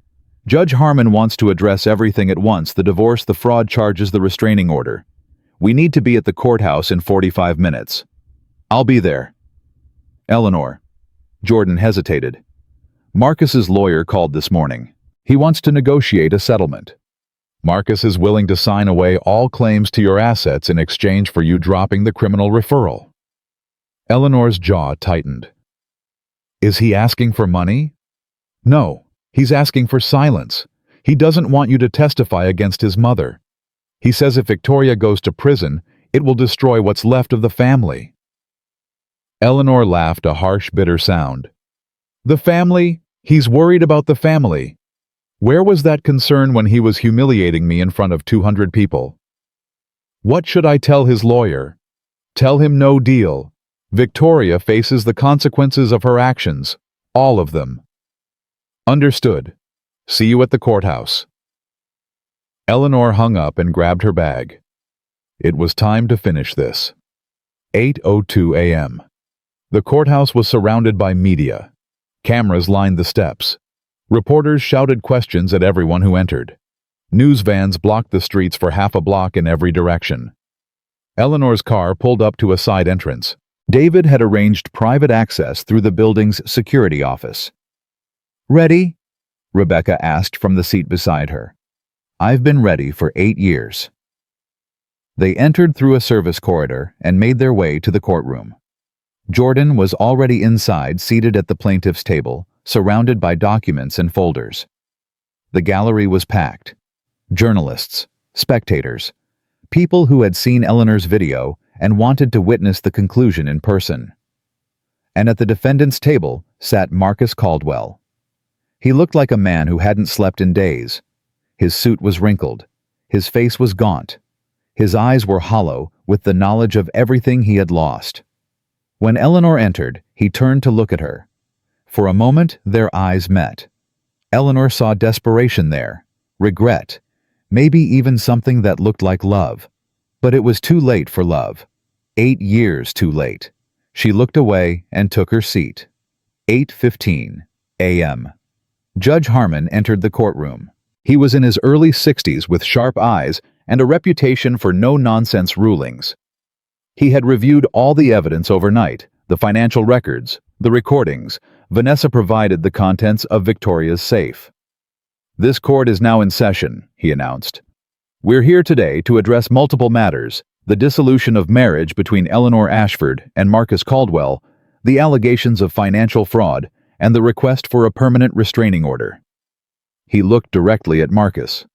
Judge Harmon wants to address everything at once: the divorce, the fraud charges, the restraining order. We need to be at the courthouse in 45 minutes. I'll be there. Eleanor. Jordan hesitated. Marcus's lawyer called this morning. He wants to negotiate a settlement. Marcus is willing to sign away all claims to your assets in exchange for you dropping the criminal referral. Eleanor's jaw tightened. Is he asking for money? No, he's asking for silence. He doesn't want you to testify against his mother. He says if Victoria goes to prison, it will destroy what's left of the family. Eleanor laughed a harsh, bitter sound. The family? He's worried about the family. Where was that concern when he was humiliating me in front of 200 people? What should I tell his lawyer? Tell him no deal. Victoria faces the consequences of her actions. All of them. Understood. See you at the courthouse. Eleanor hung up and grabbed her bag. It was time to finish this. 8:02 a.m. The courthouse was surrounded by media. Cameras lined the steps. Reporters shouted questions at everyone who entered. News vans blocked the streets for half a block in every direction. Eleanor's car pulled up to a side entrance. David had arranged private access through the building's security office. Ready? Rebecca asked from the seat beside her. I've been ready for 8 years. They entered through a service corridor and made their way to the courtroom. Jordan was already inside, seated at the plaintiff's table, surrounded by documents and folders. The gallery was packed. Journalists, spectators, people who had seen Eleanor's video and wanted to witness the conclusion in person. And at the defendant's table sat Marcus Caldwell. He looked like a man who hadn't slept in days. His suit was wrinkled. His face was gaunt. His eyes were hollow with the knowledge of everything he had lost. When Eleanor entered, he turned to look at her. For a moment, their eyes met. Eleanor saw desperation there, regret, maybe even something that looked like love. But it was too late for love. 8 years too late. She looked away and took her seat. 8:15 a.m. Judge Harmon entered the courtroom. He was in his early 60s with sharp eyes and a reputation for no-nonsense rulings. He had reviewed all the evidence overnight, the financial records, the recordings. Vanessa provided the contents of Victoria's safe. This court is now in session, he announced. We're here today to address multiple matters: the dissolution of marriage between Eleanor Ashford and Marcus Caldwell, the allegations of financial fraud, and the request for a permanent restraining order. He looked directly at Marcus.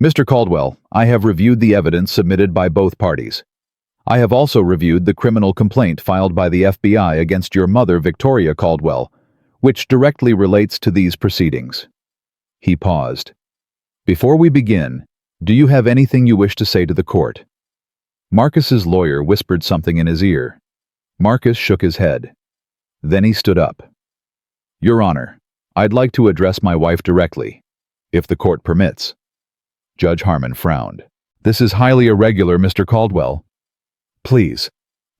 Mr. Caldwell, I have reviewed the evidence submitted by both parties. I have also reviewed the criminal complaint filed by the FBI against your mother, Victoria Caldwell, which directly relates to these proceedings. He paused. Before we begin, do you have anything you wish to say to the court? Marcus's lawyer whispered something in his ear. Marcus shook his head. Then he stood up. Your Honor, I'd like to address my wife directly, if the court permits. Judge Harmon frowned. This is highly irregular, Mr. Caldwell. Please,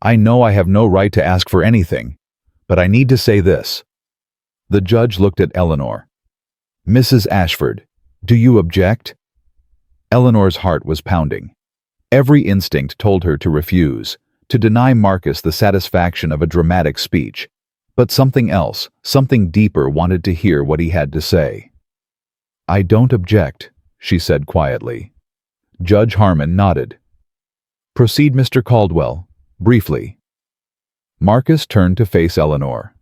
I know I have no right to ask for anything, but I need to say this. The judge looked at Eleanor. Mrs. Ashford, do you object? Eleanor's heart was pounding. Every instinct told her to refuse, to deny Marcus the satisfaction of a dramatic speech. But something else, something deeper, wanted to hear what he had to say. "I don't object," she said quietly. Judge Harmon nodded. "Proceed, Mr. Caldwell, briefly." Marcus turned to face Eleanor.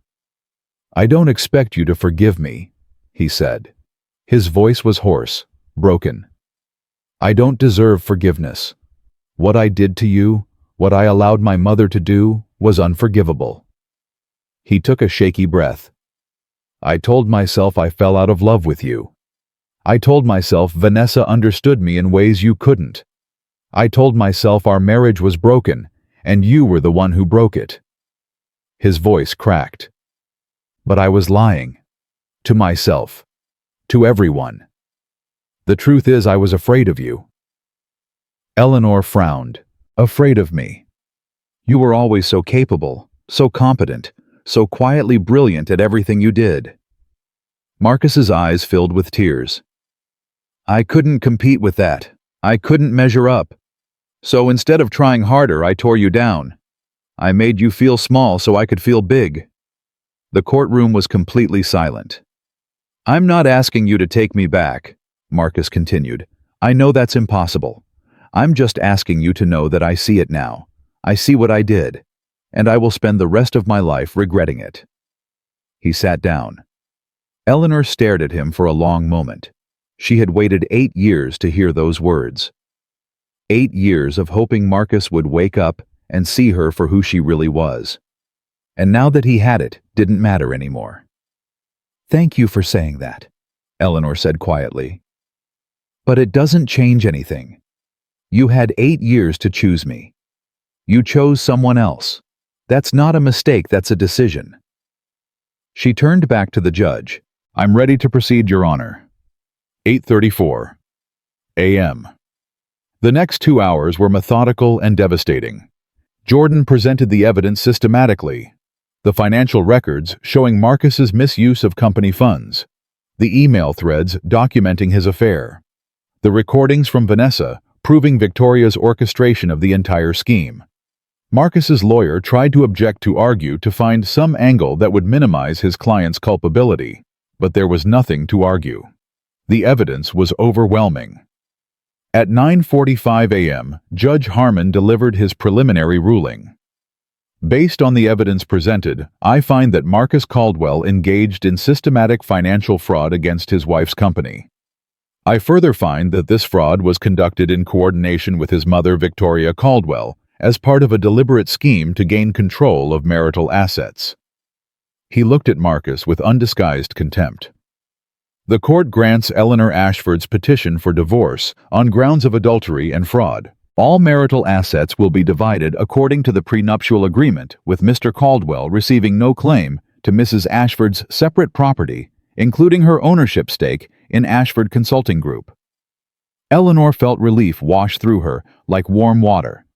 "I don't expect you to forgive me," he said. His voice was hoarse, broken. "I don't deserve forgiveness. What I did to you, what I allowed my mother to do, was unforgivable." He took a shaky breath. "I told myself I fell out of love with you. I told myself Vanessa understood me in ways you couldn't. I told myself our marriage was broken, and you were the one who broke it." His voice cracked. "But I was lying. To myself. To everyone. The truth is I was afraid of you." Eleanor frowned. "Afraid of me? You were always so capable, so competent, so quietly brilliant at everything you did." Marcus's eyes filled with tears. "I couldn't compete with that. I couldn't measure up. So instead of trying harder, I tore you down. I made you feel small so I could feel big." The courtroom was completely silent. "I'm not asking you to take me back," Marcus continued. "I know that's impossible. I'm just asking you to know that I see it now. I see what I did, and I will spend the rest of my life regretting it." He sat down. Eleanor stared at him for a long moment. She had waited 8 years to hear those words. 8 years of hoping Marcus would wake up and see her for who she really was. And now that he had it, didn't matter anymore. "Thank you for saying that," Eleanor said quietly. "But it doesn't change anything. You had 8 years to choose me. You chose someone else. That's not a mistake, that's a decision." She turned back to the judge. "I'm ready to proceed, Your Honor." 8:34 a.m. The next 2 hours were methodical and devastating. Jordan presented the evidence systematically. The financial records showing Marcus's misuse of company funds. The email threads documenting his affair. The recordings from Vanessa proving Victoria's orchestration of the entire scheme. Marcus's lawyer tried to object to argue to find some angle that would minimize his client's culpability, but there was nothing to argue. The evidence was overwhelming. At 9:45 a.m., Judge Harmon delivered his preliminary ruling. "Based on the evidence presented, I find that Marcus Caldwell engaged in systematic financial fraud against his wife's company. I further find that this fraud was conducted in coordination with his mother, Victoria Caldwell, as part of a deliberate scheme to gain control of marital assets." He looked at Marcus with undisguised contempt. "The court grants Eleanor Ashford's petition for divorce on grounds of adultery and fraud. All marital assets will be divided according to the prenuptial agreement, with Mr. Caldwell receiving no claim to Mrs. Ashford's separate property, including her ownership stake in Ashford Consulting Group." Eleanor felt relief wash through her like warm water.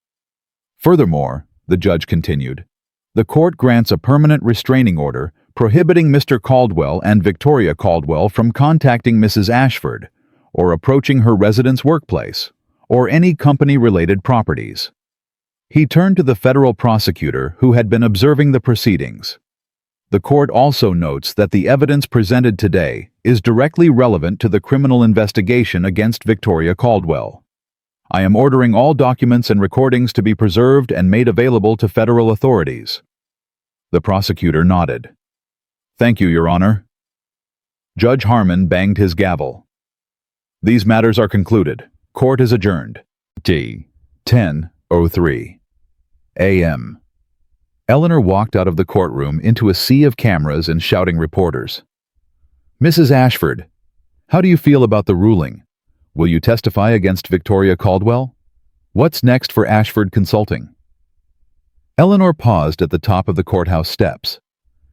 "Furthermore," the judge continued, "the court grants a permanent restraining order prohibiting Mr. Caldwell and Victoria Caldwell from contacting Mrs. Ashford, or approaching her residence workplace, or any company-related properties." He turned to the federal prosecutor who had been observing the proceedings. "The court also notes that the evidence presented today is directly relevant to the criminal investigation against Victoria Caldwell. I am ordering all documents and recordings to be preserved and made available to federal authorities." The prosecutor nodded. "Thank you, Your Honor." Judge Harmon banged his gavel. "These matters are concluded. Court is adjourned." 10:03 a.m. Eleanor walked out of the courtroom into a sea of cameras and shouting reporters. "Mrs. Ashford, how do you feel about the ruling? Will you testify against Victoria Caldwell? What's next for Ashford Consulting?" Eleanor paused at the top of the courthouse steps.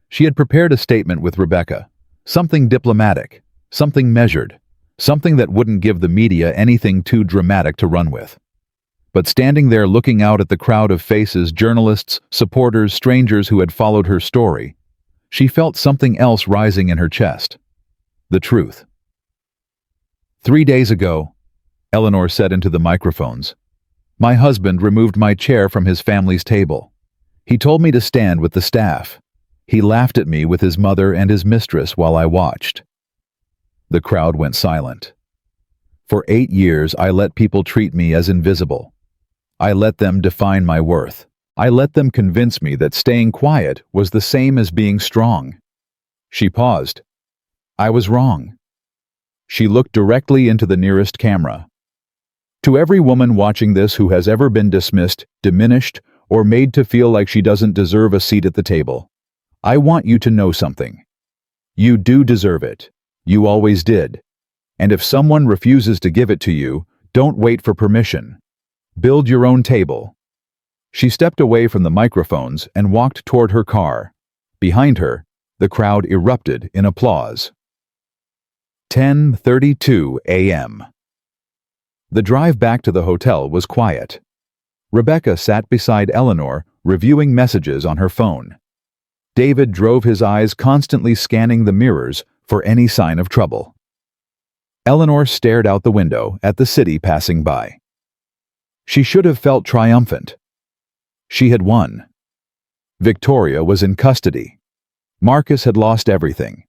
She had prepared a statement with Rebecca, something diplomatic, something measured, something that wouldn't give the media anything too dramatic to run with. But standing there looking out at the crowd of faces, journalists, supporters, strangers who had followed her story, she felt something else rising in her chest. The truth. 3 days ago, Eleanor said into the microphones, "My husband removed my chair from his family's table. He told me to stand with the staff. He laughed at me with his mother and his mistress while I watched." The crowd went silent. For 8 years, I let people treat me as invisible. I let them define my worth. I let them convince me that staying quiet was the same as being strong. She paused. I was wrong. She looked directly into the nearest camera. To every woman watching this who has ever been dismissed, diminished, or made to feel like she doesn't deserve a seat at the table, I want you to know something. You do deserve it. You always did. And if someone refuses to give it to you, don't wait for permission. Build your own table. She stepped away from the microphones and walked toward her car. Behind her, the crowd erupted in applause. 10:32 a.m. The drive back to the hotel was quiet. Rebecca sat beside Eleanor, reviewing messages on her phone. David drove his eyes constantly scanning the mirrors for any sign of trouble. Eleanor stared out the window at the city passing by. She should have felt triumphant. She had won. Victoria was in custody. Marcus had lost everything.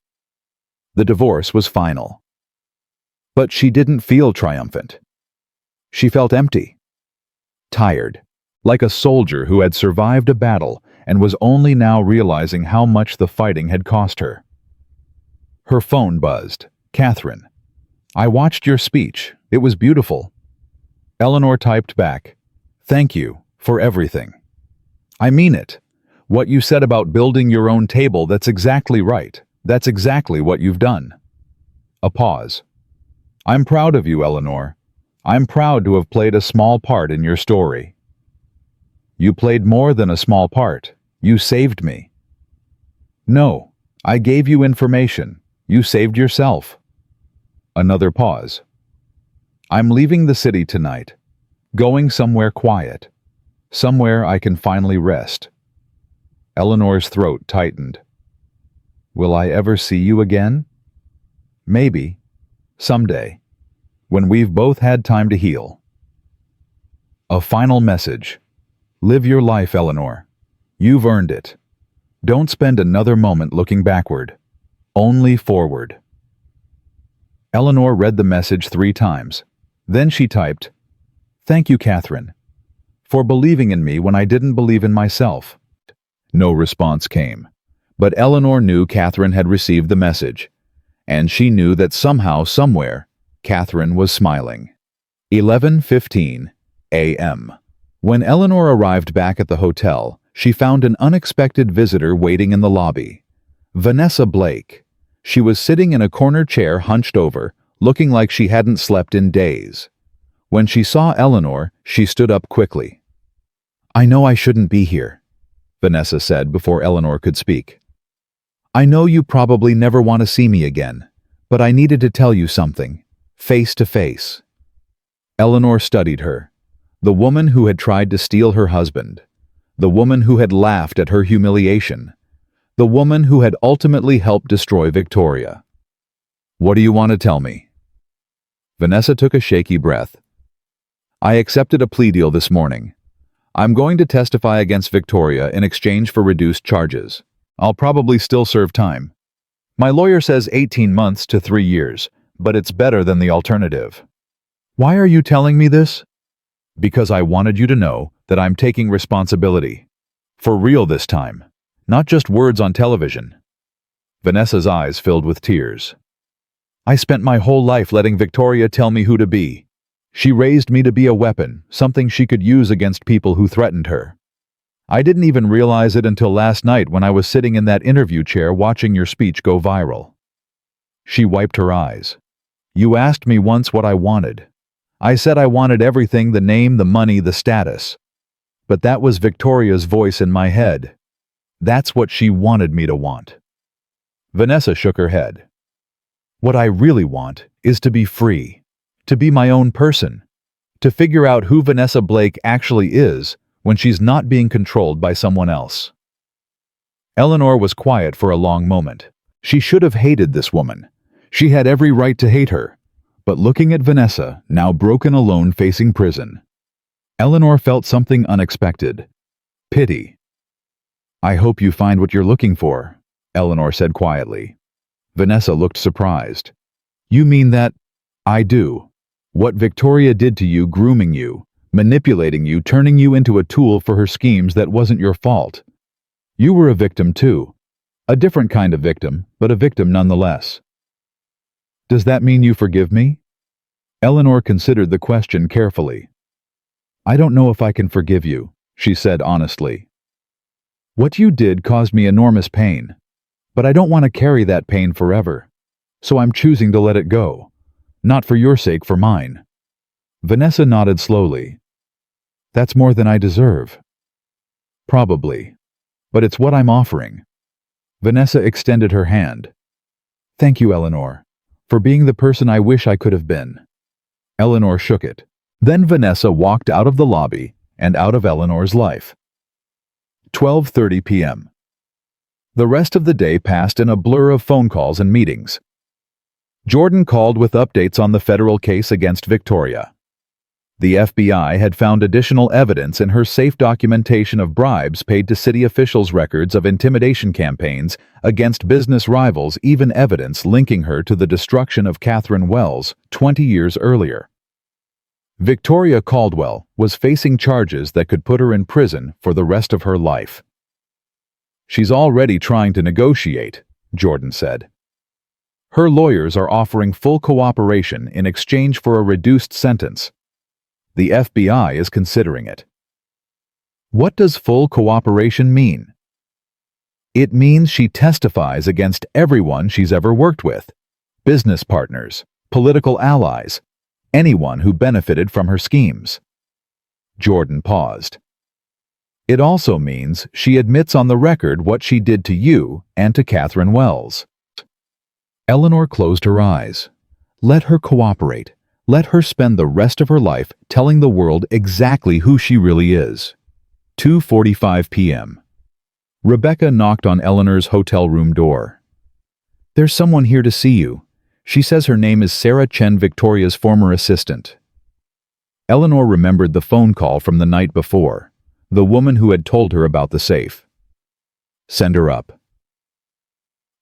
The divorce was final. But she didn't feel triumphant. She felt empty. Tired, like a soldier who had survived a battle and was only now realizing how much the fighting had cost her. Her phone buzzed. Catherine, I watched your speech. It was beautiful. Eleanor typed back, thank you for everything. I mean it. What you said about building your own table, that's exactly right. That's exactly what you've done. A pause. I'm proud of you, Eleanor. I'm proud to have played a small part in your story. You played more than a small part. You saved me. No, I gave you information. You saved yourself. Another pause. I'm leaving the city tonight, going somewhere quiet, somewhere I can finally rest. Eleanor's throat tightened. Will I ever see you again? Maybe. Someday. When we've both had time to heal. A final message. Live your life, Eleanor. You've earned it. Don't spend another moment looking backward. Only forward. Eleanor read the message 3 times. Then she typed, Thank you, Catherine, for believing in me when I didn't believe in myself. No response came, but Eleanor knew Catherine had received the message, and she knew that somehow, somewhere, Catherine was smiling. 11:15 a.m. When Eleanor arrived back at the hotel, she found an unexpected visitor waiting in the lobby. Vanessa Blake. She was sitting in a corner chair hunched over, looking like she hadn't slept in days. When she saw Eleanor, she stood up quickly. I know I shouldn't be here, Vanessa said before Eleanor could speak. I know you probably never want to see me again, but I needed to tell you something, face to face. Eleanor studied her, the woman who had tried to steal her husband, the woman who had laughed at her humiliation, the woman who had ultimately helped destroy Victoria. What do you want to tell me? Vanessa took a shaky breath. I accepted a plea deal this morning. I'm going to testify against Victoria in exchange for reduced charges. I'll probably still serve time. My lawyer says 18 months to 3 years, but it's better than the alternative. Why are you telling me this? Because I wanted you to know that I'm taking responsibility. For real this time, not just words on television. Vanessa's eyes filled with tears. I spent my whole life letting Victoria tell me who to be. She raised me to be a weapon, something she could use against people who threatened her. I didn't even realize it until last night when I was sitting in that interview chair watching your speech go viral. She wiped her eyes. You asked me once what I wanted. I said I wanted everything, the name, the money, the status. But that was Victoria's voice in my head. That's what she wanted me to want. Vanessa shook her head. What I really want is to be free, to be my own person, to figure out who Vanessa Blake actually is when she's not being controlled by someone else. Eleanor was quiet for a long moment. She should have hated this woman. She had every right to hate her. But looking at Vanessa, now broken alone facing prison, Eleanor felt something unexpected. Pity. I hope you find what you're looking for, Eleanor said quietly. Vanessa looked surprised. You mean that? I do. What Victoria did to you, grooming you, manipulating you, turning you into a tool for her schemes, that wasn't your fault. You were a victim too. A different kind of victim, but a victim nonetheless. Does that mean you forgive me? Eleanor considered the question carefully. I don't know if I can forgive you, she said honestly. What you did caused me enormous pain, but I don't want to carry that pain forever, so I'm choosing to let it go. Not for your sake, for mine. Vanessa nodded slowly. That's more than I deserve. Probably, but it's what I'm offering. Vanessa extended her hand. Thank you, Eleanor, for being the person I wish I could have been. Eleanor shook it. Then Vanessa walked out of the lobby and out of Eleanor's life. 12:30 p.m. The rest of the day passed in a blur of phone calls and meetings. Jordan called with updates on the federal case against Victoria. The FBI had found additional evidence in her safe documentation of bribes paid to city officials, records of intimidation campaigns against business rivals, even evidence linking her to the destruction of Catherine Wells 20 years earlier. Victoria Caldwell was facing charges that could put her in prison for the rest of her life. She's already trying to negotiate, Jordan said. Her lawyers are offering full cooperation in exchange for a reduced sentence. The FBI is considering it. What does full cooperation mean? It means she testifies against everyone she's ever worked with, business partners, political allies, anyone who benefited from her schemes. Jordan paused. It also means she admits on the record what she did to you and to Catherine Wells. Eleanor closed her eyes. Let her cooperate. Let her spend the rest of her life telling the world exactly who she really is. 2:45 p.m. Rebecca knocked on Eleanor's hotel room door. There's someone here to see you. She says her name is Sarah Chen, Victoria's former assistant. Eleanor remembered the phone call from the night before, the woman who had told her about the safe. Send her up.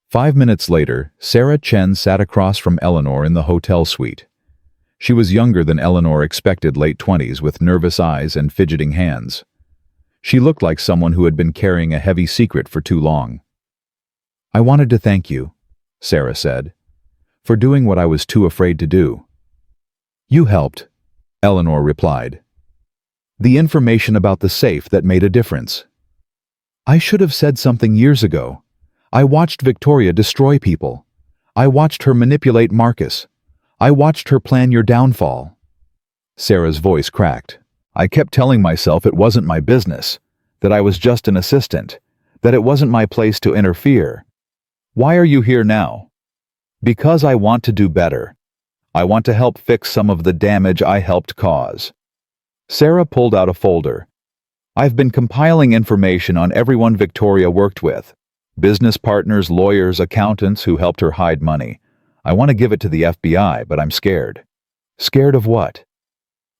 5 minutes later, Sarah Chen sat across from Eleanor in the hotel suite. She was younger than Eleanor expected, late 20s, with nervous eyes and fidgeting hands. She looked like someone who had been carrying a heavy secret for too long. I wanted to thank you, Sarah said, for doing what I was too afraid to do. You helped, Eleanor replied. The information about the safe that made a difference. I should have said something years ago. I watched Victoria destroy people. I watched her manipulate Marcus. I watched her plan your downfall. Sarah's voice cracked. I kept telling myself it wasn't my business, that I was just an assistant, that it wasn't my place to interfere. Why are you here now? Because I want to do better. I want to help fix some of the damage I helped cause. Sarah pulled out a folder. I've been compiling information on everyone Victoria worked with. Business partners, lawyers, accountants who helped her hide money. I want to give it to the FBI, but I'm scared. Scared of what?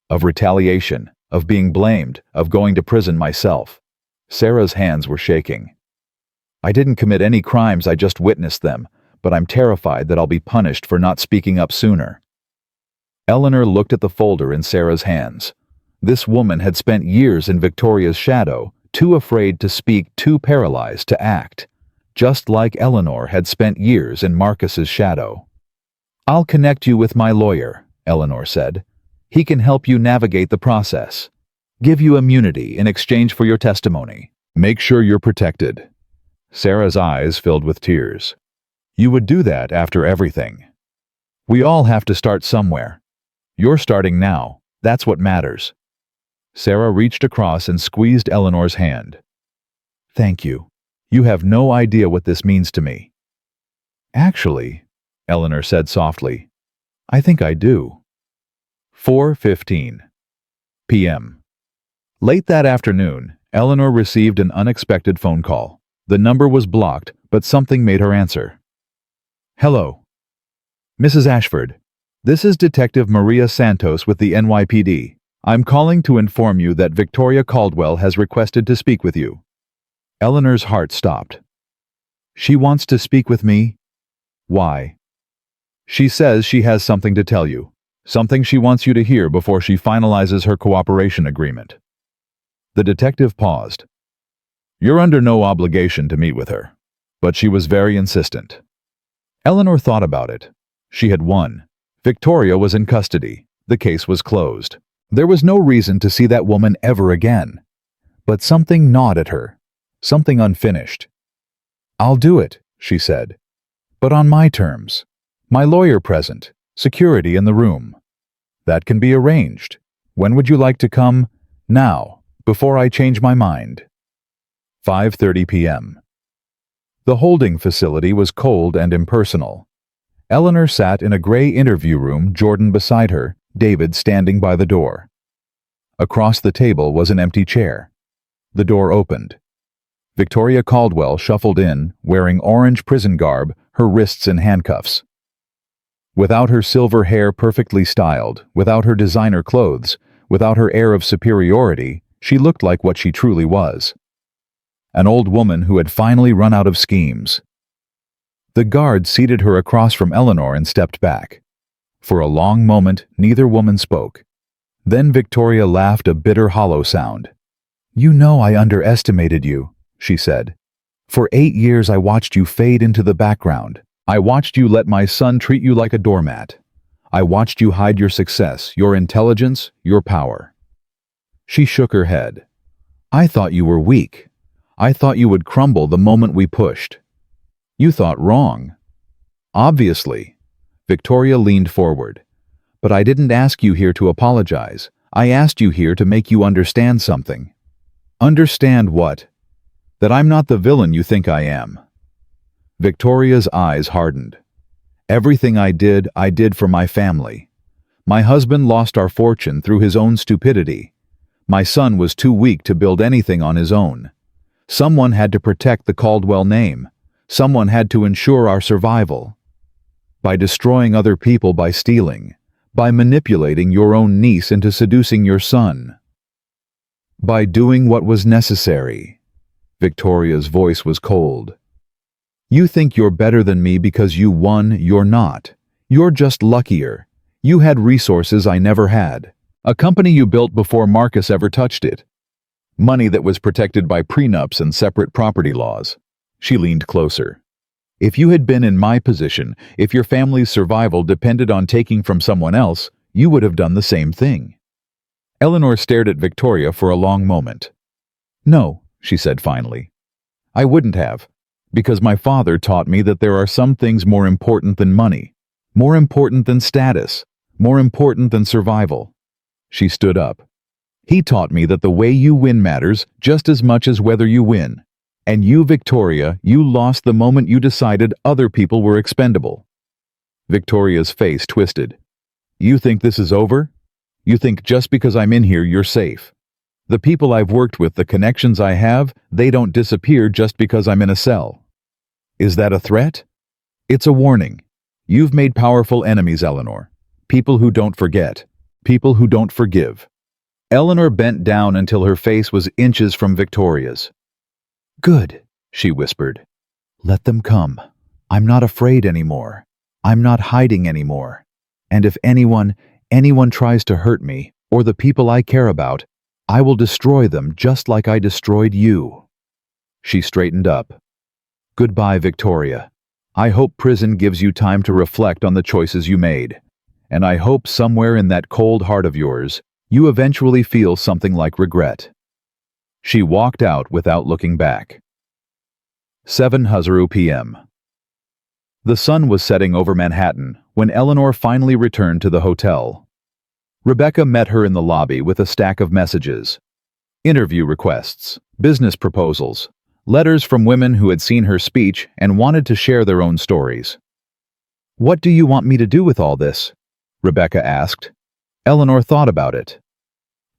Of retaliation, of being blamed, of going to prison myself. Sarah's hands were shaking. I didn't commit any crimes, I just witnessed them, but I'm terrified that I'll be punished for not speaking up sooner. Eleanor looked at the folder in Sarah's hands. This woman had spent years in Victoria's shadow, too afraid to speak, too paralyzed to act. Just like Eleanor had spent years in Marcus's shadow. I'll connect you with my lawyer, Eleanor said. He can help you navigate the process. Give you immunity in exchange for your testimony. Make sure you're protected. Sarah's eyes filled with tears. You would do that after everything. We all have to start somewhere. You're starting now. That's what matters. Sarah reached across and squeezed Eleanor's hand. Thank you. You have no idea what this means to me. Actually, Eleanor said softly, I think I do. 4:15 p.m. Late that afternoon, Eleanor received an unexpected phone call. The number was blocked, but something made her answer. Hello. Mrs. Ashford, this is Detective Maria Santos with the NYPD. I'm calling to inform you that Victoria Caldwell has requested to speak with you. Eleanor's heart stopped. She wants to speak with me? Why? She says she has something to tell you, something she wants you to hear before she finalizes her cooperation agreement. The detective paused. You're under no obligation to meet with her, but she was very insistent. Eleanor thought about it. She had won. Victoria was in custody. The case was closed. There was no reason to see that woman ever again. But something gnawed at her, something unfinished. I'll do it, she said. But on my terms. My lawyer present, security in the room. That can be arranged. When would you like to come? Now, before I change my mind. 5:30 p.m. The holding facility was cold and impersonal. Eleanor sat in a gray interview room, Jordan beside her, David standing by the door. Across the table was an empty chair. The door opened. Victoria Caldwell shuffled in, wearing orange prison garb, her wrists in handcuffs. Without her silver hair perfectly styled, without her designer clothes, without her air of superiority, she looked like what she truly was. An old woman who had finally run out of schemes. The guard seated her across from Eleanor and stepped back. For a long moment, neither woman spoke. Then Victoria laughed a bitter, hollow sound. You know I underestimated you, she said. For 8 years I watched you fade into the background. I watched you let my son treat you like a doormat. I watched you hide your success, your intelligence, your power. She shook her head. I thought you were weak. I thought you would crumble the moment we pushed. You thought wrong. Obviously. Victoria leaned forward. But I didn't ask you here to apologize. I asked you here to make you understand something. Understand what? That I'm not the villain you think I am. Victoria's eyes hardened. Everything I did for my family. My husband lost our fortune through his own stupidity. My son was too weak to build anything on his own. Someone had to protect the Caldwell name. Someone had to ensure our survival. By destroying other people, by stealing, by manipulating your own niece into seducing your son. By doing what was necessary. Victoria's voice was cold. You think you're better than me because you won, you're not. You're just luckier. You had resources I never had. A company you built before Marcus ever touched it. Money that was protected by prenups and separate property laws. She leaned closer. If you had been in my position, if your family's survival depended on taking from someone else, you would have done the same thing. Eleanor stared at Victoria for a long moment. No, she said finally. I wouldn't have, because my father taught me that there are some things more important than money, more important than status, more important than survival. She stood up. He taught me that the way you win matters just as much as whether you win. And you, Victoria, you lost the moment you decided other people were expendable. Victoria's face twisted. You think this is over? You think just because I'm in here you're safe. The people I've worked with, the connections I have, they don't disappear just because I'm in a cell. Is that a threat? It's a warning. You've made powerful enemies, Eleanor. People who don't forget. People who don't forgive. Eleanor bent down until her face was inches from Victoria's. Good, she whispered. Let them come. I'm not afraid anymore. I'm not hiding anymore. And if anyone tries to hurt me, or the people I care about, I will destroy them just like I destroyed you. She straightened up. Goodbye, Victoria. I hope prison gives you time to reflect on the choices you made. And I hope somewhere in that cold heart of yours, you eventually feel something like regret. She walked out without looking back. 7:00 p.m. The sun was setting over Manhattan when Eleanor finally returned to the hotel. Rebecca met her in the lobby with a stack of messages. Interview requests, business proposals, letters from women who had seen her speech and wanted to share their own stories. What do you want me to do with all this? Rebecca asked. Eleanor thought about it.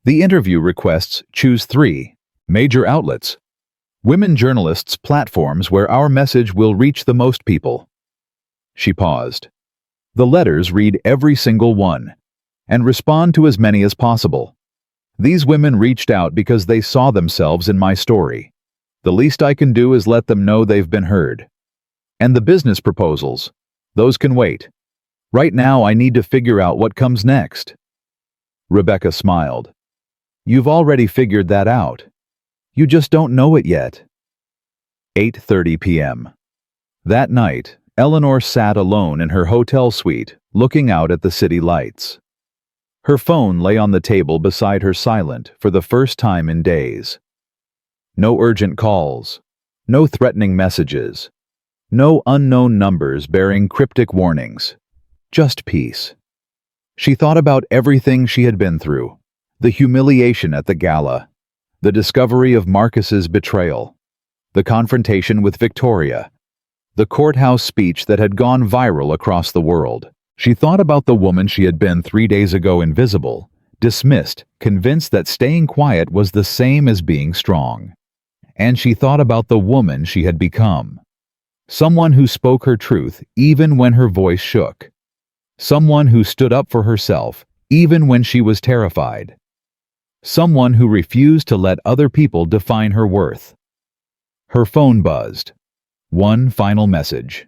The interview requests choose 3 major outlets. Women journalists' platforms where our message will reach the most people. She paused. The letters read every single one, and respond to as many as possible. These women reached out because they saw themselves in my story. The least I can do is let them know they've been heard. And the business proposals, those can wait. Right now I need to figure out what comes next. Rebecca smiled. You've already figured that out. You just don't know it yet. 8:30 p.m. That night, Eleanor sat alone in her hotel suite, looking out at the city lights. Her phone lay on the table beside her silent for the first time in days. No urgent calls, no threatening messages, no unknown numbers bearing cryptic warnings, just peace. She thought about everything she had been through, the humiliation at the gala, the discovery of Marcus's betrayal, the confrontation with Victoria, the courthouse speech that had gone viral across the world. She thought about the woman she had been 3 days ago, invisible, dismissed, convinced that staying quiet was the same as being strong. And she thought about the woman she had become. Someone who spoke her truth even when her voice shook. Someone who stood up for herself even when she was terrified. Someone who refused to let other people define her worth. Her phone buzzed. One final message.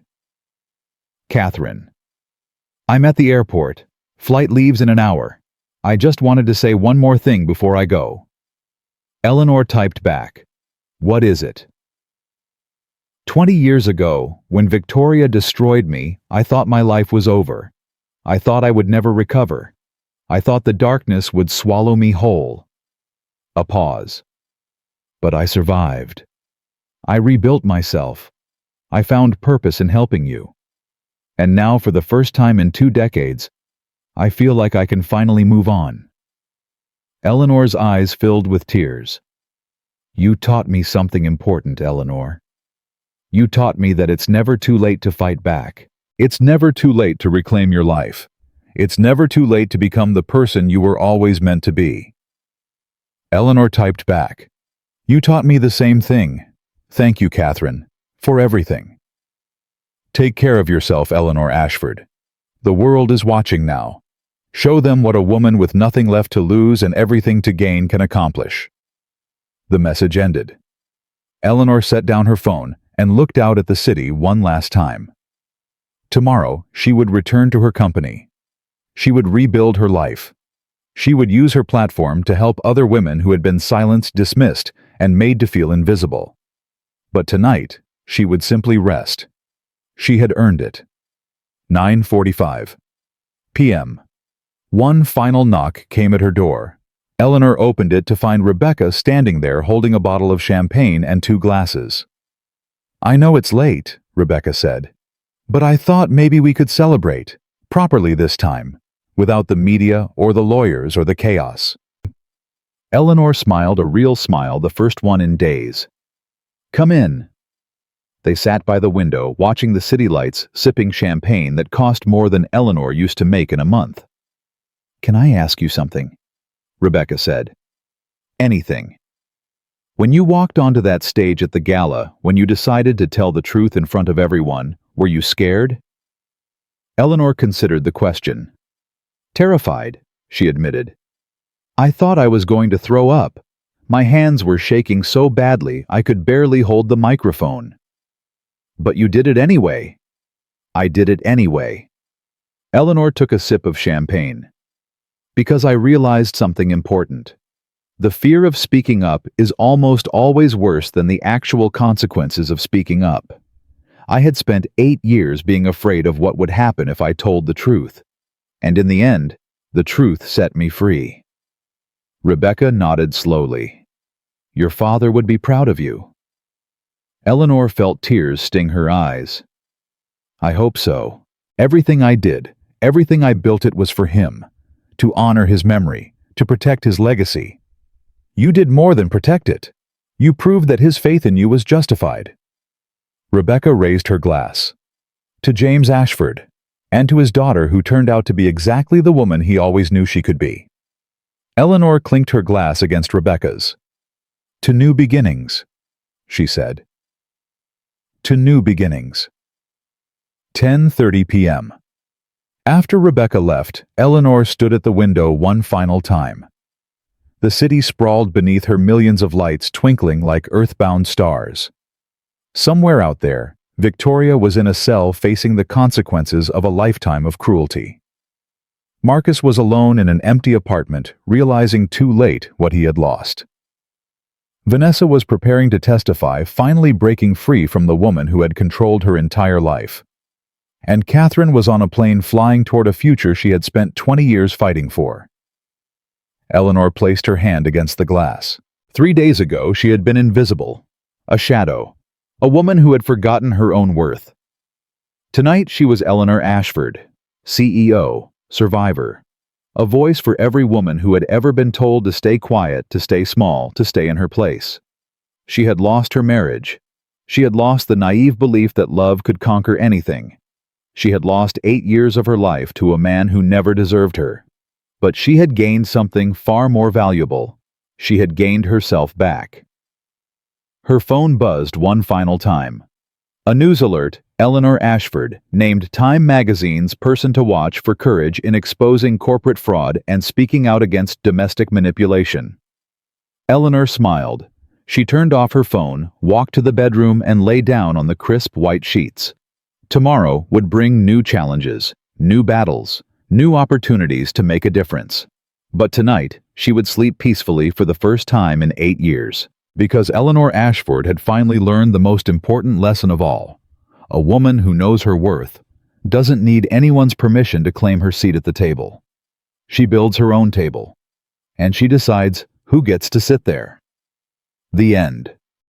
Catherine. I'm at the airport. Flight leaves in an hour. I just wanted to say one more thing before I go. Eleanor typed back. What is it? 20 years ago, when Victoria destroyed me, I thought my life was over. I thought I would never recover. I thought the darkness would swallow me whole. A pause. But I survived. I rebuilt myself. I found purpose in helping you. And now, for the first time in 2 decades, I feel like I can finally move on. Eleanor's eyes filled with tears. You taught me something important, Eleanor. You taught me that it's never too late to fight back. It's never too late to reclaim your life. It's never too late to become the person you were always meant to be. Eleanor typed back. You taught me the same thing. Thank you, Catherine, for everything. Take care of yourself, Eleanor Ashford. The world is watching now. Show them what a woman with nothing left to lose and everything to gain can accomplish. The message ended. Eleanor set down her phone and looked out at the city one last time. Tomorrow, she would return to her company. She would rebuild her life. She would use her platform to help other women who had been silenced, dismissed, and made to feel invisible. But tonight, she would simply rest. She had earned it. 9:45 p.m. One final knock came at her door. Eleanor opened it to find Rebecca standing there holding a bottle of champagne and 2 glasses. I know it's late, Rebecca said, but I thought maybe we could celebrate, properly this time, without the media or the lawyers or the chaos. Eleanor smiled a real smile, the first one in days. Come in. They sat by the window, watching the city lights, sipping champagne that cost more than Eleanor used to make in a month. Can I ask you something? Rebecca said. Anything. When you walked onto that stage at the gala, when you decided to tell the truth in front of everyone, were you scared? Eleanor considered the question. Terrified, she admitted. I thought I was going to throw up. My hands were shaking so badly I could barely hold the microphone. But you did it anyway. I did it anyway. Eleanor took a sip of champagne. Because I realized something important. The fear of speaking up is almost always worse than the actual consequences of speaking up. I had spent 8 years being afraid of what would happen if I told the truth. And in the end, the truth set me free. Rebecca nodded slowly. Your father would be proud of you. Eleanor felt tears sting her eyes. I hope so. Everything I did, everything I built, it was for him. To honor his memory, to protect his legacy. You did more than protect it. You proved that his faith in you was justified. Rebecca raised her glass. To James Ashford, and to his daughter who turned out to be exactly the woman he always knew she could be. Eleanor clinked her glass against Rebecca's. To new beginnings, she said. To new beginnings. 10:30 p.m. After Rebecca left, Eleanor stood at the window one final time. The city sprawled beneath her, millions of lights twinkling like earthbound stars. Somewhere out there, Victoria was in a cell facing the consequences of a lifetime of cruelty. Marcus was alone in an empty apartment, realizing too late what he had lost. Vanessa was preparing to testify, finally breaking free from the woman who had controlled her entire life. And Catherine was on a plane flying toward a future she had spent 20 years fighting for. Eleanor placed her hand against the glass. 3 days ago, she had been invisible, a shadow, a woman who had forgotten her own worth. Tonight, she was Eleanor Ashford, CEO, survivor, a voice for every woman who had ever been told to stay quiet, to stay small, to stay in her place. She had lost her marriage. She had lost the naive belief that love could conquer anything. She had lost 8 years of her life to a man who never deserved her. But she had gained something far more valuable. She had gained herself back. Her phone buzzed one final time. A news alert: Eleanor Ashford, named Time magazine's person to watch for courage in exposing corporate fraud and speaking out against domestic manipulation. Eleanor smiled. She turned off her phone, walked to the bedroom, and lay down on the crisp white sheets. Tomorrow would bring new challenges, new battles, new opportunities to make a difference. But tonight, she would sleep peacefully for the first time in 8 years. Because Eleanor Ashford had finally learned the most important lesson of all. A woman who knows her worth doesn't need anyone's permission to claim her seat at the table. She builds her own table, and she decides who gets to sit there. The end.